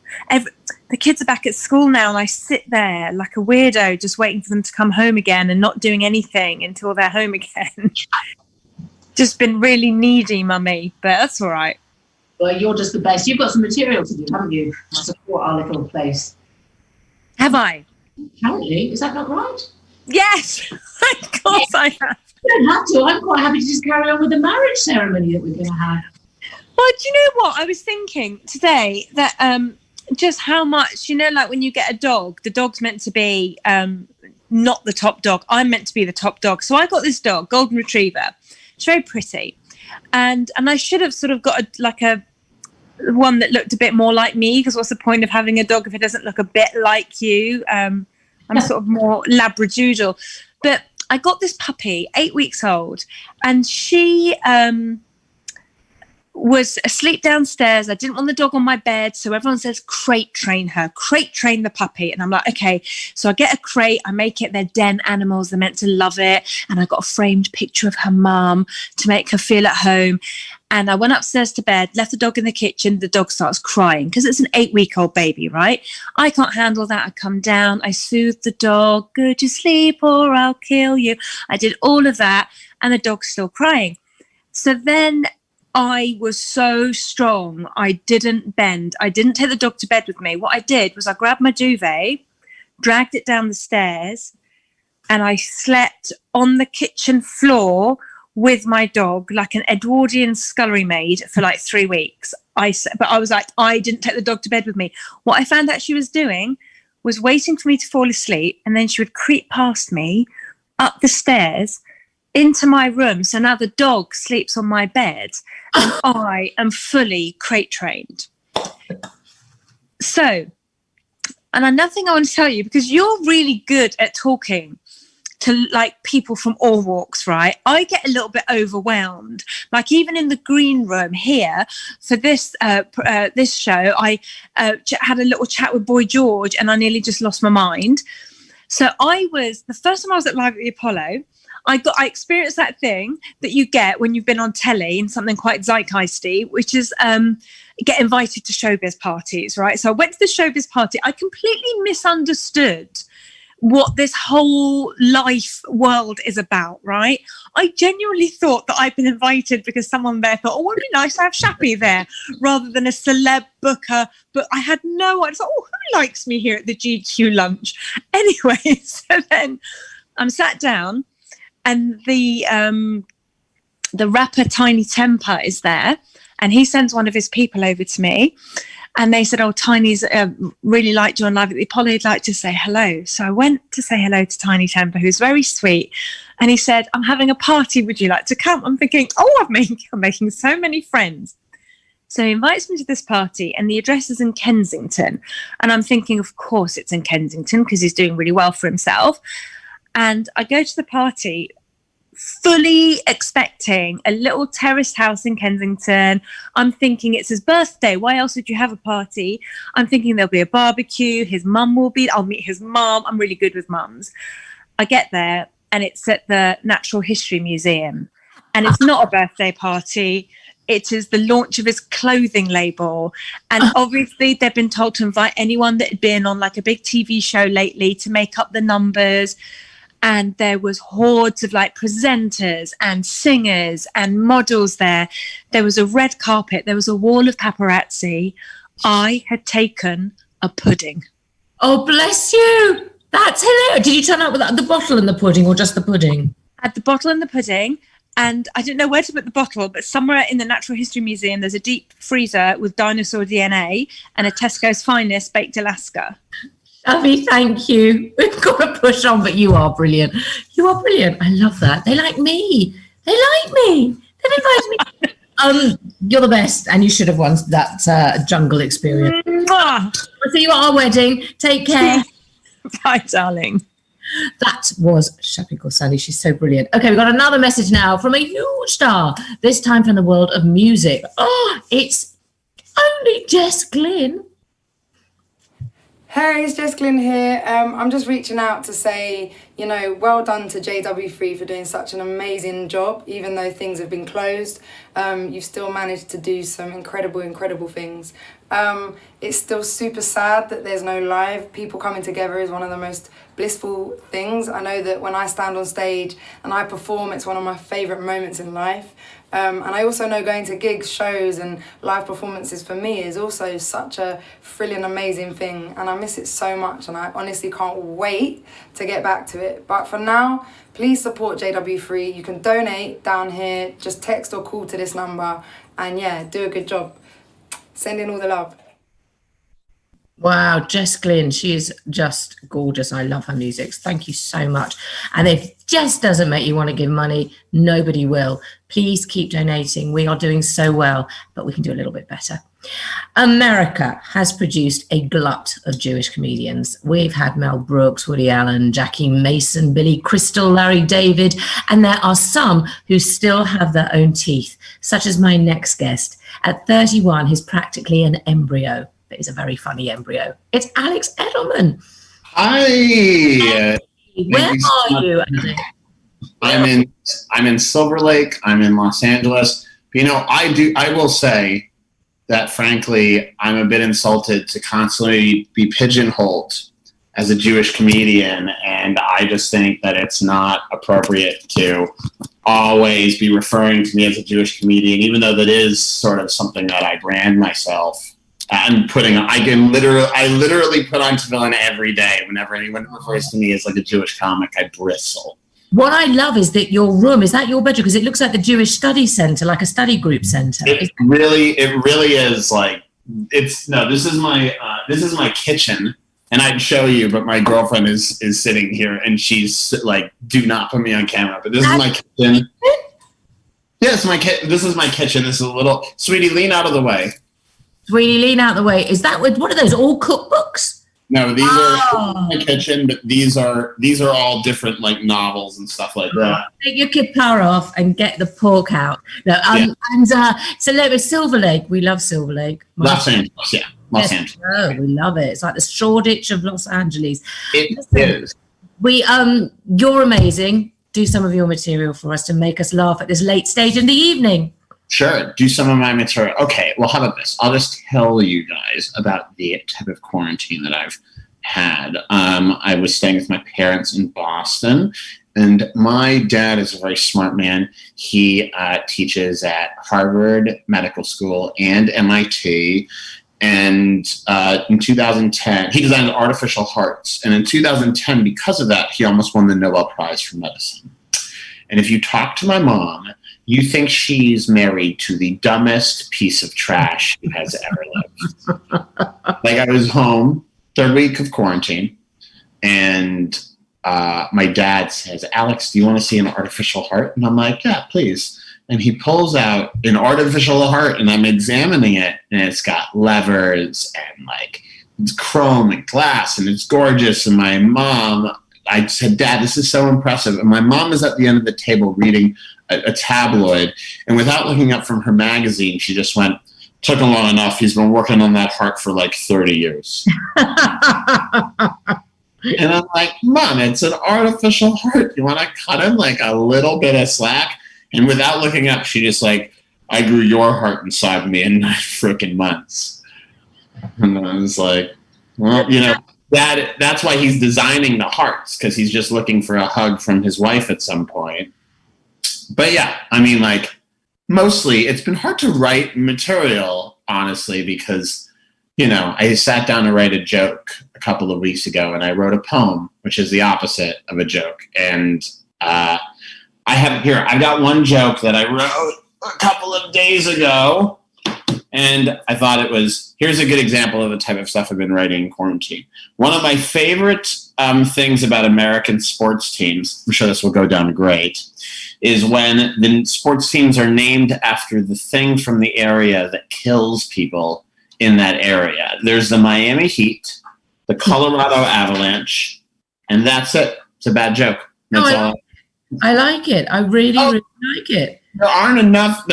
Speaker 17: the kids are back at school now, and I sit there like a weirdo just waiting for them to come home again and not doing anything until they're home again. Just been really needy, Mummy, but that's all right.
Speaker 1: Well, you're just the best. You've got some material to do, haven't you, to support our little place?
Speaker 17: Have I?
Speaker 1: Apparently. Is that not right?
Speaker 17: Yes, of course I have.
Speaker 1: You don't have to. I'm quite happy to just carry on with the marriage ceremony that we're going to have.
Speaker 17: Well, do you know what? I was thinking today that just how much, like when you get a dog, the dog's meant to be not the top dog. I'm meant to be the top dog. So I got this dog, Golden Retriever. It's very pretty. And I should have sort of got a one that looked a bit more like me, because what's the point of having a dog if it doesn't look a bit like you? I'm sort of more Labradoodle. But I got this puppy, 8 weeks old, and she was asleep downstairs. I didn't want the dog on my bed, so everyone says crate train the puppy. And I'm like, okay. So I get a crate, I make it, they're den animals, they're meant to love it. And I got a framed picture of her mum to make her feel at home. And I went upstairs to bed, left the dog in the kitchen. The dog starts crying because it's an 8-week-old baby, right? I can't handle that. I come down, I soothe the dog, go to sleep or I'll kill you. I did all of that, and the dog's still crying. So then I was so strong. I didn't bend. I didn't take the dog to bed with me. What I did was I grabbed my duvet, dragged it down the stairs, and I slept on the kitchen floor with my dog like an Edwardian scullery maid for like 3 weeks. But I was like, I didn't take the dog to bed with me. What I found out she was doing was waiting for me to fall asleep, and then she would creep past me up the stairs into my room. So now the dog sleeps on my bed and I am fully crate trained. So, and another thing I want to tell you, because you're really good at talking to like people from all walks, right? I get a little bit overwhelmed. Like even in the green room here for this this show, I had a little chat with Boy George and I nearly just lost my mind. So the first time I was at Live at the Apollo, I experienced that thing that you get when you've been on telly in something quite zeitgeisty, which is get invited to showbiz parties, right? So I went to the showbiz party. I completely misunderstood what this whole life world is about, right? I genuinely thought that I'd been invited because someone there thought, oh, wouldn't it be nice to have Shappy there rather than a celeb booker. But I had no idea. Oh, who likes me here at the GQ lunch? Anyway, so then I'm sat down and the rapper Tiny Temper is there, and he sends one of his people over to me. And they said, oh, Tiny's really liked you on Live at the Apollo. He'd like to say hello. So I went to say hello to Tiny Temper, who's very sweet. And he said, I'm having a party. Would you like to come? I'm thinking, oh, I'm making so many friends. So he invites me to this party, and the address is in Kensington. And I'm thinking, of course, it's in Kensington because he's doing really well for himself. And I go to the party fully expecting a little terraced house in Kensington. I'm thinking it's his birthday. Why else would you have a party? I'm thinking there'll be a barbecue. His mum will be. I'll meet his mum. I'm really good with mums. I get there and it's at the Natural History Museum. And it's not a birthday party. It is the launch of his clothing label. And obviously they've been told to invite anyone that had been on like a big TV show lately to make up the numbers. And there was hordes of like presenters and singers and models there. There was a red carpet. There was a wall of paparazzi. I had taken a pudding.
Speaker 1: Oh, bless you. That's hilarious. Did you turn up with the bottle and the pudding, or just the pudding?
Speaker 17: I had the bottle and the pudding. And I didn't know where to put the bottle, but somewhere in the Natural History Museum, there's a deep freezer with dinosaur DNA and a Tesco's Finest baked Alaska.
Speaker 1: Abby, thank you. We've got to push on, but you are brilliant. You are brilliant. I love that. They like me. They like me. They invite me. You're the best, and you should have won that jungle experience. I'll see you at our wedding. Take care.
Speaker 17: Bye, darling.
Speaker 1: That was Shappy Khorsandi. She's so brilliant. Okay, we've got another message now from a huge star, this time from the world of music. Oh, it's only Jess Glynn.
Speaker 18: Hey, it's Jess Glynn here. I'm just reaching out to say, well done to JW3 for doing such an amazing job. Even though things have been closed, you've still managed to do some incredible things. It's still super sad that there's no live. People coming together is one of the most blissful things. I know that when I stand on stage and I perform, it's one of my favourite moments in life. And I also know going to gigs, shows and live performances for me is also such a thrilling, amazing thing. And I miss it so much, and I honestly can't wait to get back to it. But for now, please support JW3. You can donate down here, just text or call to this number, and yeah, do a good job. Send in all the love.
Speaker 1: Wow, Jess Glynn, she is just gorgeous. I love her music. Thank you so much. And if Jess doesn't make you want to give money, nobody will. Please keep donating. We are doing so well, but we can do a little bit better. America has produced a glut of Jewish comedians. We've had Mel Brooks, Woody Allen, Jackie Mason, Billy Crystal, Larry David, and there are some who still have their own teeth, such as my next guest. At 31, he's practically an embryo, but he's a very funny embryo. It's Alex Edelman.
Speaker 19: Hi.
Speaker 1: Where are you, Alex?
Speaker 19: I'm in Silver Lake. I'm in Los Angeles. But, I will say that, frankly, I'm a bit insulted to constantly be pigeonholed as a Jewish comedian, and I just think that it's not appropriate to always be referring to me as a Jewish comedian, even though that is sort of something that I brand myself. I'm I literally put on tefillin every day. Whenever anyone refers to me as like a Jewish comic, I bristle.
Speaker 1: What I love is that your room, is that your bedroom? Because it looks like the Jewish Study Center, like a study group center.
Speaker 19: It really is like, this is my kitchen, and I'd show you, but my girlfriend is sitting here and she's like, do not put me on camera, but this is my kitchen. Yes, this is my kitchen. This is a little, sweetie, lean out of the way.
Speaker 1: Sweetie, lean out the way. Is that what are those, all cookbooks?
Speaker 19: No, these are my kitchen, but these are all different like novels and stuff like that.
Speaker 1: Take your kippah off and get the pork out. No, and so Silver Lake. We love Silver Lake.
Speaker 19: Los Angeles, yeah. Los Angeles.
Speaker 1: Oh, we love it. It's like the Shoreditch of Los Angeles.
Speaker 19: It is.
Speaker 1: You're amazing. Do some of your material for us to make us laugh at this late stage in the evening.
Speaker 19: Sure, do some of my material. Okay, well, how about this? I'll just tell you guys about the type of quarantine that I've had. I was staying with my parents in Boston, and my dad is a very smart man. He teaches at Harvard Medical School and MIT. And in 2010, he designed artificial hearts. And in 2010, because of that, he almost won the Nobel Prize for medicine. And if you talk to my mom, you think she's married to the dumbest piece of trash who has ever lived. Like, I was home, third week of quarantine, and my dad says, Alex, do you want to see an artificial heart? And I'm like, yeah, please. And he pulls out an artificial heart, and I'm examining it, and it's got levers and like it's chrome and glass, and it's gorgeous. And my mom, I said, Dad, this is so impressive. And my mom is at the end of the table reading a tabloid, and without looking up from her magazine, she just went, took him long enough. He's been working on that heart for like 30 years. And I'm like, Mom, it's an artificial heart. You want to cut him like a little bit of slack? And without looking up, she just like, I grew your heart inside me in 9 freaking months. And I was like, well, you know, that's why he's designing the hearts, because he's just looking for a hug from his wife at some point. But yeah, I mean, like, mostly it's been hard to write material, honestly, because, you know, I sat down to write a joke a couple of weeks ago, and I wrote a poem, which is the opposite of a joke. And I have here, I've got one joke that I wrote a couple of days ago, and I thought it was, here's a good example of the type of stuff I've been writing in quarantine. One of my favorite things about American sports teams, I'm sure this will go down great, is when the sports teams are named after the thing from the area that kills people in that area. There's the Miami Heat, the Colorado Avalanche, and that's it. It's a bad joke. That's all.
Speaker 1: I like it. I really, really like it.
Speaker 19: There aren't enough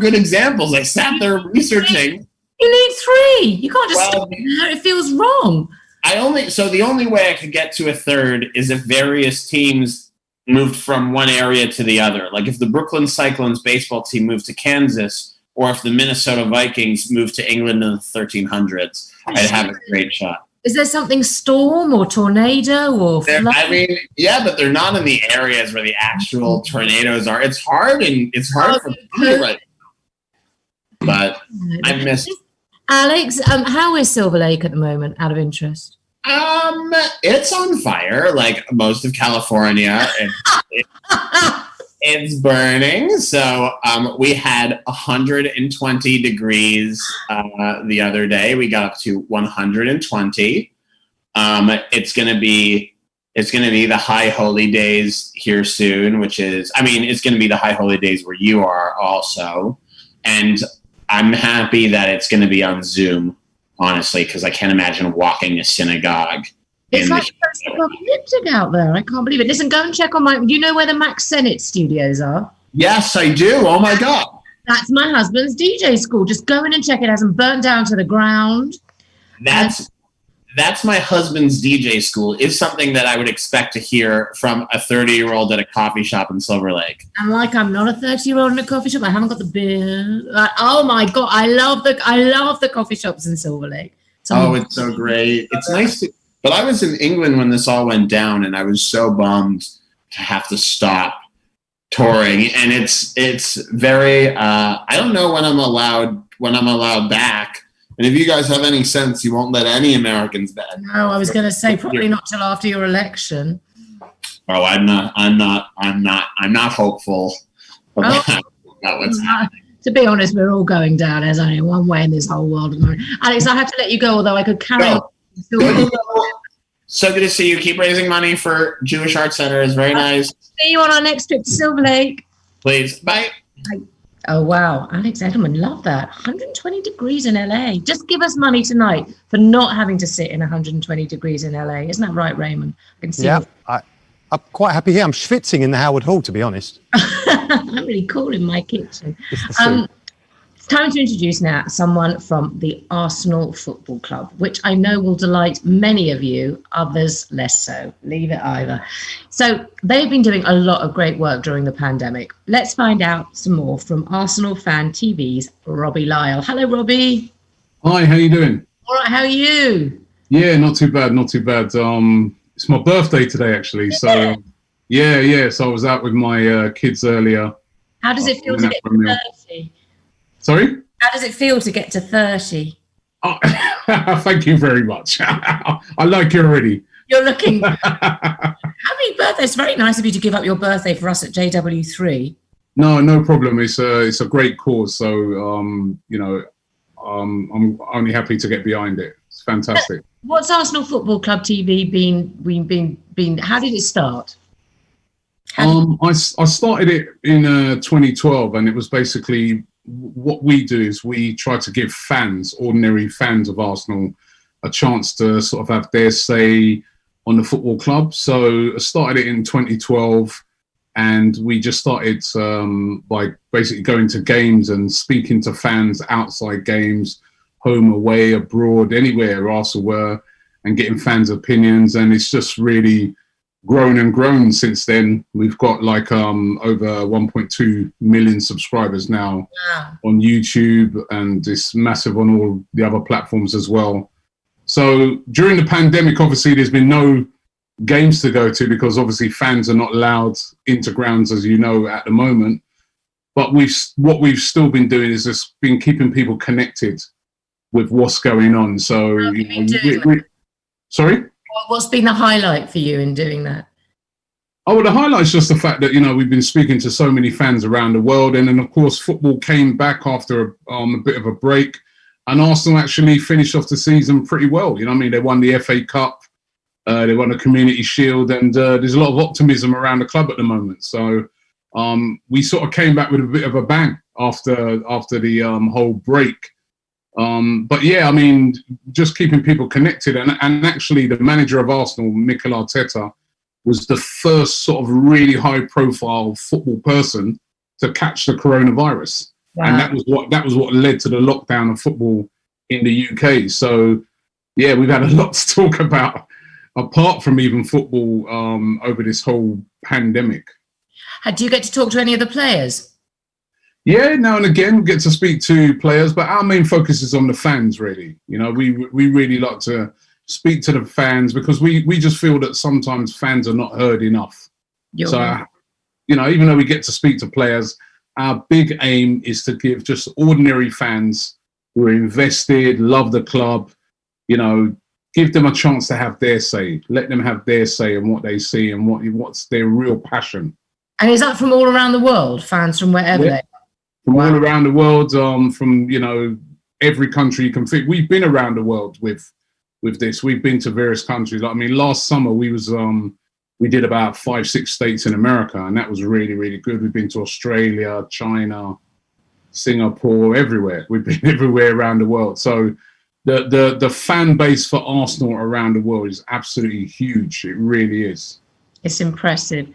Speaker 19: good examples. I sat there researching.
Speaker 1: You need 3. You can't just stop there. It feels wrong.
Speaker 19: The only way I could get to a third is if various teams moved from one area to the other. Like if the Brooklyn Cyclones baseball team moved to Kansas, or if the Minnesota Vikings moved to England in the 1300s, I'd have a great shot.
Speaker 1: Is there something storm or tornado or flood?
Speaker 19: I mean, yeah, but they're not in the areas where the actual tornadoes are. It's hard for me to write. But I missed.
Speaker 1: Alex, how is Silver Lake at the moment, out of interest?
Speaker 19: It's on fire, like most of California. It's burning. So we had 120 degrees the other day. We got up to 120. It's gonna be the high holy days here soon, which is, I mean, it's gonna be the high holy days where you are also. And I'm happy that it's gonna be on Zoom, honestly, because I can't imagine walking a synagogue.
Speaker 1: It's like post-apocalyptic out there. I can't believe it. Listen, go and check on you know where the Max Sennett studios are?
Speaker 19: Yes, I do. Oh my God.
Speaker 1: That's my husband's DJ school. Just go in and check. It hasn't burnt down to the ground.
Speaker 19: That's my husband's DJ school, is something that I would expect to hear from a 30-year-old at a coffee shop in Silver Lake.
Speaker 1: I'm not a 30-year-old in a coffee shop. I haven't got the beer. Oh my God. I love the coffee shops in Silver Lake.
Speaker 19: It's so great. It's nice to. But I was in England when this all went down, and I was so bummed to have to stop touring. And it's very. I don't know when I'm allowed back. And if you guys have any sense, you won't let any Americans back.
Speaker 1: No, I was going to say probably not till after your election.
Speaker 19: Oh, I'm not hopeful about what's happening.
Speaker 1: To be honest, we're all going down. There's only one way in this whole world at the moment. Alex, I have to let you go, although I could carry on.
Speaker 19: So good to see you. Keep raising money for Jewish Art Center. It's very nice.
Speaker 1: See you on our next trip to Silver Lake.
Speaker 19: Please. Bye.
Speaker 1: Oh, wow. Alex Edelman, love that. 120 degrees in LA. Just give us money tonight for not having to sit in 120 degrees in LA. Isn't that right, Raymond? I can see.
Speaker 3: Yeah, I'm quite happy here. I'm schwitzing in the Howard Hall, to be honest.
Speaker 1: I'm really cool in my kitchen. It's time to introduce now someone from the Arsenal Football Club, which I know will delight many of you, others less so. Leave it either. So they've been doing a lot of great work during the pandemic. Let's find out some more from Arsenal Fan TV's Robbie Lyle. Hello, Robbie.
Speaker 6: Hi, how you doing?
Speaker 1: All right, how are you?
Speaker 6: Yeah, not too bad, not too bad. It's my birthday today, actually. So, yeah. So I was out with my kids earlier.
Speaker 1: How does it feel to get to 30?
Speaker 6: Sorry?
Speaker 1: How does it feel to get to 30?
Speaker 6: Oh, thank you very much. I like you already.
Speaker 1: You're looking. Happy birthday. It's very nice of you to give up your birthday for us at JW3.
Speaker 6: No problem. It's a great cause. So, you know, I'm only happy to get behind it. It's fantastic.
Speaker 1: What's Arsenal Football Club TV been? How did it start?
Speaker 6: I started it in 2012, and it was basically what we do is we try to give fans, ordinary fans of Arsenal, a chance to sort of have their say on the football club. So I started it in 2012, and we just started by basically going to games and speaking to fans outside games, home, away, abroad, anywhere Arsenal were, and getting fans' opinions. And it's just really grown and grown since then. We've got like over 1.2 million subscribers now on YouTube, and it's massive on all the other platforms as well. So during the pandemic, obviously there's been no games to go to because obviously fans are not allowed into grounds, as you know, at the moment. But what we've still been doing is just been keeping people connected with what's going on. So, you know, sorry?
Speaker 1: What's been the highlight for you in doing that?
Speaker 6: Oh, well, the highlight's just the fact that, you know, we've been speaking to so many fans around the world. And then, of course, football came back after a bit of a break. And Arsenal actually finished off the season pretty well. You know what I mean? They won the FA Cup. They won the Community Shield. And there's a lot of optimism around the club at the moment. So we sort of came back with a bit of a bang after the whole break. But yeah, I mean, just keeping people connected. And actually, the manager of Arsenal, Mikel Arteta, was the first sort of really high-profile football person to catch the coronavirus. Wow. And that was what led to the lockdown of football in the UK. So yeah, we've had a lot to talk about apart from even football over this whole pandemic.
Speaker 1: Do you get to talk to any of the players?
Speaker 6: Yeah, now and again we get to speak to players, but our main focus is on the fans, really. You know, we really like to speak to the fans because we just feel that sometimes fans are not heard enough. So, you know, even though we get to speak to players, our big aim is to give just ordinary fans who are invested, love the club, you know, give them a chance to have their say, let them have their say in what they see and what's their real passion.
Speaker 1: And is that from all around the world, fans from wherever they are?
Speaker 6: From all around the world, from, you know, every country you can fit. We've been around the world with this. We've been to various countries. Like, I mean, last summer we did about 5-6 states in America, and that was really, really good. We've been to Australia, China, Singapore, everywhere. We've been everywhere around the world. So the fan base for Arsenal around the world is absolutely huge. It really is.
Speaker 1: It's impressive.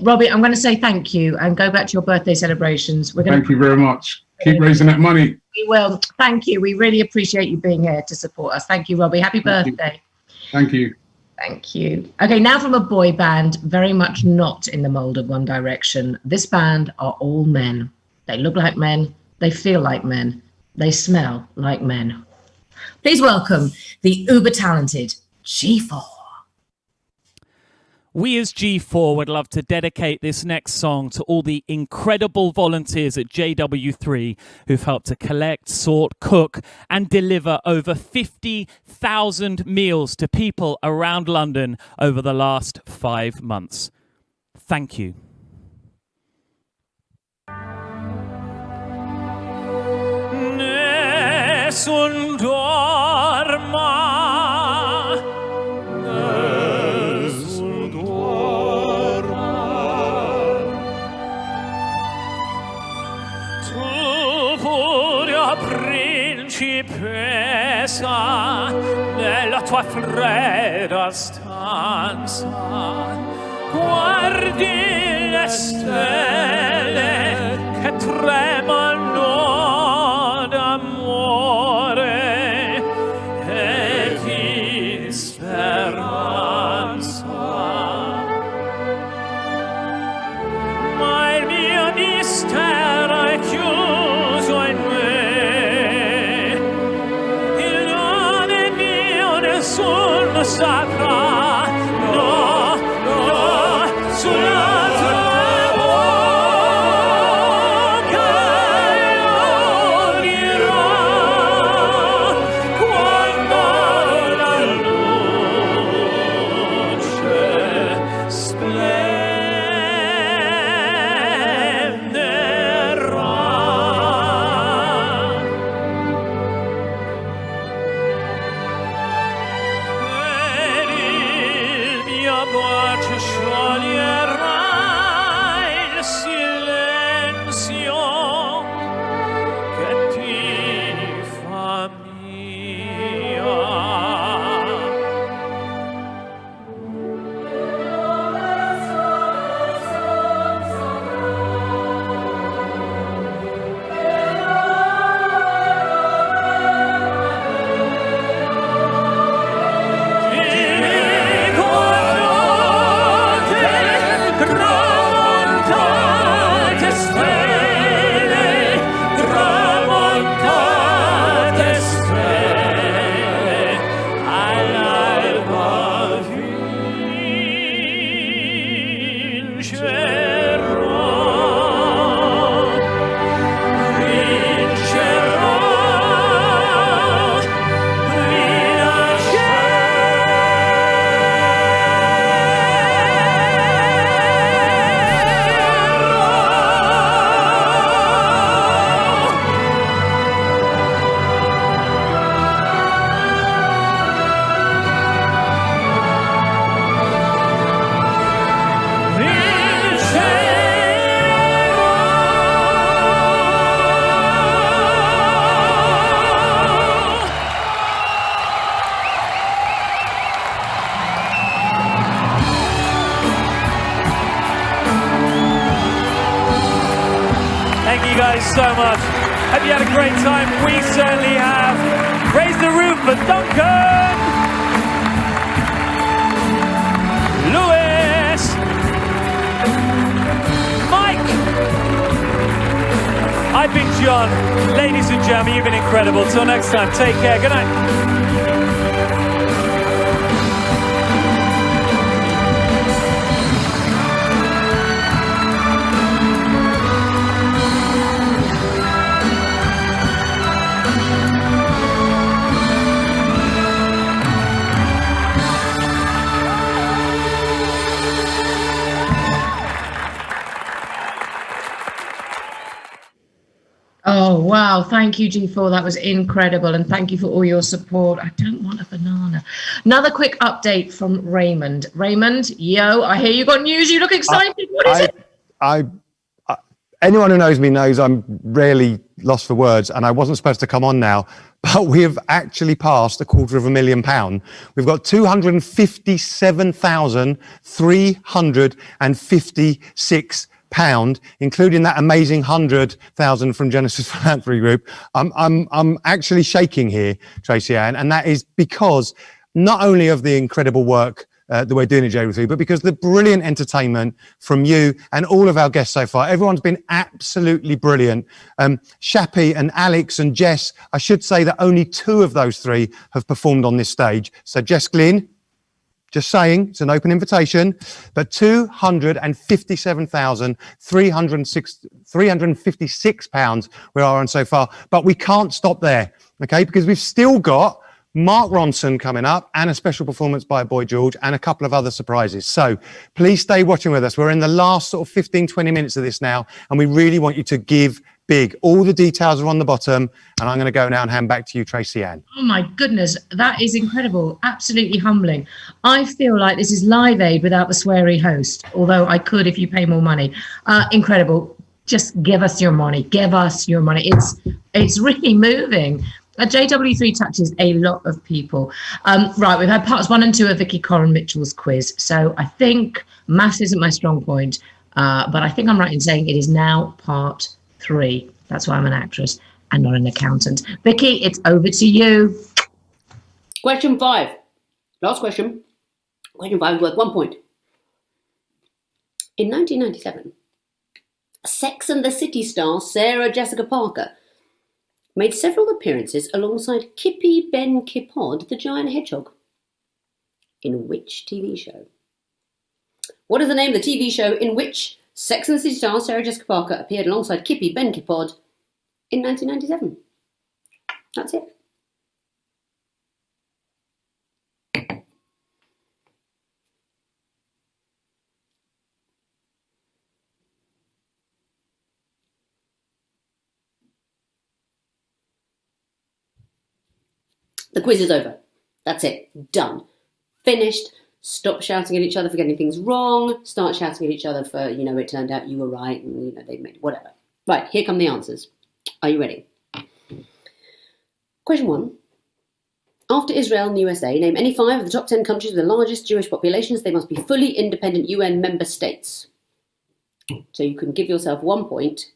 Speaker 1: Robbie, I'm going to say thank you and go back to your birthday celebrations.
Speaker 6: Thank you very much. Keep raising that money.
Speaker 1: We will. Thank you. We really appreciate you being here to support us. Thank you, Robbie. Happy birthday.
Speaker 6: Thank you.
Speaker 1: Thank you. Okay, now from a boy band, very much not in the mold of One Direction. This band are all men. They look like men. They feel like men. They smell like men. Please welcome the uber talented G4.
Speaker 12: We as G4 would love to dedicate this next song to all the incredible volunteers at JW3 who've helped to collect, sort, cook and deliver over 50,000 meals to people around London over the last 5 months. Thank you.
Speaker 22: Nessun dorma. Principessa nella tua fredda stanza guardi le stelle che tremano d'amore e di speranza, ma il mio mistero è chiuso in me. So lo saprà, no, no, sulla tua bocca lo dirò quando la luce bacio scioglierà il silenzio che ti fa mia. Tramontate stelle, tramontate stelle, all'alba vincerò, vincerò, Thank you guys so much. Hope you had a great time. We certainly have. Raise the roof for Duncan, Lewis, Mike. I've been John. Ladies and gentlemen, you've been incredible. Till next time, take care. Good night.
Speaker 1: Oh, wow. Thank you, G4. That was incredible. And thank you for all your support. I don't want a banana. Another quick update from Raymond. Raymond, yo, I hear you got news. You look excited. What is it?
Speaker 3: Anyone who knows me knows I'm rarely lost for words, and I wasn't supposed to come on now, but we have actually passed £250,000. We've got 257,356 £, including that amazing 100,000 from Genesis Philanthropy Group. I'm actually shaking here, Tracy Ann, and that is because not only of the incredible work that we're doing at JW3, but because the brilliant entertainment from you and all of our guests so far. Everyone's been absolutely brilliant. Shappy and Alex and Jess, I should say that only 2 of those 3 have performed on this stage. So Jess Glynn, just saying, it's an open invitation, but £257,356 we are on so far. But we can't stop there, okay? Because we've still got Mark Ronson coming up and a special performance by Boy George and a couple of other surprises. So please stay watching with us. We're in the last sort of 15, 20 minutes of this now, and we really want you to give big. All the details are on the bottom, and I'm going to go now and hand back to you, Tracy Ann.
Speaker 1: Oh my goodness, that is incredible. Absolutely humbling. I feel like this is Live Aid without the sweary host, although I could if you pay more money. Incredible. Just give us your money. Give us your money. It's really moving. JW3 touches a lot of people. Right, we've had parts 1 and 2 of Vicky Coren Mitchell's quiz. So I think maths isn't my strong point, but I think I'm right in saying it is now part 3. That's why I'm an actress and not an accountant. Vicky, it's over to you.
Speaker 21: Question 5. Last question. Question 5 worth 1 point. In 1997, Sex and the City star Sarah Jessica Parker made several appearances alongside Kippy Ben Kippod, the giant hedgehog. in which TV show? What is the name of the TV show in which Sex and the City star Sarah Jessica Parker appeared alongside Kippy Benkipod in 1997? That's it. The quiz is over. That's it. Done. Finished. Stop shouting at each other for getting things wrong. Start shouting at each other for, it turned out you were right and, they made whatever. Right, here come the answers. Are you ready? Question 1. After Israel and the USA, name any 5 of the top 10 countries with the largest Jewish populations. They must be fully independent UN member states. So you can give yourself 1 point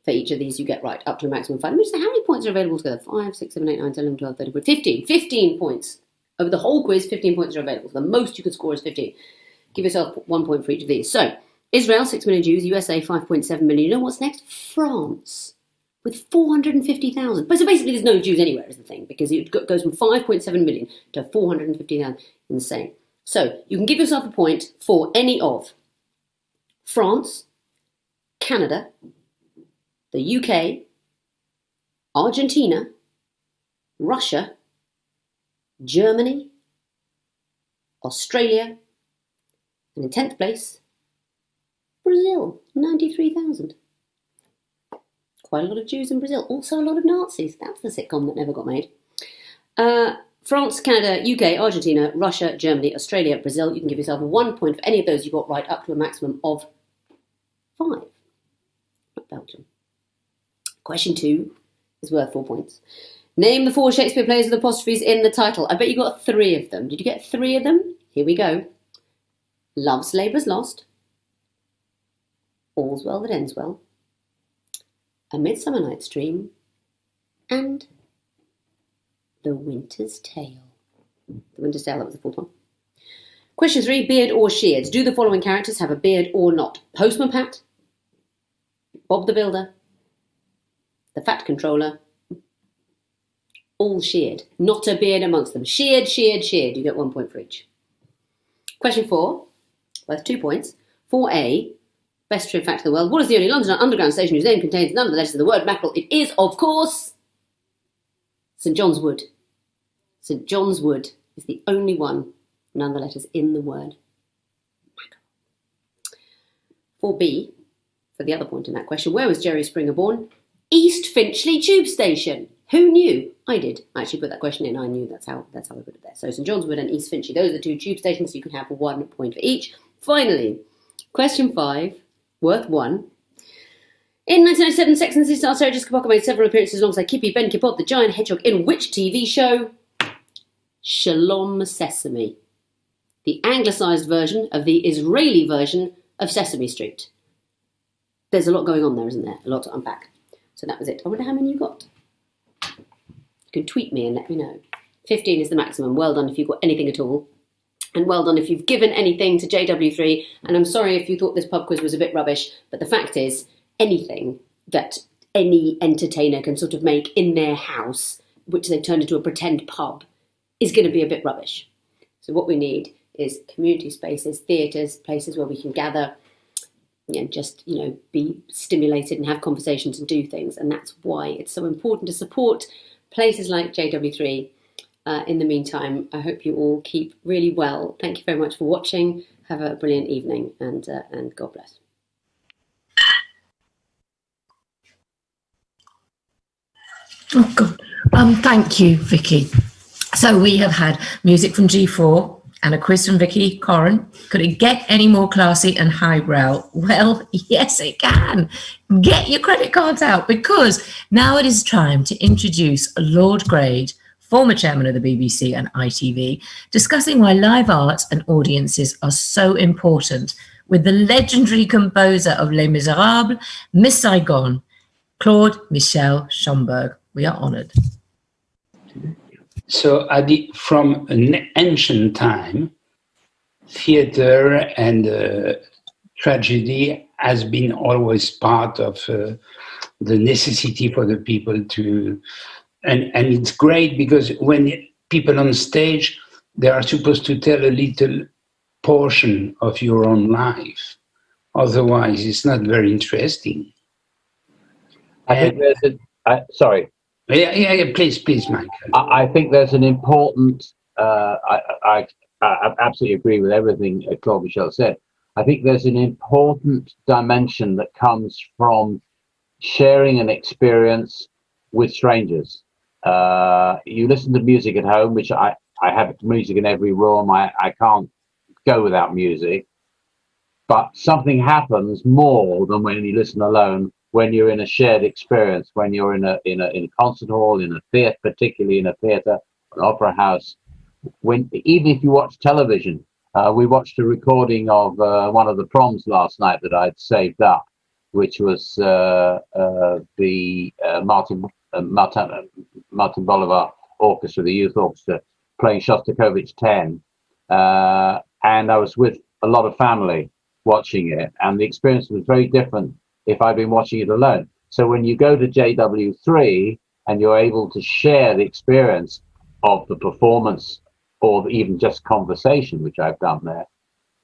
Speaker 21: for each of these you get right, up to a maximum of 5. Let me just say, how many points are available together? 5, 6, 7, 8, 9, 10, 11, 12, 13, 14, 15. 15 points. Over the whole quiz, 15 points are available. So the most you could score is 15. Give yourself 1 point for each of these. So, Israel, 6 million Jews. USA, 5.7 million. You know what's next? France, with 450,000. But so basically there's no Jews anywhere is the thing, because it goes from 5.7 million to 450,000. Insane. So, you can give yourself a point for any of France, Canada, the UK, Argentina, Russia, Germany, Australia, and in 10th place, Brazil, 93,000. Quite a lot of Jews in Brazil. Also a lot of Nazis. That's the sitcom that never got made. France, Canada, UK, Argentina, Russia, Germany, Australia, Brazil. You can give yourself 1 point for any of those you got right, up to a maximum of 5. Not Belgium. Question 2 is worth 4 points. Name the 4 Shakespeare plays with apostrophes in the title. I bet you got 3 of them. Did you get 3 of them? Here we go. Love's Labour's Lost, All's Well That Ends Well, A Midsummer Night's Dream, and The Winter's Tale. The Winter's Tale, that was the 4th one. Question 3, beard or sheared. Do the following characters have a beard or not? Postman Pat, Bob the Builder, the Fat Controller, all sheared. Not a beard amongst them. Sheared, sheared, sheared. You get 1 point for each. Question 4, worth 2 points. 4A, best true fact of the world. What is the only London Underground station whose name contains none of the letters of the word mackerel? It is, of course, St John's Wood. St John's Wood is the only one, none of the letters in the word mackerel. 4B, for the other point in that question. Where was Jerry Springer born? East Finchley Tube Station. Who knew? I did. I actually put that question in. I knew that's how I put it there. So St John's Wood and East Finchley. Those are the 2 tube stations. So you can have 1 point for each. Finally, question 5, worth 1. In 1997, Sex and the City star Sarah Jessica Parker made several appearances alongside Kippy Benkipod, the giant hedgehog, in which TV show? Shalom Sesame. The anglicised version of the Israeli version of Sesame Street. There's a lot going on there, isn't there? A lot to unpack. So that was it. I wonder how many you got. You can tweet me and let me know. 15 is the maximum. Well done if you've got anything at all. And well done if you've given anything to JW3. And I'm sorry if you thought this pub quiz was a bit rubbish, but the fact is, anything that any entertainer can sort of make in their house, which they've turned into a pretend pub, is going to be a bit rubbish. So what we need is community spaces, theatres, places where we can gather, be stimulated and have conversations and do things. And that's why it's so important to support places like JW3. In the meantime, I hope you all keep really well. Thank you very much for watching. Have a brilliant evening, and God bless.
Speaker 1: Oh, God. Thank you, Vicky. So we have had music from G4 and a quiz from Vicky Corrin. Could it get any more classy and highbrow? Well, yes, it can. Get your credit cards out, because now it is time to introduce Lord Grade, former chairman of the BBC and ITV, discussing why live arts and audiences are so important, with the legendary composer of Les Miserables, Miss Saigon, Claude Michel Schomburg. We are honoured.
Speaker 2: So from an ancient time, theatre and tragedy has been always part of the necessity for the people to, and it's great because when people on stage, They are supposed to tell a little portion of your own life. Otherwise, it's not very interesting.
Speaker 4: I think there's sorry.
Speaker 2: Yeah, please, Michael.
Speaker 4: I think there's an important, I absolutely agree with everything Claude Michel said. I think there's an important dimension that comes from sharing an experience with strangers. You listen to music at home, which I have music in every room. I can't go without music. But something happens more than when you listen alone, when you're in a shared experience, when you're in a concert hall, in a theatre, particularly in a theatre, an opera house. Even if you watch television, we watched a recording of one of the proms last night that I'd saved up, which was the Martin Bolivar Orchestra, the youth orchestra, playing Shostakovich 10, and I was with a lot of family watching it, and the experience was very different if I'd been watching it alone. So when you go to JW3 and you're able to share the experience of the performance or even just conversation, which I've done there,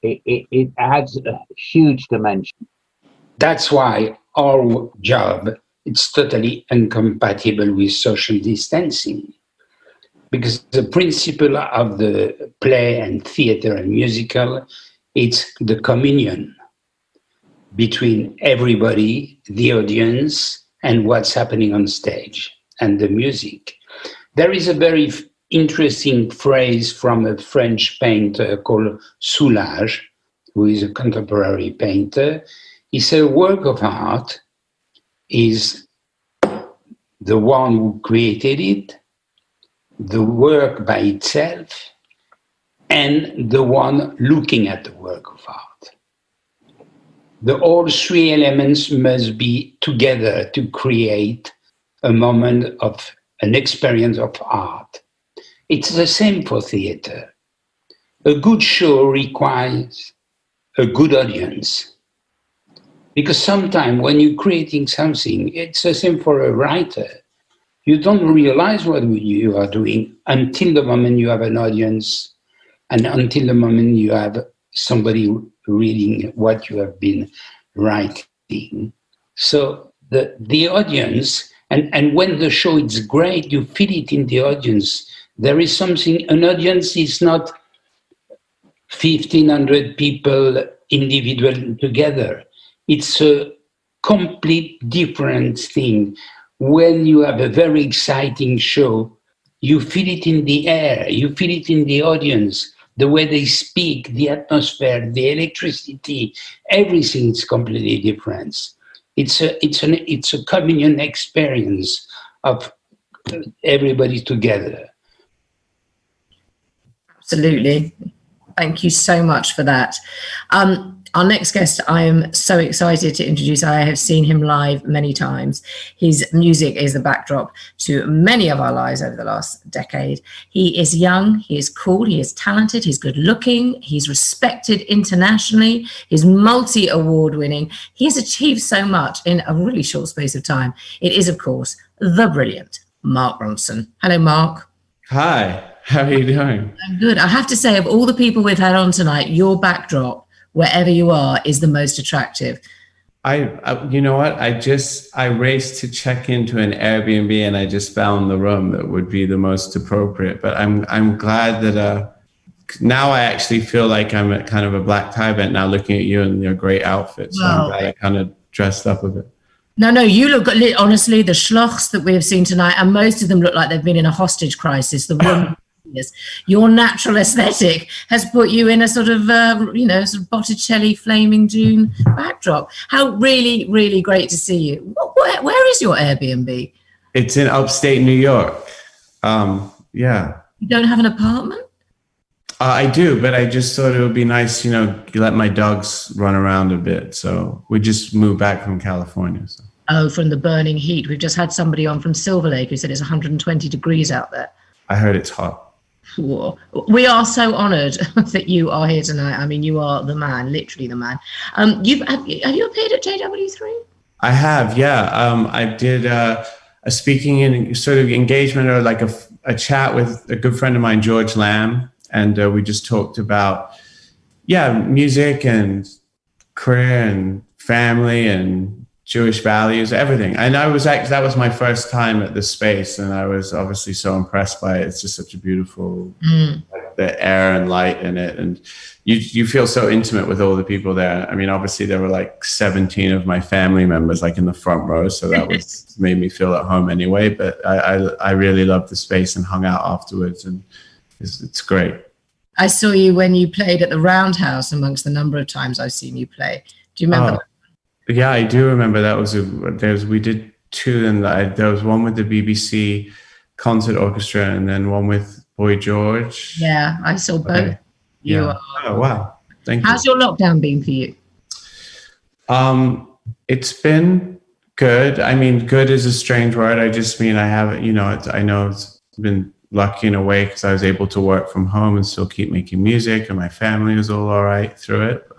Speaker 4: it adds a huge dimension.
Speaker 2: That's why our job, it's totally incompatible with social distancing. Because the principle of the play and theater and musical, it's the communion between everybody, the audience, and what's happening on stage, and the music. There is a very interesting phrase from a French painter called Soulage, who is a contemporary painter. He said, a work of art is the one who created it, the work by itself, and the one looking at the work of art. All three elements must be together to create a moment of an experience of art. It's the same for theater. A good show requires a good audience. Because sometimes when you're creating something, it's the same for a writer. You don't realize what you are doing until the moment you have an audience and until the moment you have somebody reading what you have been writing. So the audience, and when the show is great, you feel it in the audience. There is something, an audience is not 1,500 people individual together. It's a complete different thing. When you have a very exciting show, you feel it in the air, you feel it in the audience, the way they speak, the atmosphere, the electricity, everything is completely different. It's a communion experience of everybody together.
Speaker 1: Absolutely. Thank you so much for that. Our next guest, I am so excited to introduce. I have seen him live many times. His music is the backdrop to many of our lives over the last decade. He is young, he is cool, he is talented, he's good looking, he's respected internationally, he's multi-award winning. He has achieved so much in a really short space of time. It is, of course, the brilliant Mark Ronson. Hello, Mark.
Speaker 7: Hi, how are you doing?
Speaker 1: I'm good. I have to say, of all the people we've had on tonight, your backdrop, wherever you are, is the most attractive.
Speaker 7: I you know what? I raced to check into an Airbnb and I just found the room that would be the most appropriate. But I'm glad that now I actually feel like I'm at kind of a black tie event now, looking at you in your great outfit. So I'm glad I kind of dressed up a bit.
Speaker 1: No, you look, honestly, the schlochs that we have seen tonight, and most of them look like they've been in a hostage crisis. The room. Your natural aesthetic has put you in a sort of, sort of Botticelli Flaming June backdrop. How really, really great to see you. Where is your Airbnb?
Speaker 7: It's in upstate New York. Yeah.
Speaker 1: You don't have an apartment?
Speaker 7: I do, but I just thought it would be nice, let my dogs run around a bit. So we just moved back from California. So.
Speaker 1: Oh, from the burning heat. We've just had somebody on from Silver Lake who said it's 120 degrees out there.
Speaker 7: I heard it's hot.
Speaker 1: We are so honoured that you are here tonight. I mean, you are the man, literally the man. Have you appeared at JW3?
Speaker 7: I have, yeah. I did a speaking and sort of engagement, or like a chat with a good friend of mine, George Lamb, and we just talked about music and career and family and Jewish values, everything. And that was my first time at this space, and I was obviously so impressed by it. It's just such a beautiful, the air and light in it, and you feel so intimate with all the people there. I mean, obviously there were like 17 of my family members like in the front row, so that was made me feel at home anyway. But I really loved the space and hung out afterwards, and it's great.
Speaker 1: I saw you when you played at the Roundhouse amongst the number of times I've seen you play. Do you remember?
Speaker 7: Yeah, I do remember that. We did two, and there was one with the BBC Concert Orchestra, and then one with Boy George.
Speaker 1: Yeah, I saw both.
Speaker 7: Yeah. Oh wow! Thank you.
Speaker 1: How's your lockdown been for you?
Speaker 7: It's been good. I mean, good is a strange word. I just mean I haven't. I know it's been lucky in a way because I was able to work from home and still keep making music, and my family was all right through it.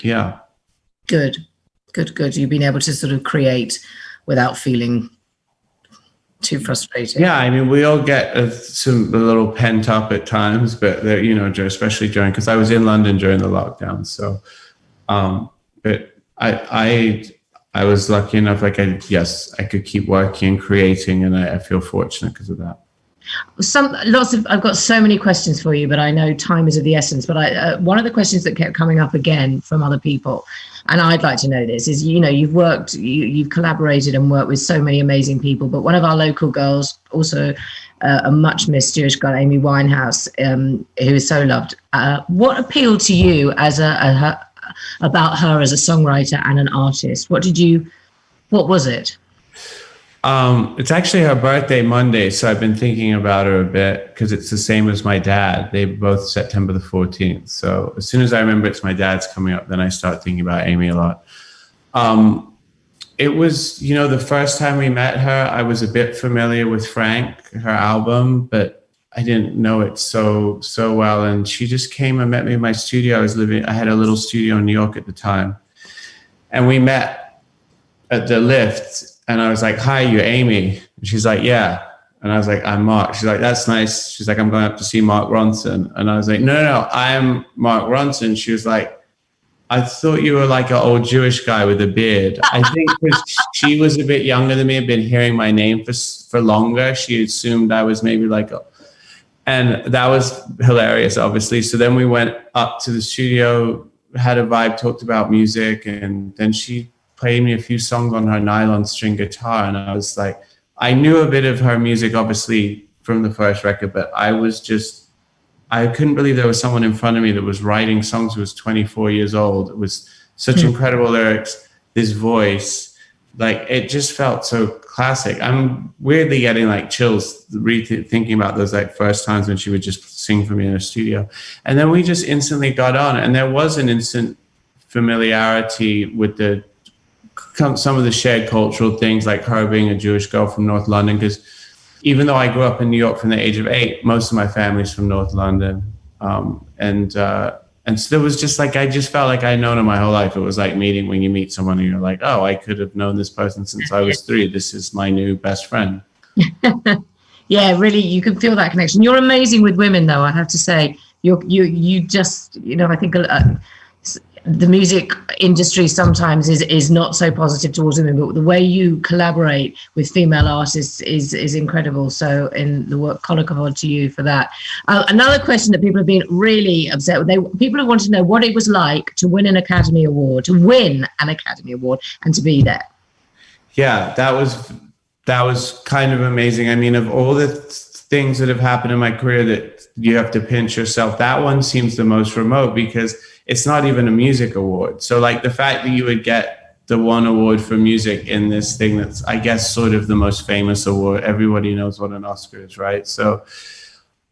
Speaker 7: Yeah.
Speaker 1: Good. You've been able to sort of create without feeling too frustrated.
Speaker 7: Yeah, I mean, we all get a little pent up at times, but especially because I was in London during the lockdown. So, but I was lucky enough. I could keep working and creating, and I feel fortunate because of that.
Speaker 1: I've got so many questions for you, but I know time is of the essence. But one of the questions that kept coming up again from other people, and I'd like to know this, is you've collaborated and worked with so many amazing people, but one of our local girls, also a much missed Jewish girl, Amy Winehouse, who is so loved. What appealed to you about her as a songwriter and an artist? What was it?
Speaker 7: It's actually her birthday Monday, so I've been thinking about her a bit because it's the same as my dad. They both September the 14th. So as soon as I remember it's my dad's coming up, then I start thinking about Amy a lot. It was, the first time we met her, I was a bit familiar with Frank, her album, but I didn't know it so well. And she just came and met me in my studio. I had a little studio in New York at the time. And we met at the lift. And I was like, "Hi, you're Amy?" And she's like, "Yeah." And I was like, "I'm Mark." She's like, "That's nice." She's like, "I'm going up to see Mark Ronson." And I was like, No, I'm Mark Ronson. She was like, "I thought you were like an old Jewish guy with a beard." I think because she was a bit younger than me, had been hearing my name for longer. She assumed I was maybe and that was hilarious, obviously. So then we went up to the studio, had a vibe, talked about music, and then she played me a few songs on her nylon string guitar, and I was like, I knew a bit of her music obviously from the first record, but I couldn't believe there was someone in front of me that was writing songs who was 24 years old. It was such incredible lyrics, this voice, it just felt so classic. I'm weirdly getting chills thinking about those first times when she would just sing for me in a studio. And then we just instantly got on, and there was an instant familiarity with some of the shared cultural things, like her being a Jewish girl from North London, because even though I grew up in New York from the age of 8, most of my family's from North London. And so there was just I just felt like I'd known her my whole life. It was like when you meet someone and you're like, oh, I could have known this person since I was 3. This is my new best friend.
Speaker 1: Yeah, really, you can feel that connection. You're amazing with women, though, I have to say. You just, I think the music industry sometimes is not so positive towards women, but the way you collaborate with female artists is incredible. So in the work, kol hakavod to you for that. Another question that people have been really upset with, people have wanted to know what it was like to win an Academy Award, and to be there.
Speaker 7: Yeah, that was kind of amazing. I mean, of all the things that have happened in my career that you have to pinch yourself, that one seems the most remote because it's not even a music award. So the fact that you would get the one award for music in this thing that's, I guess, sort of the most famous award. Everybody knows what an Oscar is, right? So,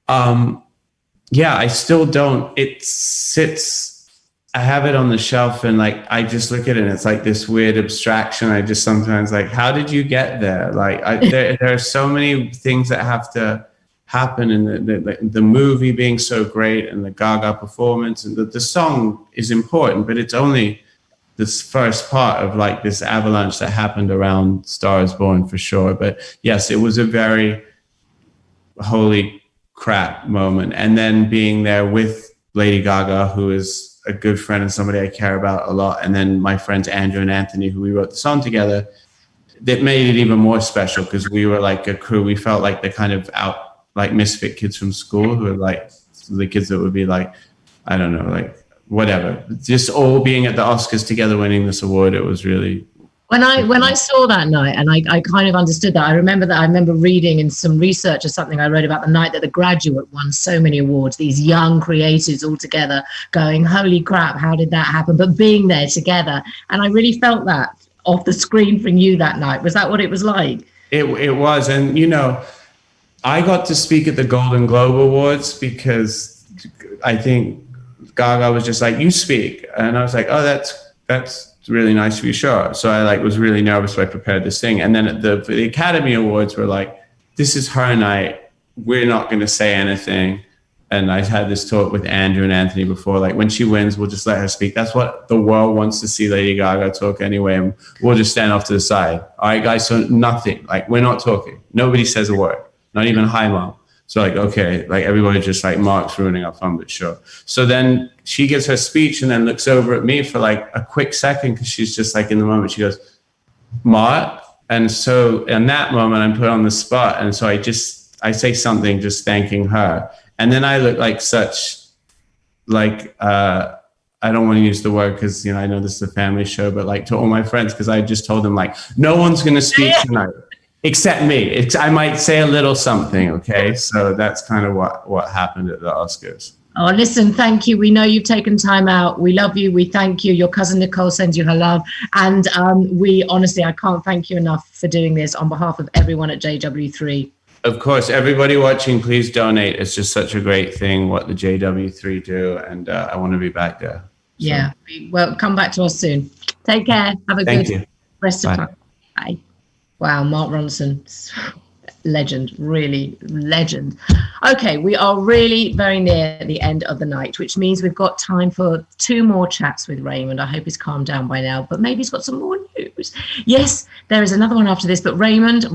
Speaker 7: I still don't. It sits, I have it on the shelf and I just look at it and it's this weird abstraction. I just sometimes how did you get there? There are so many things that have to happen, and the movie being so great, and the Gaga performance, and the song is important, but it's only this first part of this avalanche that happened around Star Is Born, for sure. But yes, it was a very holy crap moment. And then being there with Lady Gaga, who is a good friend and somebody I care about a lot. And then my friends Andrew and Anthony, who we wrote the song together, that made it even more special because we were like a crew. We felt like the kind of like misfit kids from school who were like the kids that would be like, I don't know, like whatever. Just all being at the Oscars together, winning this award, it was really...
Speaker 1: When I saw that night and I kind of understood that, I remember reading in some research or something I read about the night that The Graduate won so many awards, these young creatives all together going, holy crap, how did that happen? But being there together. And I really felt that off the screen from you that night. Was that what it was like?
Speaker 7: It was. And, you know, I got to speak at the Golden Globe Awards because I think Gaga was just like, you speak. And I was like, oh, that's really nice of you, sure. So I was really nervous when I prepared this thing. And then at the Academy Awards were like, this is her night. We're not going to say anything. And I had this talk with Andrew and Anthony before, like when she wins, we'll just let her speak. That's what the world wants to see Lady Gaga talk anyway. And we'll just stand off to the side. All right, guys, so nothing, like we're not talking. Nobody says a word, not even hi, mom. So like, okay, like everybody just like, Mark's ruining our fun, but sure. So then she gives her speech and then looks over at me for like a quick second because she's just like in the moment, she goes, Mark. And so in that moment, I'm put on the spot. And so I say something just thanking her. And then I look like such, like, I don't want to use the word because, you know, I know this is a family show, but like to all my friends, because I just told them like, no one's going to speak tonight. Except me. I might say a little something, okay? So that's kind of what happened at the Oscars.
Speaker 1: Oh, listen, thank you. We know you've taken time out. We love you. We thank you. Your cousin Nicole sends you her love. And we honestly, I can't thank you enough for doing this on behalf of everyone at JW3.
Speaker 7: Of course, everybody watching, please donate. It's just such a great thing what the JW3 do. And I want to be back there. So.
Speaker 1: Yeah. Well, come back to us soon. Take care. Have a good rest of time. Bye. Wow, Mark Ronson, legend, really legend. Okay, we are really very near the end of the night, which means we've got time for 2 more chats with Raymond. I hope he's calmed down by now, but maybe he's got some more news. Yes, there is another one after this, but Raymond,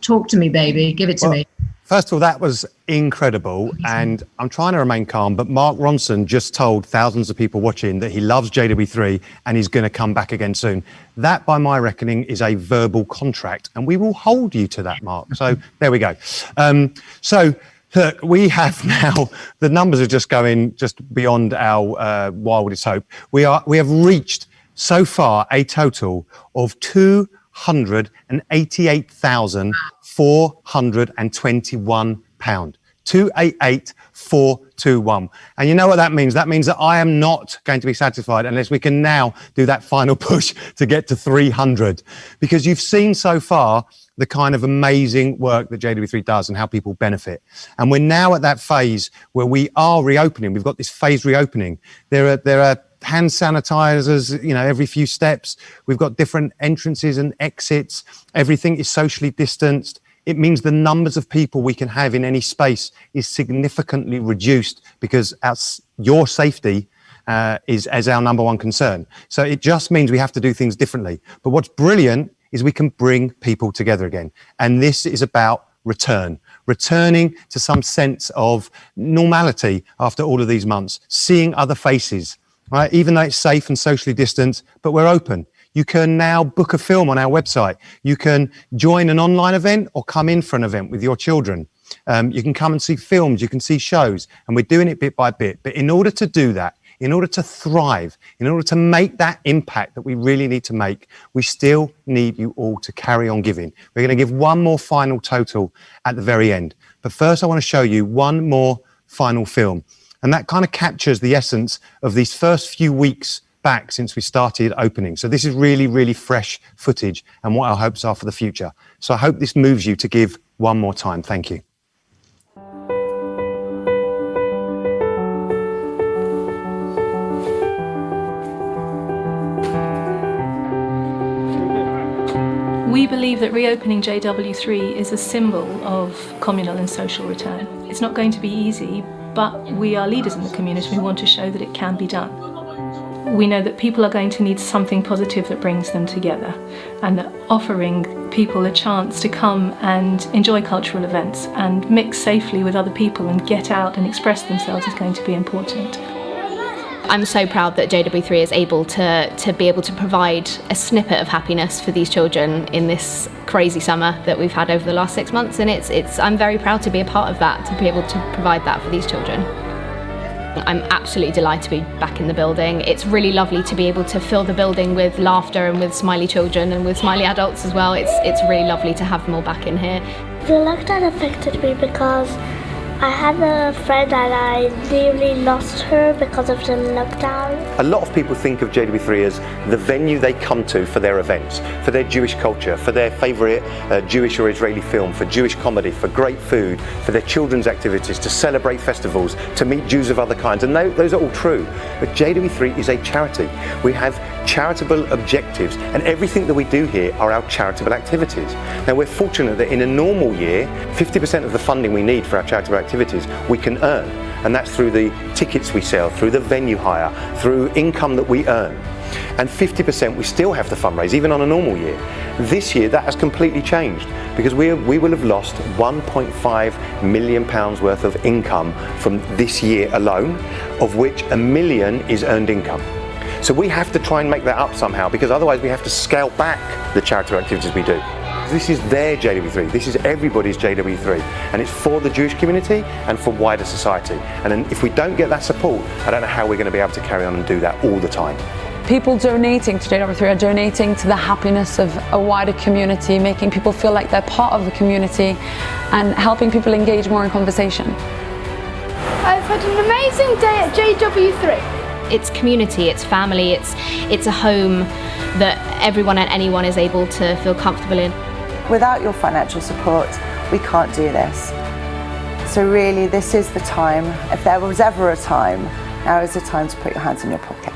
Speaker 1: talk to me, baby. Give it to me.
Speaker 3: First of all, that was incredible, and I'm trying to remain calm, but Mark Ronson just told thousands of people watching that he loves JW3 and he's going to come back again soon. That, by my reckoning, is a verbal contract, and we will hold you to that, Mark. So there we go. So look, we have now, the numbers are just going just beyond our wildest hope. We have reached so far a total of 288,421 £. 288,421. And you know what that means? That means that I am not going to be satisfied unless we can now do that final push to get to 300. Because you've seen so far the kind of amazing work that JW3 does and how people benefit. And we're now at that phase where we are reopening. We've got this phased reopening. There are hand sanitizers, you know, every few steps. We've got different entrances and exits. Everything is socially distanced. It means the numbers of people we can have in any space is significantly reduced because your safety is as our number one concern. So it just means we have to do things differently. But what's brilliant is we can bring people together again. And this is about returning to some sense of normality after all of these months, seeing other faces, right? Even though it's safe and socially distanced, but we're open. You can now book a film on our website. You can join an online event or come in for an event with your children. You can come and see films, you can see shows, and we're doing it bit by bit. But in order to do that, in order to thrive, in order to make that impact that we really need to make, we still need you all to carry on giving. We're going to give one more final total at the very end. But first, I want to show you one more final film. And that kind of captures the essence of these first few weeks back since we started opening. So this is really, really fresh footage and what our hopes are for the future. So I hope this moves you to give one more time. Thank you.
Speaker 5: We believe that reopening JW3 is a symbol of communal and social return. It's not going to be easy, but we are leaders in the community. We want to show that it can be done. we know that people are going to need something positive that brings them together, and that offering people a chance to come and enjoy cultural events and mix safely with other people and get out and express themselves is going to be important.
Speaker 8: I'm so proud that JW3 is able to be able to provide a snippet of happiness for these children in this crazy summer that we've had over the last 6 months, and I'm very proud to be a part of that, to be able to provide that for these children. I'm absolutely delighted to be back in the building. It's really lovely to be able to fill the building with laughter and with smiley children and with smiley adults as well. It's really lovely to have them all back in here.
Speaker 9: The lockdown affected me because I had a friend and I nearly lost her because of the lockdown.
Speaker 20: A lot of people think of JW3 as the venue they come to for their events, for their Jewish culture, for their favourite Jewish or Israeli film, for Jewish comedy, for great food, for their children's activities, to celebrate festivals, to meet Jews of other kinds, and those are all true. But JW3 is a charity. We have charitable objectives, and everything that we do here are our charitable activities. Now, we're fortunate that in a normal year, 50% of the funding we need for our charitable activities we can earn, and that's through the tickets we sell, through the venue hire, through income that we earn. And 50% we still have to fundraise, even on a normal year. This year that has completely changed, because we will have lost £1.5 million worth of income from this year alone, of which £1 million is earned income. So we have to try and make that up somehow, because otherwise we have to scale back the charitable activities we do. This is their JW3, this is everybody's JW3, and it's for the Jewish community and for wider society. And then if we don't get that support, I don't know how we're going to be able to carry on and do that all the time.
Speaker 23: People donating to JW3 are donating to the happiness of a wider community, making people feel like they're part of the community and helping people engage more in conversation.
Speaker 9: I've had an amazing day at JW3.
Speaker 8: It's community, it's family, it's a home that everyone and anyone is able to feel comfortable in.
Speaker 24: Without your financial support, we can't do this. So really, this is the time. If there was ever a time, now is the time to put your hands in your pocket.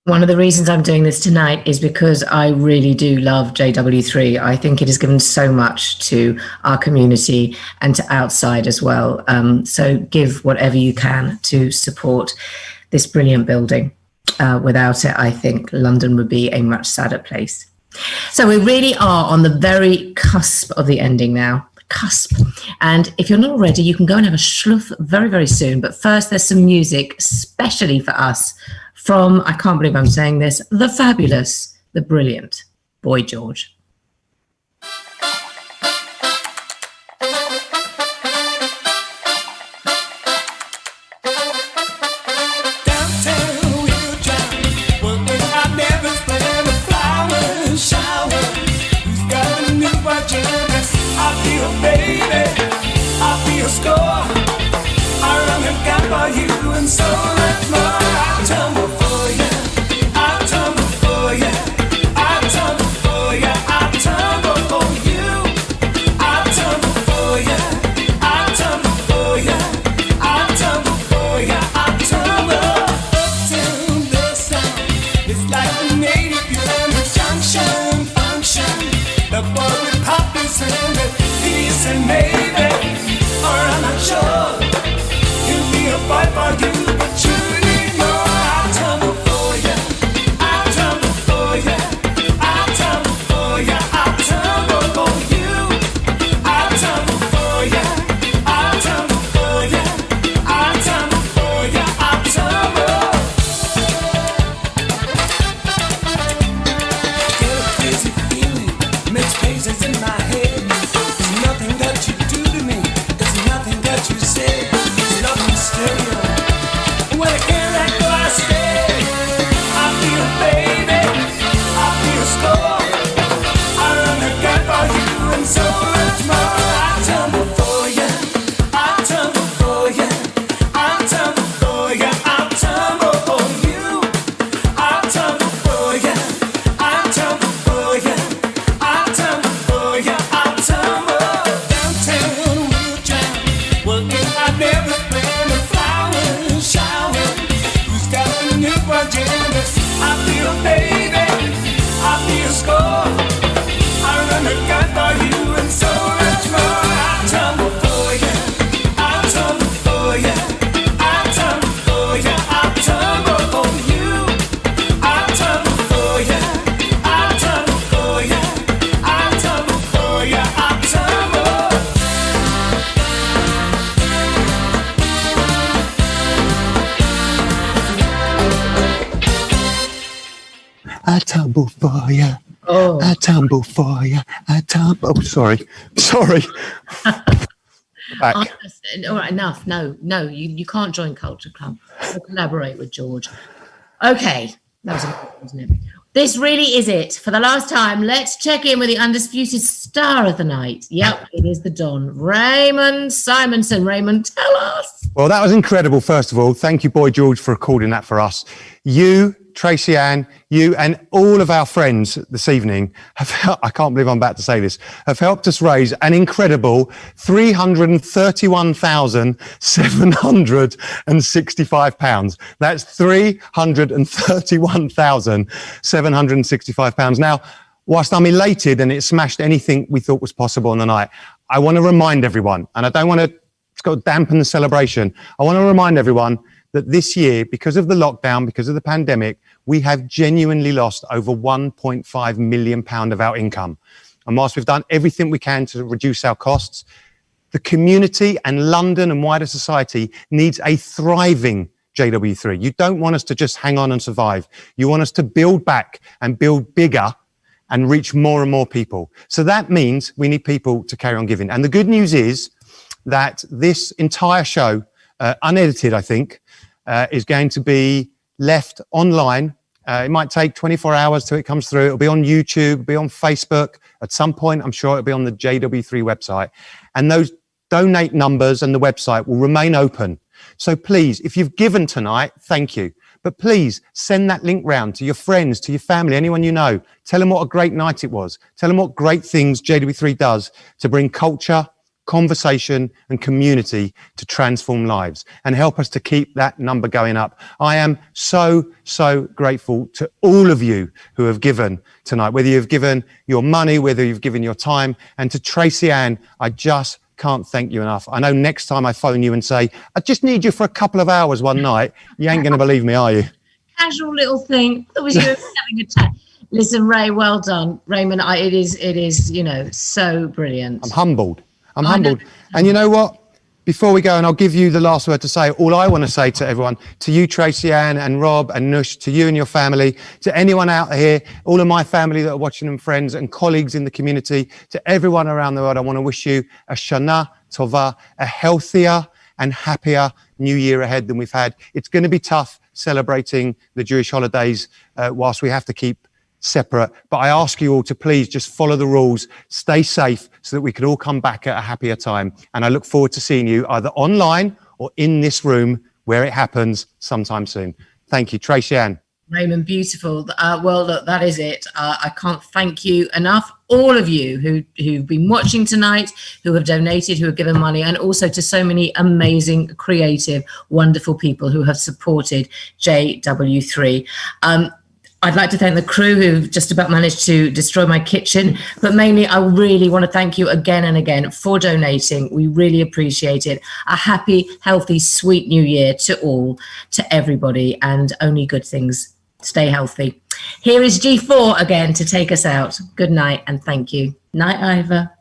Speaker 1: One of the reasons I'm doing this tonight is because I really do love JW3. I think it has given so much to our community and to outside as well. So give whatever you can to support this brilliant building. Without it, I think London would be a much sadder place. So we really are on the very cusp of the ending now. Cusp. And if you're not already, you can go and have a schluff very, very soon. But first, there's some music, especially for us, from, I can't believe I'm saying this, the fabulous, the brilliant Boy George.
Speaker 25: And maybe, or I'm not sure, he'll be a boy for you, but you
Speaker 3: tumble for you.
Speaker 1: Oh.
Speaker 3: I tumble for you. I tumble. Oh, sorry. Back.
Speaker 1: All right, enough. No, you can't join Culture Club. Or collaborate with George. Okay, that was important, wasn't it? This really is it. For the last time, let's check in with the undisputed star of the night. Yep, it is the Don, Raymond Simonson. Raymond, tell us.
Speaker 3: Well, that was incredible, first of all. Thank you, Boy George, for recording that for us. You, Tracy Ann, you and all of our friends this evening have, I can't believe I'm about to say this, have helped us raise an incredible £331,765. That's £331,765. Now, whilst I'm elated and it smashed anything we thought was possible on the night, I want to remind everyone, and I don't want to dampen the celebration, I want to remind everyone that this year, because of the lockdown, because of the pandemic, we have genuinely lost over £1.5 million of our income. And whilst we've done everything we can to reduce our costs, the community and London and wider society needs a thriving JW3. You don't want us to just hang on and survive. You want us to build back and build bigger and reach more and more people. So that means we need people to carry on giving. And the good news is that this entire show, unedited, I think, is going to be left online. It might take 24 hours till it comes through. It'll be on YouTube, it'll be on Facebook. At some point, I'm sure it'll be on the JW3 website. And those donate numbers and the website will remain open. So please, if you've given tonight, thank you. But please send that link round to your friends, to your family, anyone you know. Tell them what a great night it was. Tell them what great things JW3 does to bring culture, conversation and community to transform lives and help us to keep that number going up. I am so grateful to all of you who have given tonight, whether you've given your money, whether you've given your time. And to Tracy Ann, I just can't thank you enough. I know next time I phone you and say, I just need you for a couple of hours one night, you ain't going to believe me, are you?
Speaker 1: Casual little thing. That was you having a chat. Listen, Ray, well done. Raymond, it is, you know, so brilliant.
Speaker 3: I'm humbled. And you know what? Before we go, and I'll give you the last word to say, all I want to say to everyone, to you, Tracy Ann and Rob and Nush, to you and your family, to anyone out here, all of my family that are watching and friends and colleagues in the community, to everyone around the world, I want to wish you a Shana Tova, a healthier and happier new year ahead than we've had. It's going to be tough celebrating the Jewish holidays whilst we have to keep separate, but I ask you all to please just follow the rules, stay safe so that we can all come back at a happier time. And I look forward to seeing you either online or in this room where it happens sometime soon. Thank you, Tracy Ann.
Speaker 1: Raymond, beautiful. Well, look, that is it. I can't thank you enough. All of you who've been watching tonight, who have donated, who have given money, and also to so many amazing, creative, wonderful people who have supported JW3. I'd like to thank the crew who've just about managed to destroy my kitchen, but mainly I really want to thank you again and again for donating. We really appreciate it. A happy, healthy, sweet new year to all, to everybody, and only good things. Stay healthy. Here is G4 again to take us out. Good night and thank you. Night, Ivor.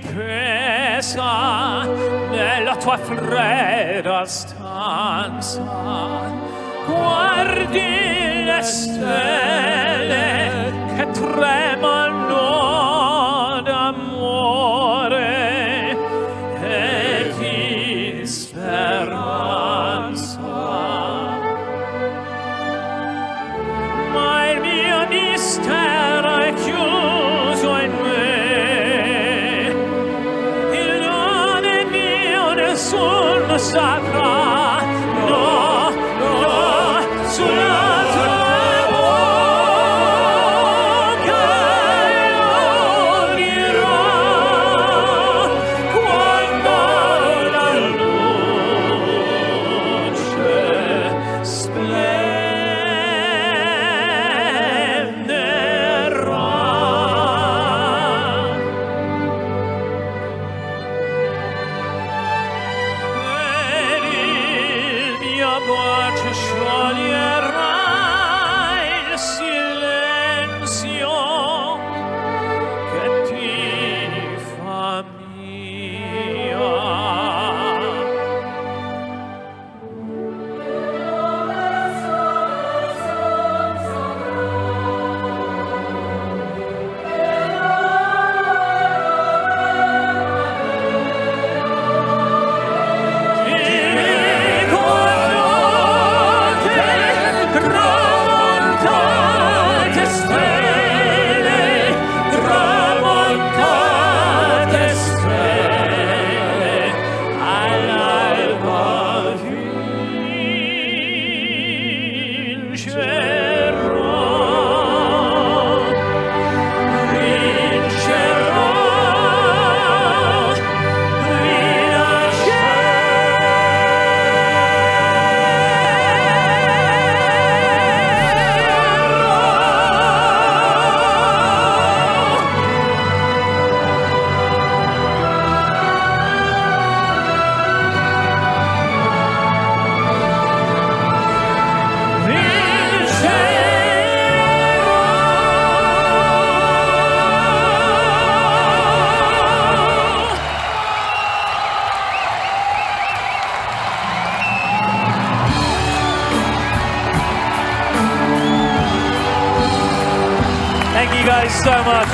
Speaker 22: Principessa nella tua fredda stanza, guardi le stelle che tremano d'amore e di speranza, ma il mio mistero è chiuso in me. Nessuno saprà, no, sulla tua bocca io dirò quando la luce splenderà. Vedi Thank you guys so much.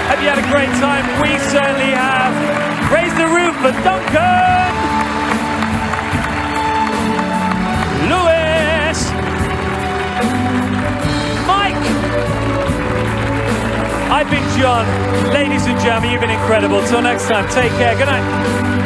Speaker 22: Hope you had a great time. We certainly have. Raise the roof for Duncan, Lewis, Mike. I've been John. Ladies and gentlemen, you've been incredible. Till next time, take care. Good night.